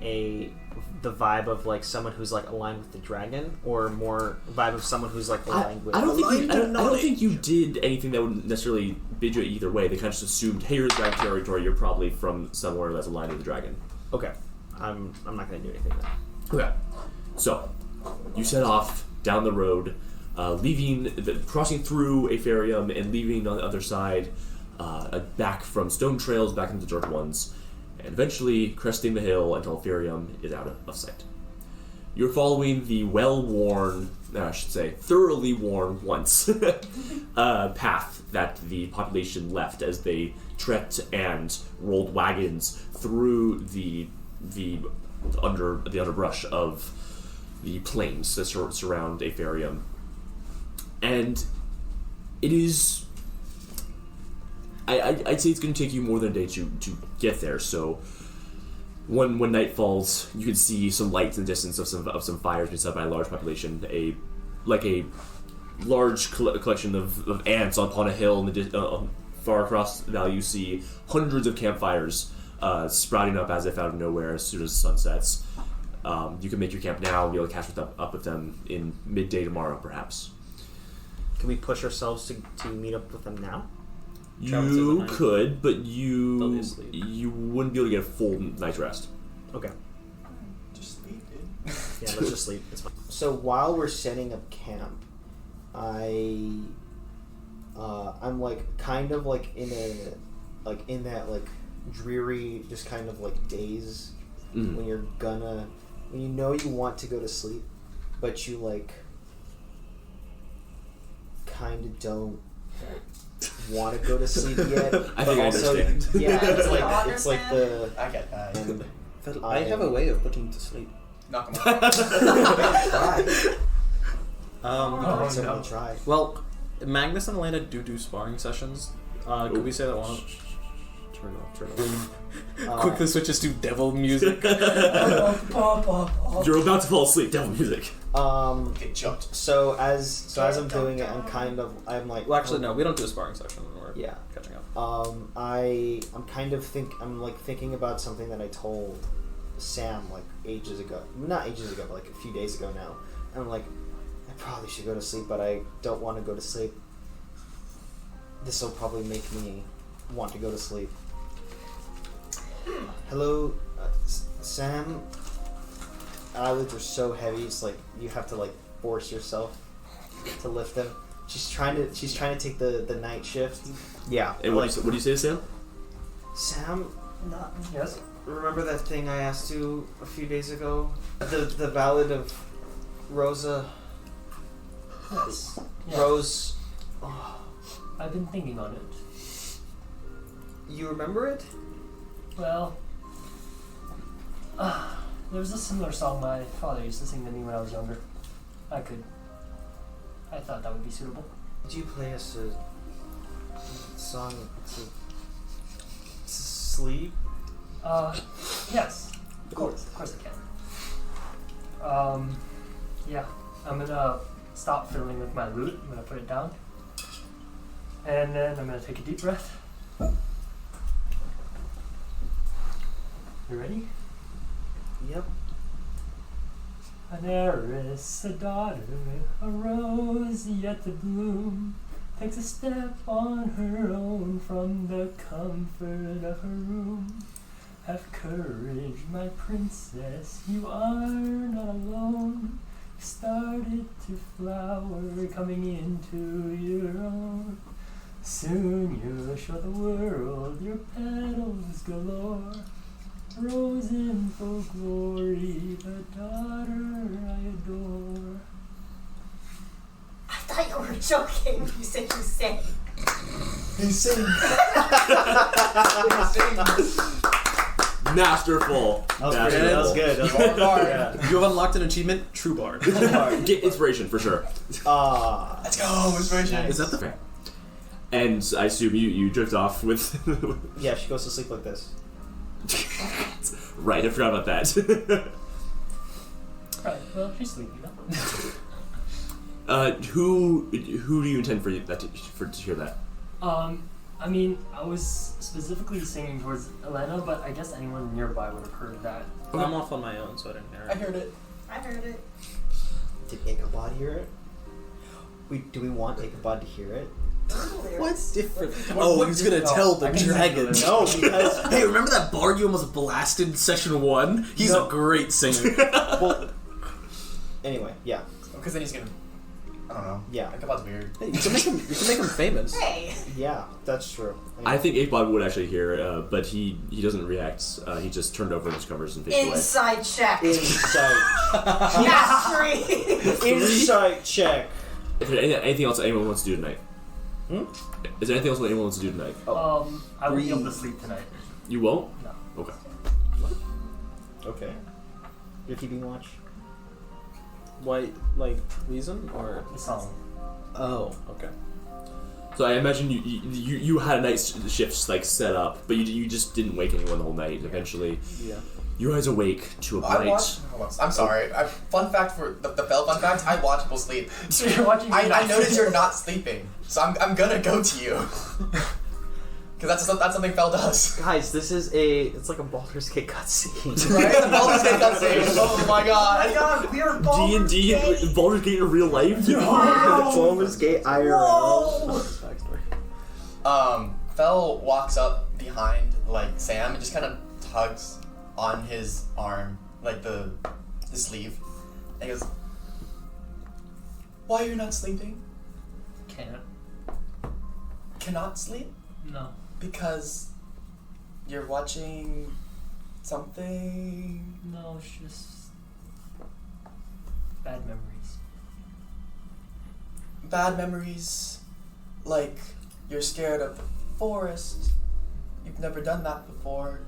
the vibe of like someone who's like aligned with the dragon, or more vibe of someone who's like aligned with? I don't think you did anything that would necessarily bid you either way. They kind of just assumed, hey, you're the dragon territory. You're probably from somewhere that's aligned with the dragon. Okay, I'm not gonna do anything then. Okay. So, you set off down the road, crossing through Afaerium and leaving on the other side, back from stone trails back into dirt ones, and eventually cresting the hill until Afaerium is out of sight. You're following the well-worn, I should say, thoroughly worn once, path that the population left as they trekked and rolled wagons through the underbrush of the plains that surround Afaerium. And it is... I'd say it's going to take you more than a day to get there, so when night falls, you can see some lights in the distance of some fires being set by a large population, a large collection of ants upon a hill in the far across the valley. You see hundreds of campfires sprouting up as if out of nowhere as soon as the sun sets. You can make your camp now and be able to catch up with them in midday tomorrow, perhaps. Can we push ourselves to meet up with them now? Travel through the You night. could, but They'll be you asleep. wouldn't be able to get a full night's rest. Okay. Just sleep, dude. Yeah, let's just sleep. It's fine. So while we're setting up camp, I'm like kind of like in that dreary, just kind of like daze Mhm. when you know you want to go to sleep, but you like kind of don't want to go to sleep yet. I but think I also, understand. Yeah, Yeah, it's we like all it's like the. I get that. And I have a way of putting you to sleep. Knock 'em out. try. Oh, So no. we'll try. Well, Magnus and Elena do sparring sessions. Could we say that one? Turn off. Quickly switches to devil music. You're about to fall asleep. Devil music. Get jumped. So as I'm doing it, I'm like. Well, actually, no, we don't do a sparring session when we're we're Yeah. catching up. I'm thinking about something that I told Sam like ages ago. Not ages ago, but like a few days ago now. And I'm like, I probably should go to sleep, but I don't want to go to sleep. This will probably make me want to go to sleep. Hello, Sam. Eyelids are so heavy. It's like you have to like force yourself to lift them. She's trying to take the night shift. Yeah. And what do you say to Sam? Sam, Yes? remember that thing I asked you a few days ago? The ballad of Rosa. Yes. Yeah. Rose. I've been thinking on it. You remember it? Well, there was a similar song my father used to sing to me when I was younger. I thought that would be suitable. Did you play us a song to sleep? Yes. Of course I can. Yeah. I'm gonna stop fiddling with my lute. I'm gonna put it down. And then I'm gonna take a deep breath. You ready? Yep. An heiress, a daughter, a rose yet to bloom, takes a step on her own from the comfort of her room. Have courage, my princess, you are not alone. You started to flower, coming into your own. Soon you'll show the world your petals galore. Rose in full glory, the daughter I adore. I thought you were joking when you said you sang. He sings. Masterful. That was good. That was good. That was You are good. bard. Yeah. You have unlocked an achievement, True Bard. Get inspiration for sure. Let's go, inspiration. Is that the? And I assume you drift off with. Yeah, she goes to sleep like this. Right, I forgot about that. Right, well, she's sleeping now. Who do you intend for to hear that? I mean, I was specifically singing towards Elena, but I guess anyone nearby would have heard that. I'm off on my own, so I didn't hear I it. heard it. I heard it. Did Ichabod hear it? Do we want Ichabod to hear it? What's different? Oh, he's gonna tell the I can dragon. sing No, because Hey, remember that bard you almost blasted in session 1? He's No. a great singer. well. Anyway, yeah, Because then he's gonna. I don't know. Yeah. Ichabod's weird. Hey, you can make him famous. Hey. yeah, that's true. I think Ichabod would actually hear, but he doesn't react. He just turned over his covers and faced away. Inside check. Insight. Mastery. Insight check. Is there anything else anyone wants to do tonight? Is there anything else anyone wants to do tonight? I won't be able to sleep tonight. You won't? No. Okay. Okay. You're keeping watch. Why, like, reason or? The song. Oh, okay. So I imagine you had a night shifts like set up, but you just didn't wake anyone the whole night. Eventually, Yeah. you guys awake to a I bright. watch. I'm sorry. Fun fact for the Bell fun fact. I watch people sleep. So you're watching me I not noticed sleep. you're not sleeping, so I'm gonna go to you. Because that's something Bell does. Guys, it's like a Baldur's Gate cutscene. Right? The Baldur's Gate cutscene. Oh my god. We are D&D Baldur's Gate in real life. Baldur's Gate IRL. Fel walks up behind like Sam and just kind of tugs on his arm, like the sleeve, and he goes, "Why are you not sleeping? Can't. Cannot sleep No. because you're watching something." No, it's just bad memories. Bad memories, like you're scared of the forest. You've never done that before.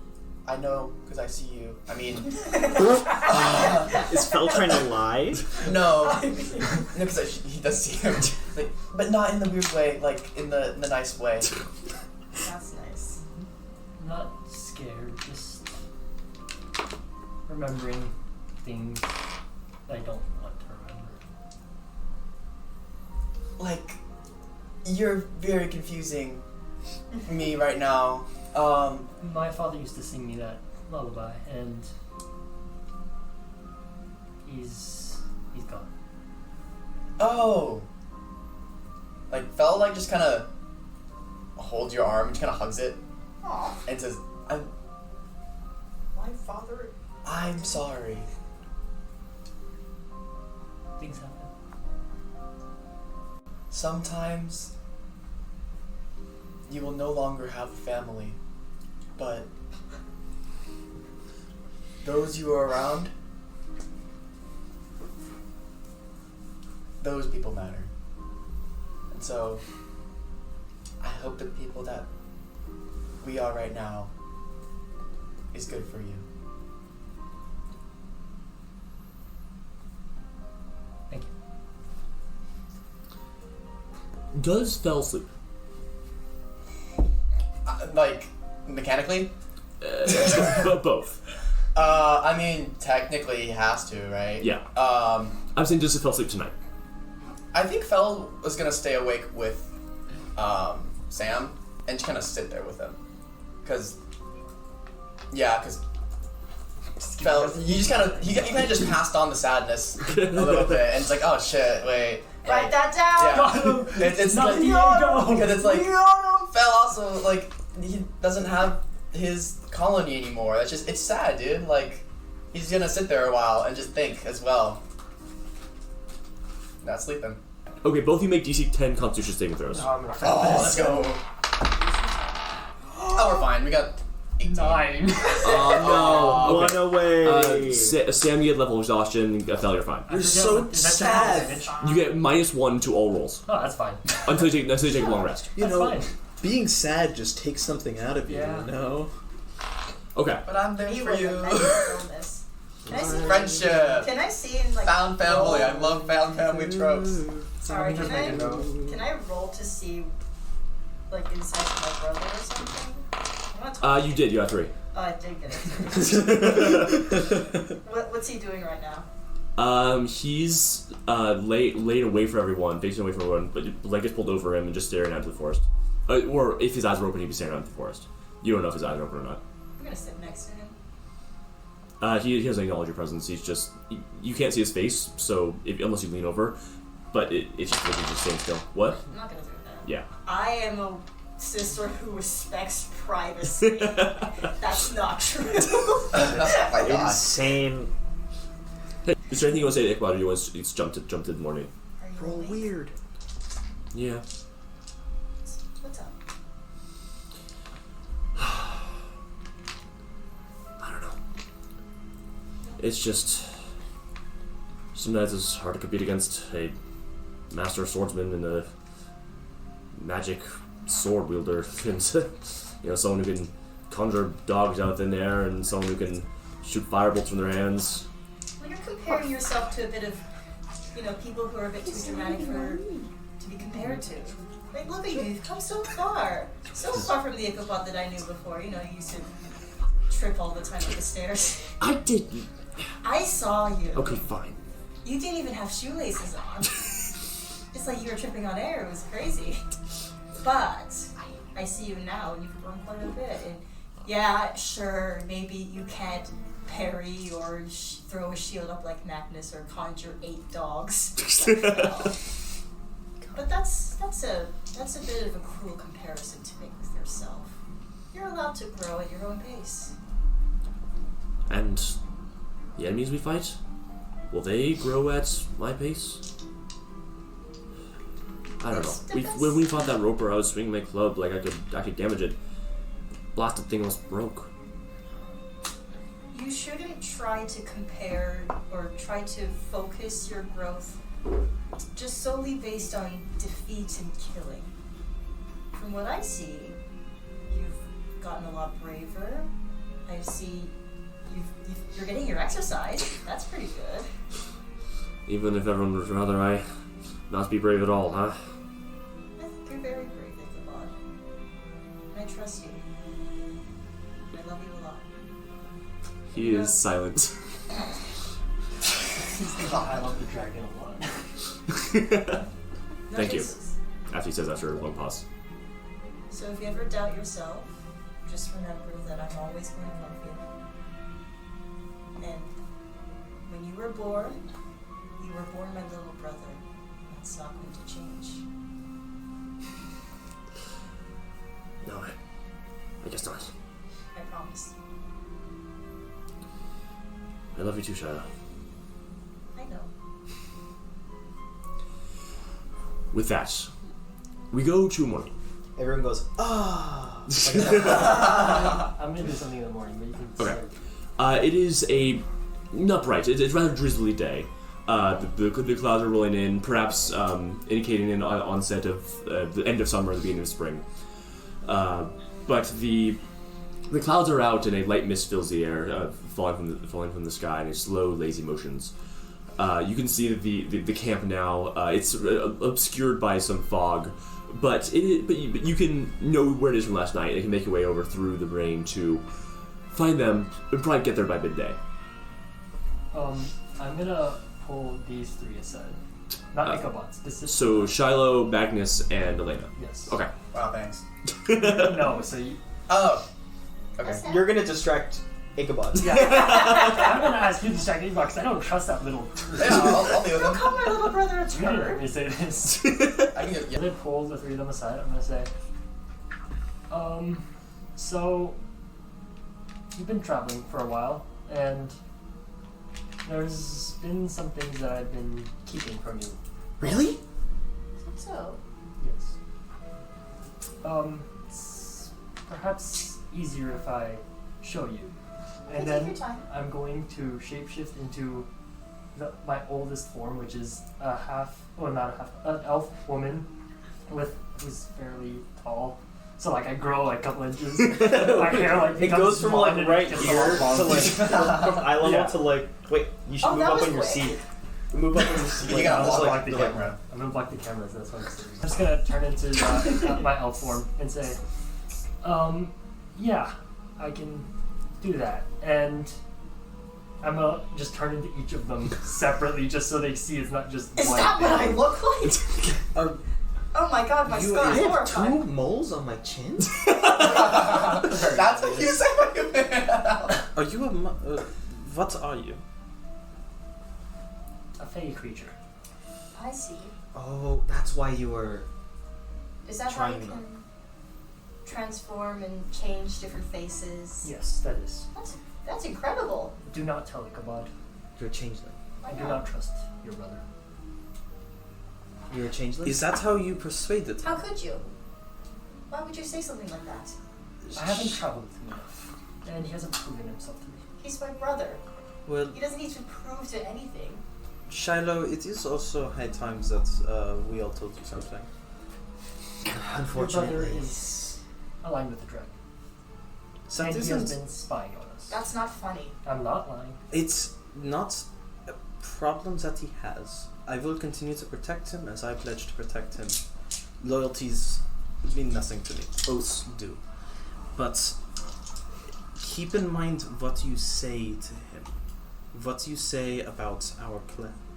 I know, because I see you. I mean, Is Fel trying to lie? no, because he does see him, but not in the weird way, like in the nice way. That's nice. I'm not scared, just remembering things that I don't want to remember. Like, you're very confusing me right now. My father used to sing me that lullaby, and he's gone. Oh. Like, Fel, like, just kind of holds your arm and kind of hugs it. Aw. And says, My father. I'm sorry. Things happen. Sometimes you will no longer have a family, but those you are around, those people matter. And so I hope the people that we are right now is good for you. Thank you. Does Fel sleep? Like, mechanically? Both. I mean, technically he has to, right? Yeah. I'm saying does Fel sleep tonight? I think Fel was gonna stay awake with Sam and just kind of sit there with him, cause Fel, you kind of just passed on the sadness a little bit, and it's like, oh shit, wait, Write that down. yeah, it's Not like, Diego. because it's like Fel also like he doesn't have his colony anymore. It's sad, dude. Like he's gonna sit there a while and just think as well. Not sleeping. Okay, both of you make DC 10 Constitution saving throws. Oh, let's go. Oh, we're fine. We got 18. 9. Oh no! One away. Sam, you get level of exhaustion. Fel, you're fine. You're so sad. You get -1 to all rolls Oh, that's fine. until you take a long rest. You That's know, fine. being sad just takes something out of you, Yeah. you know? Okay. But I'm there You for will you. illness. Can I see? Friendship. Can I see in like Found family. I love found family tropes. Sorry, Just make a note. can I roll to see like inside of my brother or something? I want to You did. You got 3. Oh, I did get it. What's he doing right now? He's laid away for everyone, facing away from everyone, but blankets pulled over him and just staring out into the forest. Or if his eyes were open, he'd be staring out into the forest. You don't know if his eyes are open or not. I'm gonna sit next to him. He doesn't acknowledge your presence. He's just you can't see his face, so unless you lean over, but it's just like he's just staying still. What? I'm not gonna do that. Yeah. I am a sister who respects privacy. That's not true. Oh my god. Insane. Hey, is there anything you want to say to Ichabod, or you want to jump to the morning? Are you Roll awake? weird. Yeah. What's up? I don't know. It's just sometimes it's hard to compete against a master swordsman and a magic sword wielder, and someone who can conjure dogs out of thin air, and someone who can shoot firebolts from their hands. Well, you're comparing yourself to a bit of, people who are a bit too dramatic to be compared to. Like, look at you, you've come so far from the Ichabod that I knew before. You used to trip all the time up the stairs. I didn't. I saw you. Okay, fine. You didn't even have shoelaces on. It's like you were tripping on air. It was crazy. But I see you now, and you've grown quite a bit. And yeah, sure, maybe you can't parry or throw a shield up like Magnus or conjure 8 dogs. But that's a bit of a cruel comparison to make with yourself. You're allowed to grow at your own pace. And the enemies we fight, will they grow at my pace? I don't know. When we fought that roper, I was swinging my club like I could damage it. Blasted thing almost broke. You shouldn't try to compare or try to focus your growth just solely based on defeat and killing. From what I see, you've gotten a lot braver. I see you're getting your exercise. That's pretty good. Even if everyone would rather I not be brave at all, huh? I think you're very brave, Ichabod. And I trust you. I love you a lot. He is silent. I love the dragon a lot. Thank you. After he says after one pause. So if you ever doubt yourself, just remember that I'm always going to love you. And when you were born my little brother. That's not going to change. No, I guess not. I promise. I love you too, Shiloh. I know. With that, we go to morning. Everyone goes, ah. I'm gonna do something in the morning, but you can. Okay. It is not bright. It's a rather drizzly day. The clouds are rolling in, perhaps indicating an onset of the end of summer, the beginning of spring. But the clouds are out, and a light mist fills the air, falling from the sky in slow, lazy motions. You can see that the camp now it's obscured by some fog, but you can know where it is from last night. You can make your way over through the rain to find them and probably get there by midday. I'm gonna pull these three aside. Not Ichabods. So Shiloh, Magnus, and Elena. Yes. Okay. Wow, thanks. No, so you. Oh. Okay. What's that? You're gonna distract Ichabod. Yeah. I'm gonna ask you to distract Ichabods because I don't trust that little. Yeah, I'll deal with Don't them. call my little brother a You didn't turd. hear me say this. I can get, I'm yeah. gonna pull the three of them aside. I'm gonna say, so you've been traveling for a while, and there's been some things that I've been keeping from you. Really? So, Yes. It's perhaps easier if I show you. And take then your time. I'm going to shapeshift into my oldest form, which is an elf woman who's fairly tall. So like I grow like a couple inches. My hair like It becomes goes from blonde like and right gets here all to blonde. like from eye level Yeah. to like. Wait, you should Oh, move that up was on your quick. seat. Move up on your seat. You gotta just block like the the camera. I'm gonna block the cameras. That's what I'm saying. I'm just gonna turn into my elf form and say, yeah, I can do that, and I'm gonna just turn into each of them separately, just so they see it's not just is one that what I thing. look like? Oh my god, my skull I is have horrifying. 2 moles on my chin. That's what you said. Are you what are you? A fey creature. I see. Oh, that's why you were. Is that how you Trying can transform and change different faces? Yes, that is. That's incredible. Do not tell Ichabod. You're a changeling. Why I do not? not trust your brother. You're a changeling. Is that how you persuaded How him? could you? Why would you say something like that? I haven't traveled with him enough, and he hasn't proven himself to me. He's my brother. Well, He doesn't need to prove to anything. Shiloh, it is also high times that we all told you something. Your brother Unfortunately. is aligned with the dragon, That and he has isn't. been spying on us. That's not funny. I'm not lying. It's not a problem that he has. I will continue to protect him as I pledge to protect him. Loyalties mean nothing to me. Oaths do. But keep in mind what you say to him. What you say about our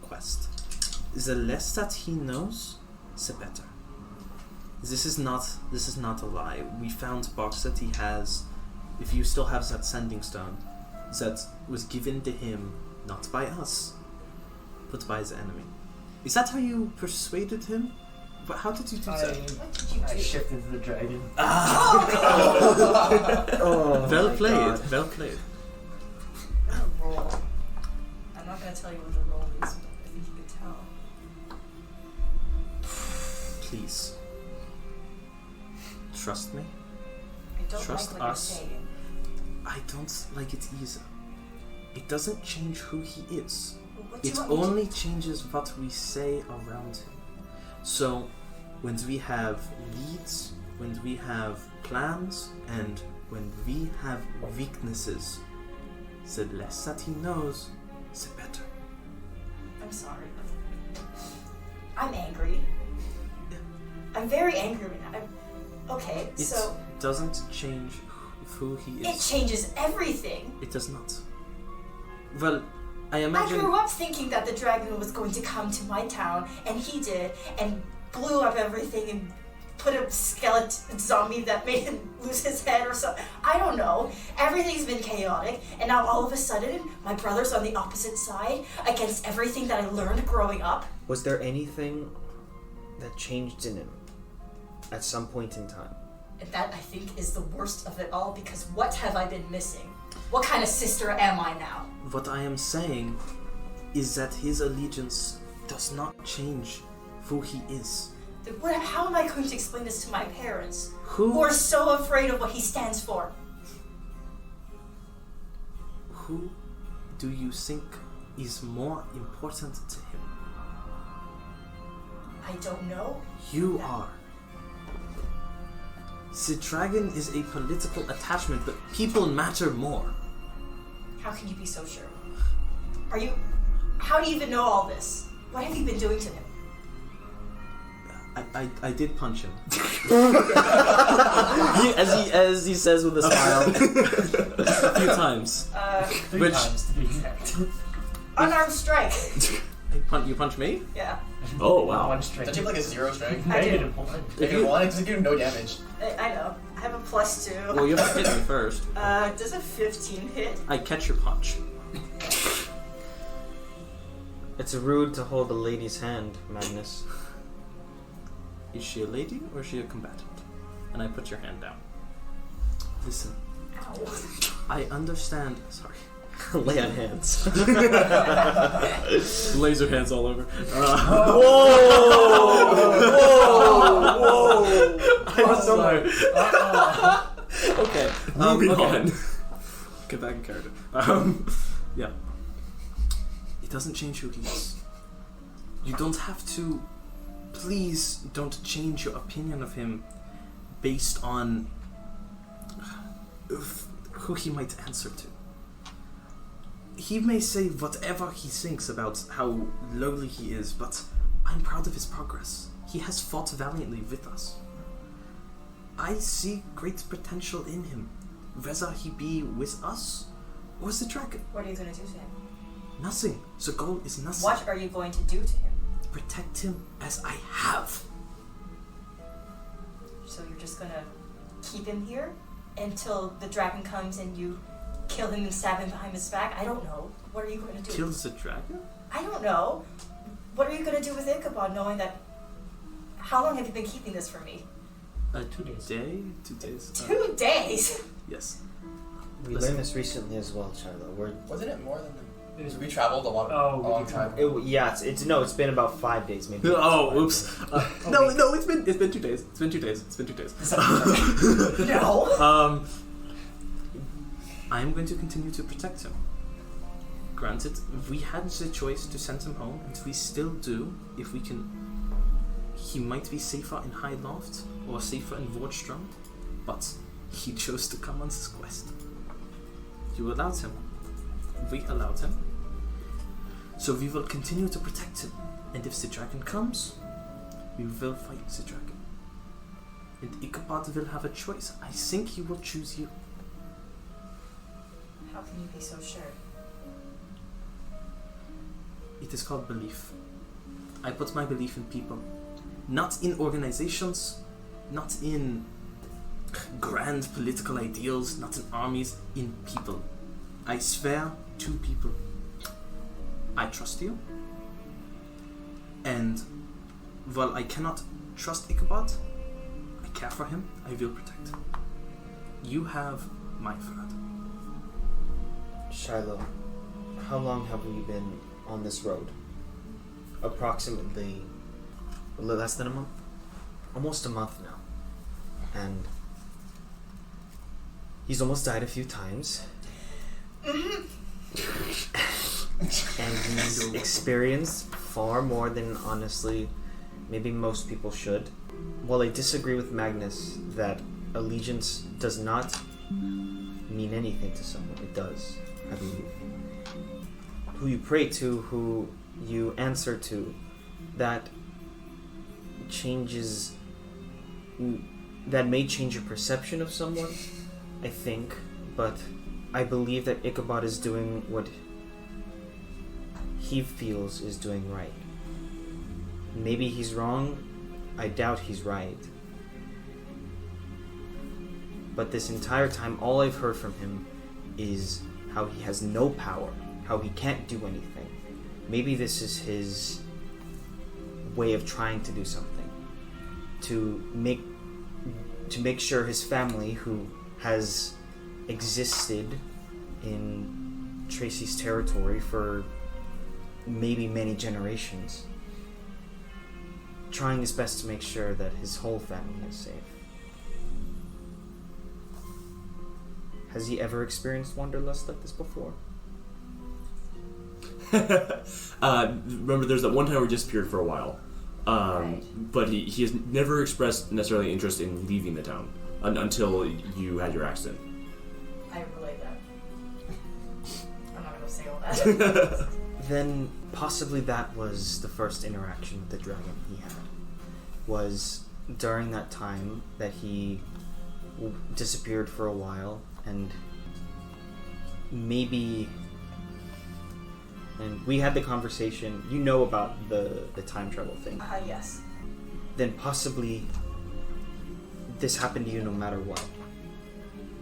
quest. The less that he knows, the better. This is not a lie. We found box that he has. If you still have that sending stone, that was given to him not by us, but by the enemy. Is that how you persuaded him? But how did you do that? What did you I do? shift into the dragon. Oh, Well my played. God. Well played. I'm gonna roll. I'm not gonna tell you what the roll is, but I think you can tell. Please. Trust me. I don't Trust like what us. you're saying. I don't like it either. It doesn't change who he is. Well, what do It you want me to only changes what we say around him. So, when we have leads, when we have plans, and when we have weaknesses, the less that he knows, the better. I'm sorry. I'm angry. I'm very angry right now. Okay, It so doesn't change who he it is. changes everything. It does not. Well, I I imagine. grew up thinking that the dragon was going to come to my town, and he did, and blew up everything and put a skeleton zombie that made him lose his head or something. I don't know. Everything's been chaotic, and now all of a sudden, my brother's on the opposite side against everything that I learned growing up. Was there anything that changed in him at some point in time? And that, I think, is the worst of it all, because what have I been missing? What kind of sister am I now? What I am saying is that his allegiance does not change who he is. Then how am I going to explain this to my parents? Who Who are so afraid of what he stands for? Who do you think is more important to him? I don't know. You are. The dragon is a political attachment, but people matter more. How can you be so sure? How do you even know all this? What have you been doing to him? I did punch him. as he says with a smile. A few times. 3 times to be exact. Unarmed strike. You punch me? Yeah. Oh, wow. 1 strength. Don't you have like a 0 strength? Negative 1. Negative 1? It doesn't give no damage. I know. I have a +2. Well, you have to hit me first. Does a 15 hit? I catch your punch. It's rude to hold a lady's hand, Magnus. Is she a lady or is she a combatant? And I put your hand down. Listen, Ow. I understand. Sorry. Lay on hands. Laser hands all over. Whoa! I was somewhere. Okay. Moving okay. on. Get back in character. Yeah. It doesn't change who he is. You don't have to. Please don't change your opinion of him based on who he might answer to. He may say whatever he thinks about how lowly he is, but I'm proud of his progress. He has fought valiantly with us. I see great potential in him, whether he be with us or the dragon. What are you going to do to him? Nothing. The goal is nothing. What are you going to do to him? Protect him as I have. So you're just going to keep him here until the dragon comes and you kill him and stab him behind his back? I don't know. What are you going to do? Kill the dragon? I don't know. What are you going to do with Ichabod knowing that... How long have you been keeping this from me? 2 days. 2 days. 2 days? Yes. We learned this recently as well, Charlotte. Wasn't it more than we traveled a long time? It's been about 5 days, maybe. Oh, oops. No, it's been 2 days. It's been 2 days. No. I am going to continue to protect him. Granted, we had the choice to send him home, and we still do, if we can. He might be safer in High Loft, or safer in Wardstrom, but he chose to come on this quest. You allowed him. We allowed him. So we will continue to protect him, and if the dragon comes, we will fight the dragon. And Ichabod will have a choice. I think he will choose you. How can you be so sure? It is called belief. I put my belief in people. Not in organizations, not in grand political ideals, not in armies, in people. I swear to people. I trust you. And while I cannot trust Ichabod, I care for him, I will protect him. You have my word. Shiloh, how long have we been on this road? Approximately a little less than a month? Almost a month now. And he's almost died a few times. And he's experienced far more than, honestly, maybe most people should. While I disagree with Magnus that allegiance does not mean anything to someone, it does, I believe. Who you pray to, who you answer to, that changes, that may change your perception of someone, I think, but I believe that Ichabod is doing what he feels is doing right. Maybe he's wrong, I doubt he's right, But this entire time, all I've heard from him is how he has no power, how he can't do anything. Maybe this is his way of trying to do something. To make sure his family, who has existed in Trasse's territory for maybe many generations, trying his best to make sure that his whole family is safe. Has he ever experienced wanderlust like this before? Remember, there's that one time where he disappeared for a while. But he has never expressed necessarily interest in leaving the town until you had your accident. I relate that. I'm not gonna say all that. Then possibly that was the first interaction with the dragon he had. Was during that time that he disappeared for a while, and maybe... And we had the conversation, you know about the time travel thing. Yes. Then possibly this happened to you no matter what.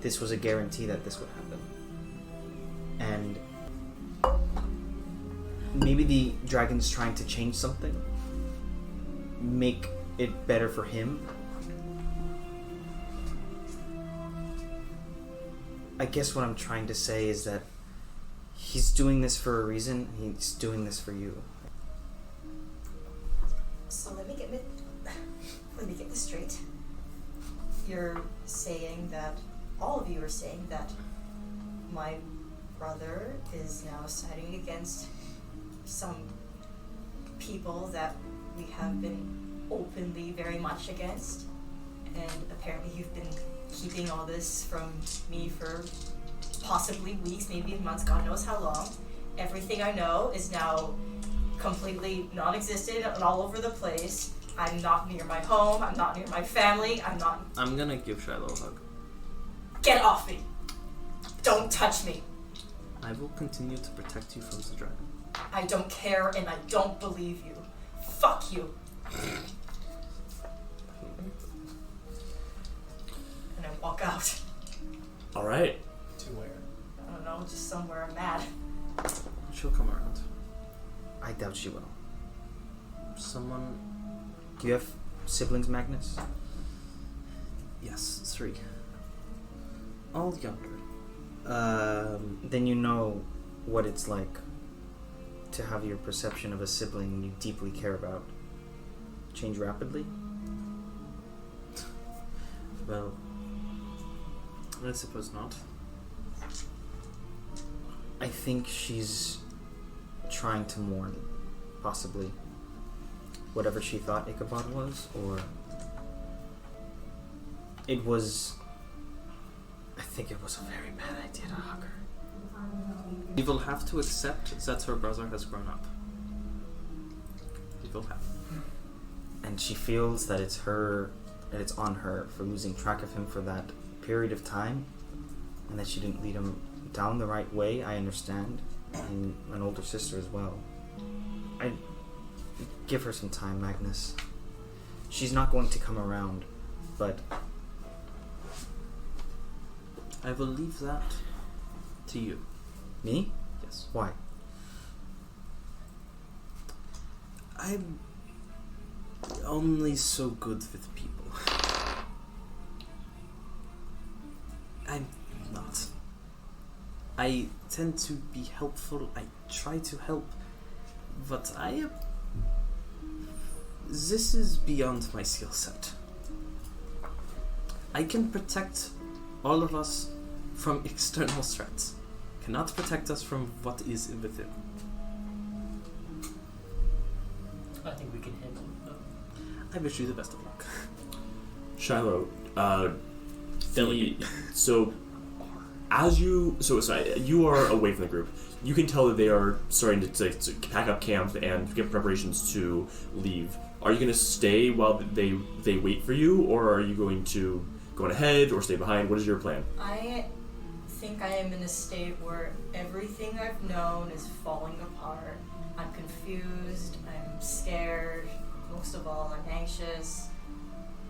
This was a guarantee that this would happen. And maybe the dragon's trying to change something. Make it better for him. I guess what I'm trying to say is that he's doing this for a reason. He's doing this for you. So let me get this straight. You're saying that all of you are saying that my brother is now siding against some people that we have been openly very much against, and apparently you've been keeping all this from me for possibly weeks, maybe months, God knows how long. Everything I know is now completely non-existent and all over the place. I'm not near my home, I'm not near my family, I'm gonna give Shiloh a hug. Get off me! Don't touch me! I will continue to protect you from the dragon. I don't care and I don't believe you. Fuck you! And I walk out. Alright. To where? I don't know, just somewhere I'm mad. She'll come around. I doubt she will. Someone... Do you have siblings, Magnus? Yes, 3. All younger. Then you know what it's like to have your perception of a sibling you deeply care about change rapidly? Well, I suppose not. I think she's trying to mourn, possibly, whatever she thought Ichabod was, or it was... I think it was a very bad idea to hug her. You will have to accept that her brother has grown up. You will have. And she feels that it's on her for losing track of him for that period of time, and that she didn't lead him down the right way. I understand, and an older sister as well. I give her some time, Magnus. She's not going to come around, but I will leave that to you. me? Yes. Why? I'm only so good with people. I'm not. I tend to be helpful. I try to help, but this is beyond my skill set. I can protect all of us from external threats. Cannot protect us from what is within. I think we can handle it, though. I wish you the best of luck. Shiloh, so you are away from the group. You can tell that they are starting to pack up camp and get preparations to leave. Are you going to stay while they wait for you, or are you going to go ahead or stay behind? What is your plan? I think I am in a state where everything I've known is falling apart. I'm confused, I'm scared, most of all I'm anxious.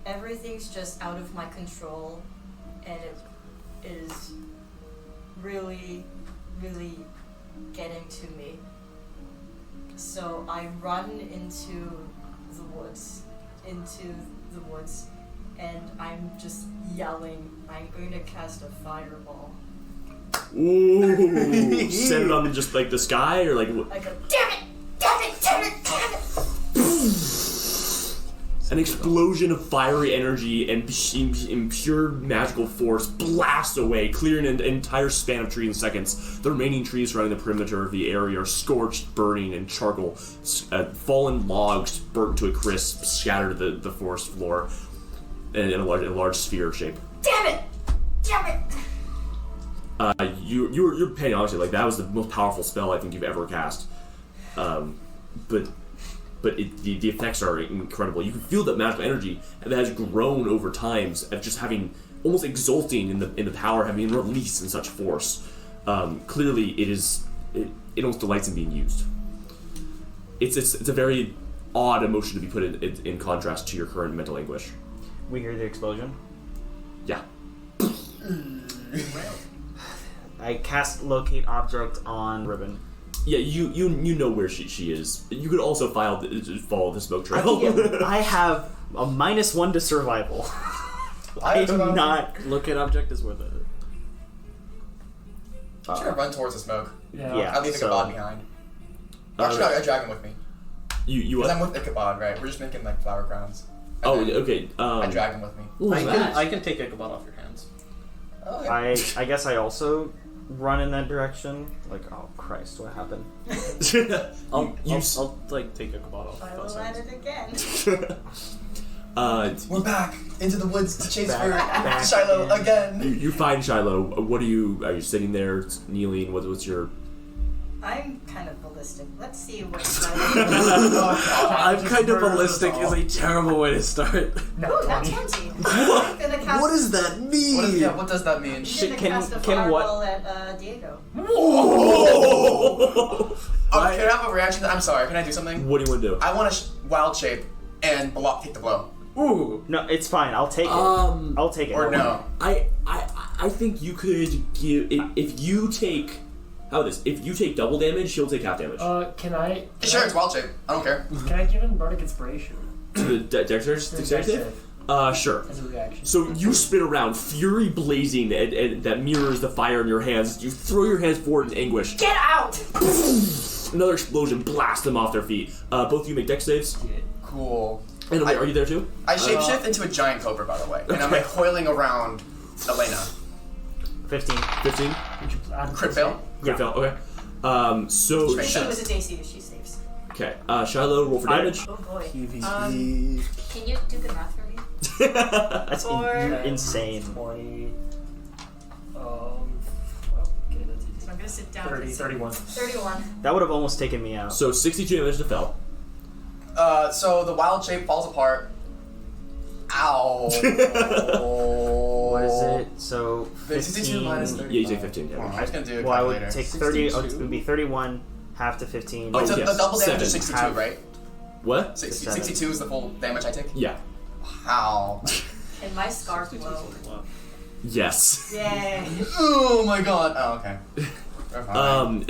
Everything's just out of my control. and it is really, really getting to me. So I run into the woods, and I'm just yelling, I'm going to cast a fireball. Ooh. Send it on to just like the sky, or like I go, damn it! an explosion of fiery energy and pure magical force blasts away, clearing an entire span of trees in seconds. The remaining trees surrounding the perimeter of the area are scorched, burning, and charcoal. Fallen logs burnt to a crisp, scattered to the forest floor in a large sphere shape. Damn it! You're paying honestly, like that was the most powerful spell I think you've ever cast. But the effects are incredible. You can feel that magical energy that has grown over time of just having almost exulting in the power having been released in such force. Clearly, it almost delights in being used. It's a very odd emotion to be put in contrast to your current mental anguish. We hear the explosion. Yeah. I cast locate object on Ribbon. Yeah, you know where she is. You could also follow the smoke trail. I have a -1 to survival. I do not. Locate object is worth it. I'm just gonna run towards the smoke. Yeah. I'll leave Ichabod behind. Actually, no, I drag him with me. You Because I'm with Ichabod, right? We're just making like flower crowns. Oh, And then okay. I drag him with me. I can take Ichabod off your hands. Oh, yeah. I guess I also run in that direction. Like, oh Christ, what happened? I'll like take Ichabod off. I will at it again. We're back into the woods to chase for back Shiloh in. again. You find Shiloh. What are you sitting there kneeling? What's your? I'm kind of ballistic. Let's see what I'm kind of ballistic is a terrible way to start. Ooh, that's 20. I'm gonna cast. What does that mean? What does that mean? I'm Shit, gonna can- cast a can what- fireball at Diego. Oh, can I have a reaction? I'm sorry. Can I do something? What do you want to do? I want to wild shape and take the blow. Ooh. No, it's fine. I'll take it. I'll take it. Or no. I think you could give if you take. How about this? If you take double damage, she'll take half damage. Can I? Sure, it's wild shape. I don't care. Can I give him Bardic Inspiration? To the dexterity? Sure. As a reaction. So you spin around, fury blazing, and that mirrors the fire in your hands. You throw your hands forward in anguish. Get out! Another explosion blasts them off their feet. Both of you make dex saves. Yeah. Cool. And wait, are you there too? I shapeshift into a giant cobra, by the way, and I'm like coiling around Elena. 15. 15? Crit fail. Crit fail, okay. So... Straight She up. was a DC if she saves. Okay, Shiloh, roll for damage. Oh boy. PvP. Can you do the math for me? That's insane. 20. Okay, that's easy. I'm gonna sit down. 30, 31. 31. That would have almost taken me out. So 62 damage to Fel. So the wild shape falls apart. Ow. What is it? So 62 minus 15. 30. Yeah, you take 15 damage. I was gonna do a Well, I would calculator. take 30. It 62? would be 31, half to 15. Oh, Wait, so yes. the double damage is 7. 62, Half. right? What? 62 is the full damage I take? Yeah. How? Can my scarf glow? Yes. Yay. Oh my god. Oh, okay. We're fine.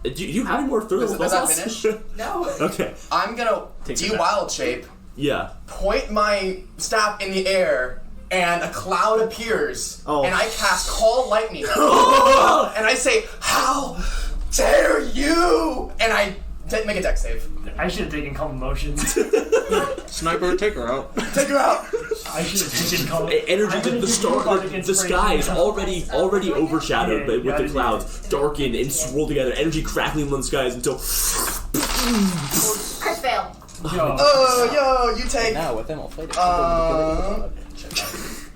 Do you have any more third level Does that spells? finish? No. Okay. I'm gonna Take do it back. wild shape, Yeah. point my staff in the air, and a cloud appears, Oh. and I cast Call Lightning, and I say, "How dare you!" And I make a dex save. I should have taken calm emotions. Sniper, take her out. Take her out. I should have taken calm. Energy, I'm gonna the give star, you Bardic the sky is Inspiration. already overshadowed Yeah, with yeah, the yeah. clouds, darkened and swirled together. Energy crackling in the skies until Crit fail. Yo. Oh, yo, you take. Now with him, I'll fight it.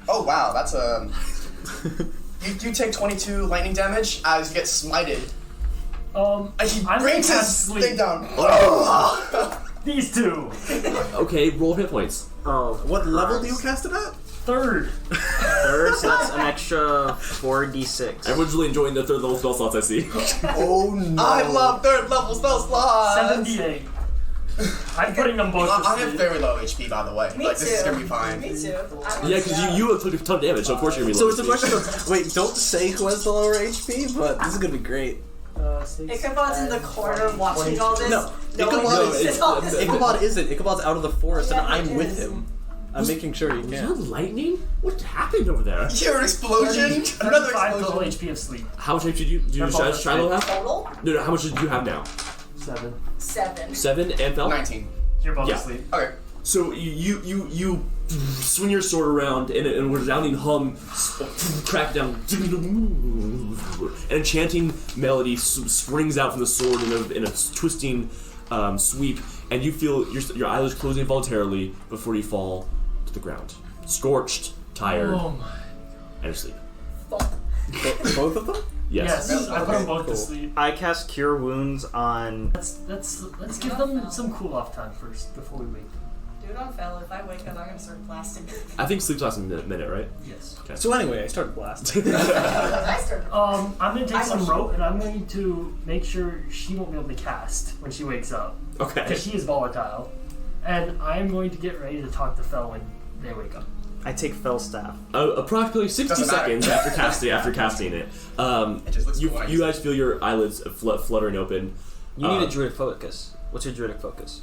Oh wow, that's a. You take 22 lightning damage as you get smited. And he I'm brings gonna his sleep. thing down. These two. okay, roll hit points. Oh, What level do you cast it at? Third. third, so that's an extra 4d6. Everyone's really enjoying the third level spell slots I see. Oh no. I love third level spell slots. 78. I'm putting them both to I have sleep. very low HP, by the way. Me Like, too. this is gonna be fine. Me too. Yeah, because you have took a ton of damage, so of course you're gonna be So low it's a HP. question of wait, don't say who has the lower HP, but this is gonna be great. Ichabod's in the corner watching all this. No, knowing Ichabod this is- is all this. Ichabod isn't. Ichabod's out of the forest, Yeah, and I'm he with is. him. I'm making sure he Was can. that lightning? What happened over there? You hear an explosion? Another 35 total explosion. HP of sleep. How much HP do They're both Shiloh have? Total? No, how much do you have now? 7. 7. 7 and Fel? 19. You're both Yeah. asleep. Okay. So you swing your sword around and a resounding hum crack down. An enchanting melody springs out from the sword in a twisting sweep, and you feel your eyelids closing involuntarily before you fall to the ground. Scorched, tired, and asleep. Both of them? Yes. Yes, I put them both Cool. to sleep. I cast Cure Wounds on. Let's give them some cool off time first before we wake them. Do it on Fel. If I wake up, I'm gonna start blasting. I think sleep lasts a minute, right? Yes. So anyway, I started blasting. I started. I'm gonna take I some watched rope and I'm going to make sure she won't be able to cast when she wakes up. Okay. Because she is volatile. And I am going to get ready to talk to Fel when they wake up. I take Fell Staff. Approximately 60 Doesn't matter. seconds after casting it, It just looks cool when I you guys feel your eyelids fluttering open. You need a Druidic Focus. What's your Druidic Focus?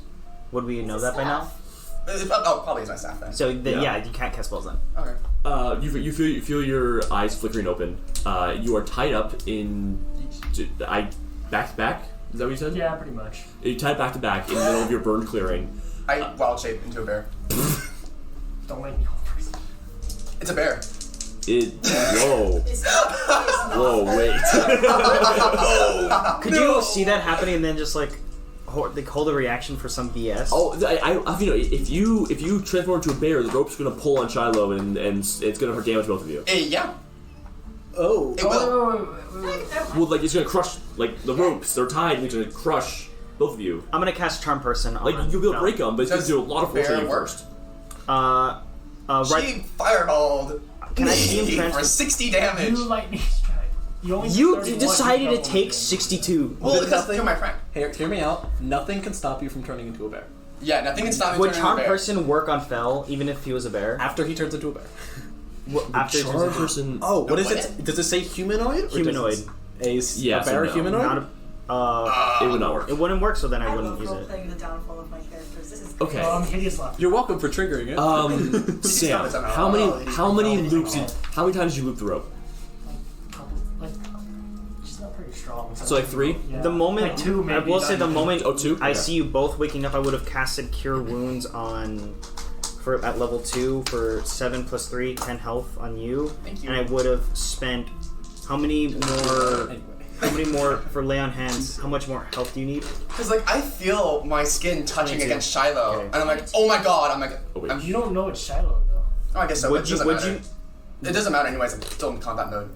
Would we know that by now? Probably is my staff then. So then, Yeah. yeah, you can't cast spells then. Okay. You feel your eyes flickering open. You are tied up in back to back. Is that what you said? Yeah, pretty much. You're tied back to back in the middle of your burned clearing. I wild shape into a bear. Don't make me go first. It's a bear. Whoa. It's not. Whoa, wait. Could you see that happening and then just like hold a reaction for some BS? Oh, if you transform into a bear, the rope's gonna pull on Shiloh and it's gonna hurt damage both of you. Yeah. Oh. It will. Wait. Well, like it's gonna crush the ropes. They're tied and it's gonna crush both of you. I'm gonna cast Charm Person. Like on you'll be able to Fel. break them, but it's gonna Does do a lot of force bear on you work? first. Right. She fireballed Can I see him me transfer? for 60 damage. You lightning strike. You only You 31 decided to double take damage. 62. Well, because Nothing. you're my friend. Hear me out. Nothing can stop you from turning into a bear. Yeah, nothing can stop me Would turning Charm into a bear. Person work on Fel even if he was a bear? After he turns into a bear. After he turns Charm into- person. Oh, what is What? it? Does it say humanoid? Or does Humanoid. it say Yeah, a so bear no. humanoid? Not a, It would not work. it wouldn't work, so then I I wouldn't love use it. role-playing the downfall of my characters. This is Okay. Hideous laughter. You're welcome for triggering it. Sam, somehow. how many Oh, loops? How many times did you loop the rope? Like, she's not pretty strong. So like 3? Yeah. The moment Like 2 maybe. I will say the not- moment Oh, 2? I Okay. see you both waking up, I would have casted Cure Wounds on at level 2 for 7 plus 3, 10 health on you. Thank you. And I would have spent how many more Anyway. how many more for lay on hands? How much more health do you need? Because like I feel my skin touching 22. against Shiloh, Okay. and I'm like, oh my god, I'm like, Oh, wait. I'm, You don't know it's Shiloh though. oh, I guess so. Would It you doesn't would matter. you It doesn't matter anyways. I'm still in combat mode.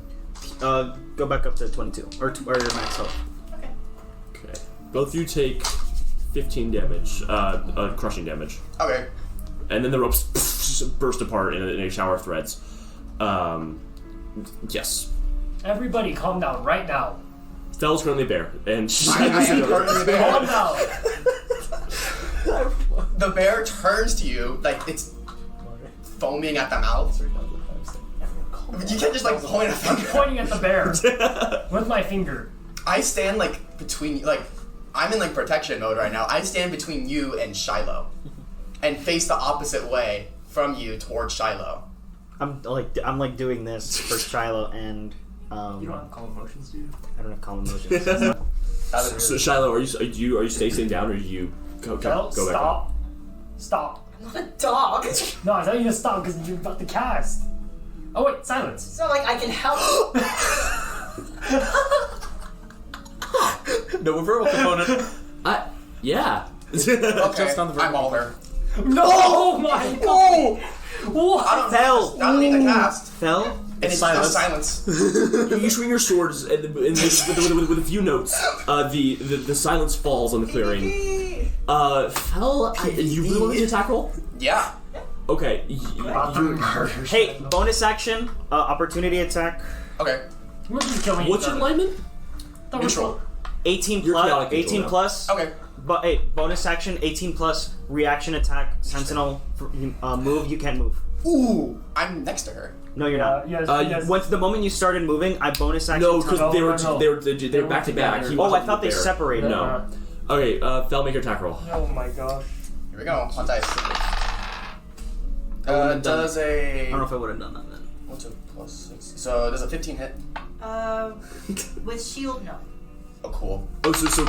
go back up to 22 or your max health? Okay. Both of you take 15 damage, crushing damage. Okay. And then the ropes burst apart in a shower of threads. Yes. Everybody calm down right now. Fel's currently a bear, and I am currently the Calm bear. down. The bear turns to you like it's foaming at the mouth. You can't just like point a I'm finger. pointing at the bear with my finger. I stand like between like I'm in like protection mode right now. I stand between you and Shiloh, and face the opposite way from you towards Shiloh. I'm like doing this for Shiloh and You don't have calm emotions, dude. I don't have calm emotions. So Shiloh, are you staying down, or do you go No, back up? stop. I'm not a dog. No, I thought you to stop because you're about to cast. Oh wait, silence. It's not like I can help. No verbal component. Yeah. Okay, Just on the I'm Alder. No! Oh my god! What? I don't, Fell. I don't need to cast. Fell? And it's Silence. silence. You swing your swords, and with a few notes, the silence falls on the clearing. Fel, you really want me to attack roll? Yeah. Okay. Hey, bonus action, opportunity attack, Okay. We're just killing What's each your other. alignment? Thought we were Neutral. 18 You're plus. chaotic 18 now. plus. Okay. But hey, bonus action, 18 plus reaction attack, sentinel move. You can't move. Ooh, I'm next to her. No, you're not. Yes. Once the moment you started moving, I bonus action. No, because they were No. they were back to back. together. He Oh, I wasn't thought they there. separated. No. Okay, Fel, make your attack roll. Oh my gosh. Here we go. Hot dice. Does I a don't know if I would have done that then. what's a plus 6? So does a 15 hit? With shield, no. Oh, cool. Oh, so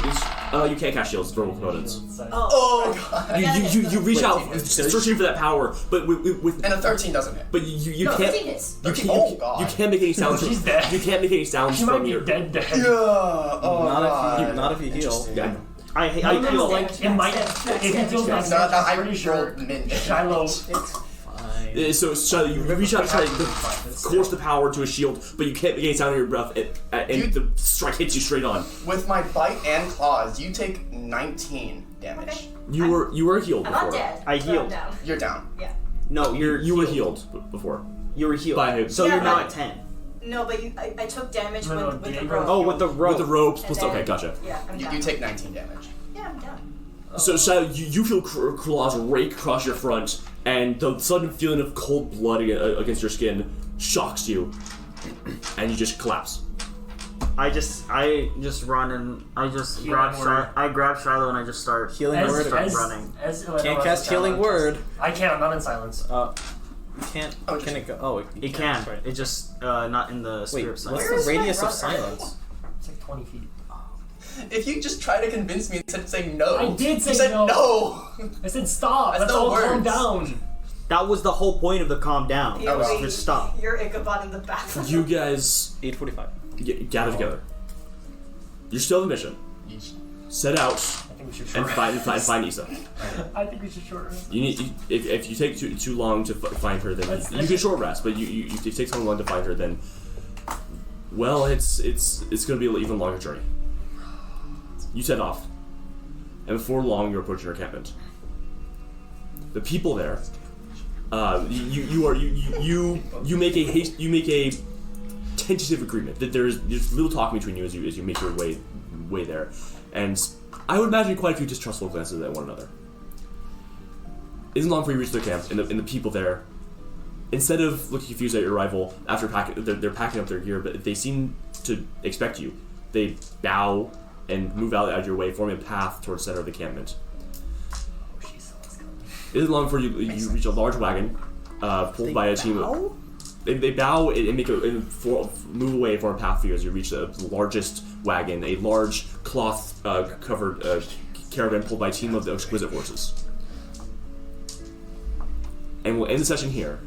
you can't cast shields for components. Oh god. You reach out, Wait, searching for that power, but with And a 13 doesn't hit. but you No, can't 15 hits. Oh god. you can't make any sounds. She's dead. You can't make any sounds She might from be your. dead. Yeah. Oh god. Not if you heal. Interesting. Yeah. I No, feel like it might. If he feels like No, I I'm pretty sure rolled mint. Shiloh. So Shiloh, you reach out to try to course the power to a shield, but you can't make any sound in your breath, and the strike hits you straight on. With my bite and claws, you take 19 damage. Okay. You were healed I'm before. not dead. I but I'm healed. down. You're down. Yeah. No, You were healed before. You were healed. By him. So Yeah, you're now but- at 10. No, but I took damage No, with the Diego. rope. Oh, with the rope. With the ropes. And Okay, then- gotcha. Yeah, I'm down. You take 19 damage. Yeah, I'm down. So Shiloh, you feel claws rake across your front, and the sudden feeling of cold blood against your skin shocks you, and you just collapse. I just run and I just Healing word. I grab Shiloh and I just start Healing As, word. as, running. as Can't cast healing word. I can't. I'm not in silence. You can't. Oh, Can it go? Oh, It can. Right. It just not in the Wait, spirit what's side. Where is the my radius of brother? silence? It's like 20 feet. If you just try to convince me instead of saying no. I did say you said no. no. I said stop. That's Let's no all calm words. down. That was the whole point of the calm down. You well. Just stop. You're Ichabod in the back. You guys 8:45. gather together. You're still on the mission. Set out I think we should and short find Issa. I think we should short rest. You need if you take too long to find her, then you can short rest. But if you take so long to find her, then well, it's going to be an even longer journey. You set off, and before long, you're approaching her encampment. The people there, you make a tentative agreement that there's little talking between you as you make your way there, and I would imagine quite a few distrustful glances at one another. It isn't long before you reach their camp, and the people there, instead of looking confused at your arrival after they're packing up their gear, but they seem to expect you. They bow and move out of your way, forming a path towards the center of the encampment. Oh, she saw us coming. It isn't long before you reach a large wagon, pulled by a team of. They bow and move away and form a path for you as you reach the largest wagon, a large cloth covered caravan pulled by a team of the exquisite horses. And we'll end the session here.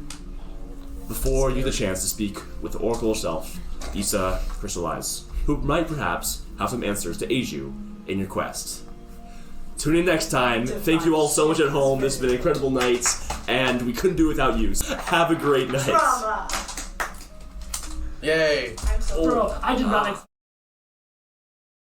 Before you get the chance to speak with the Oracle herself, Issa Crystallize, who might perhaps have some answers to aid you in your quest. Tune in next time. Thank you all so much at home. This has been an incredible night, and we couldn't do it without you. Have a great night. Drama. Yay. I'm so Bro, I did not.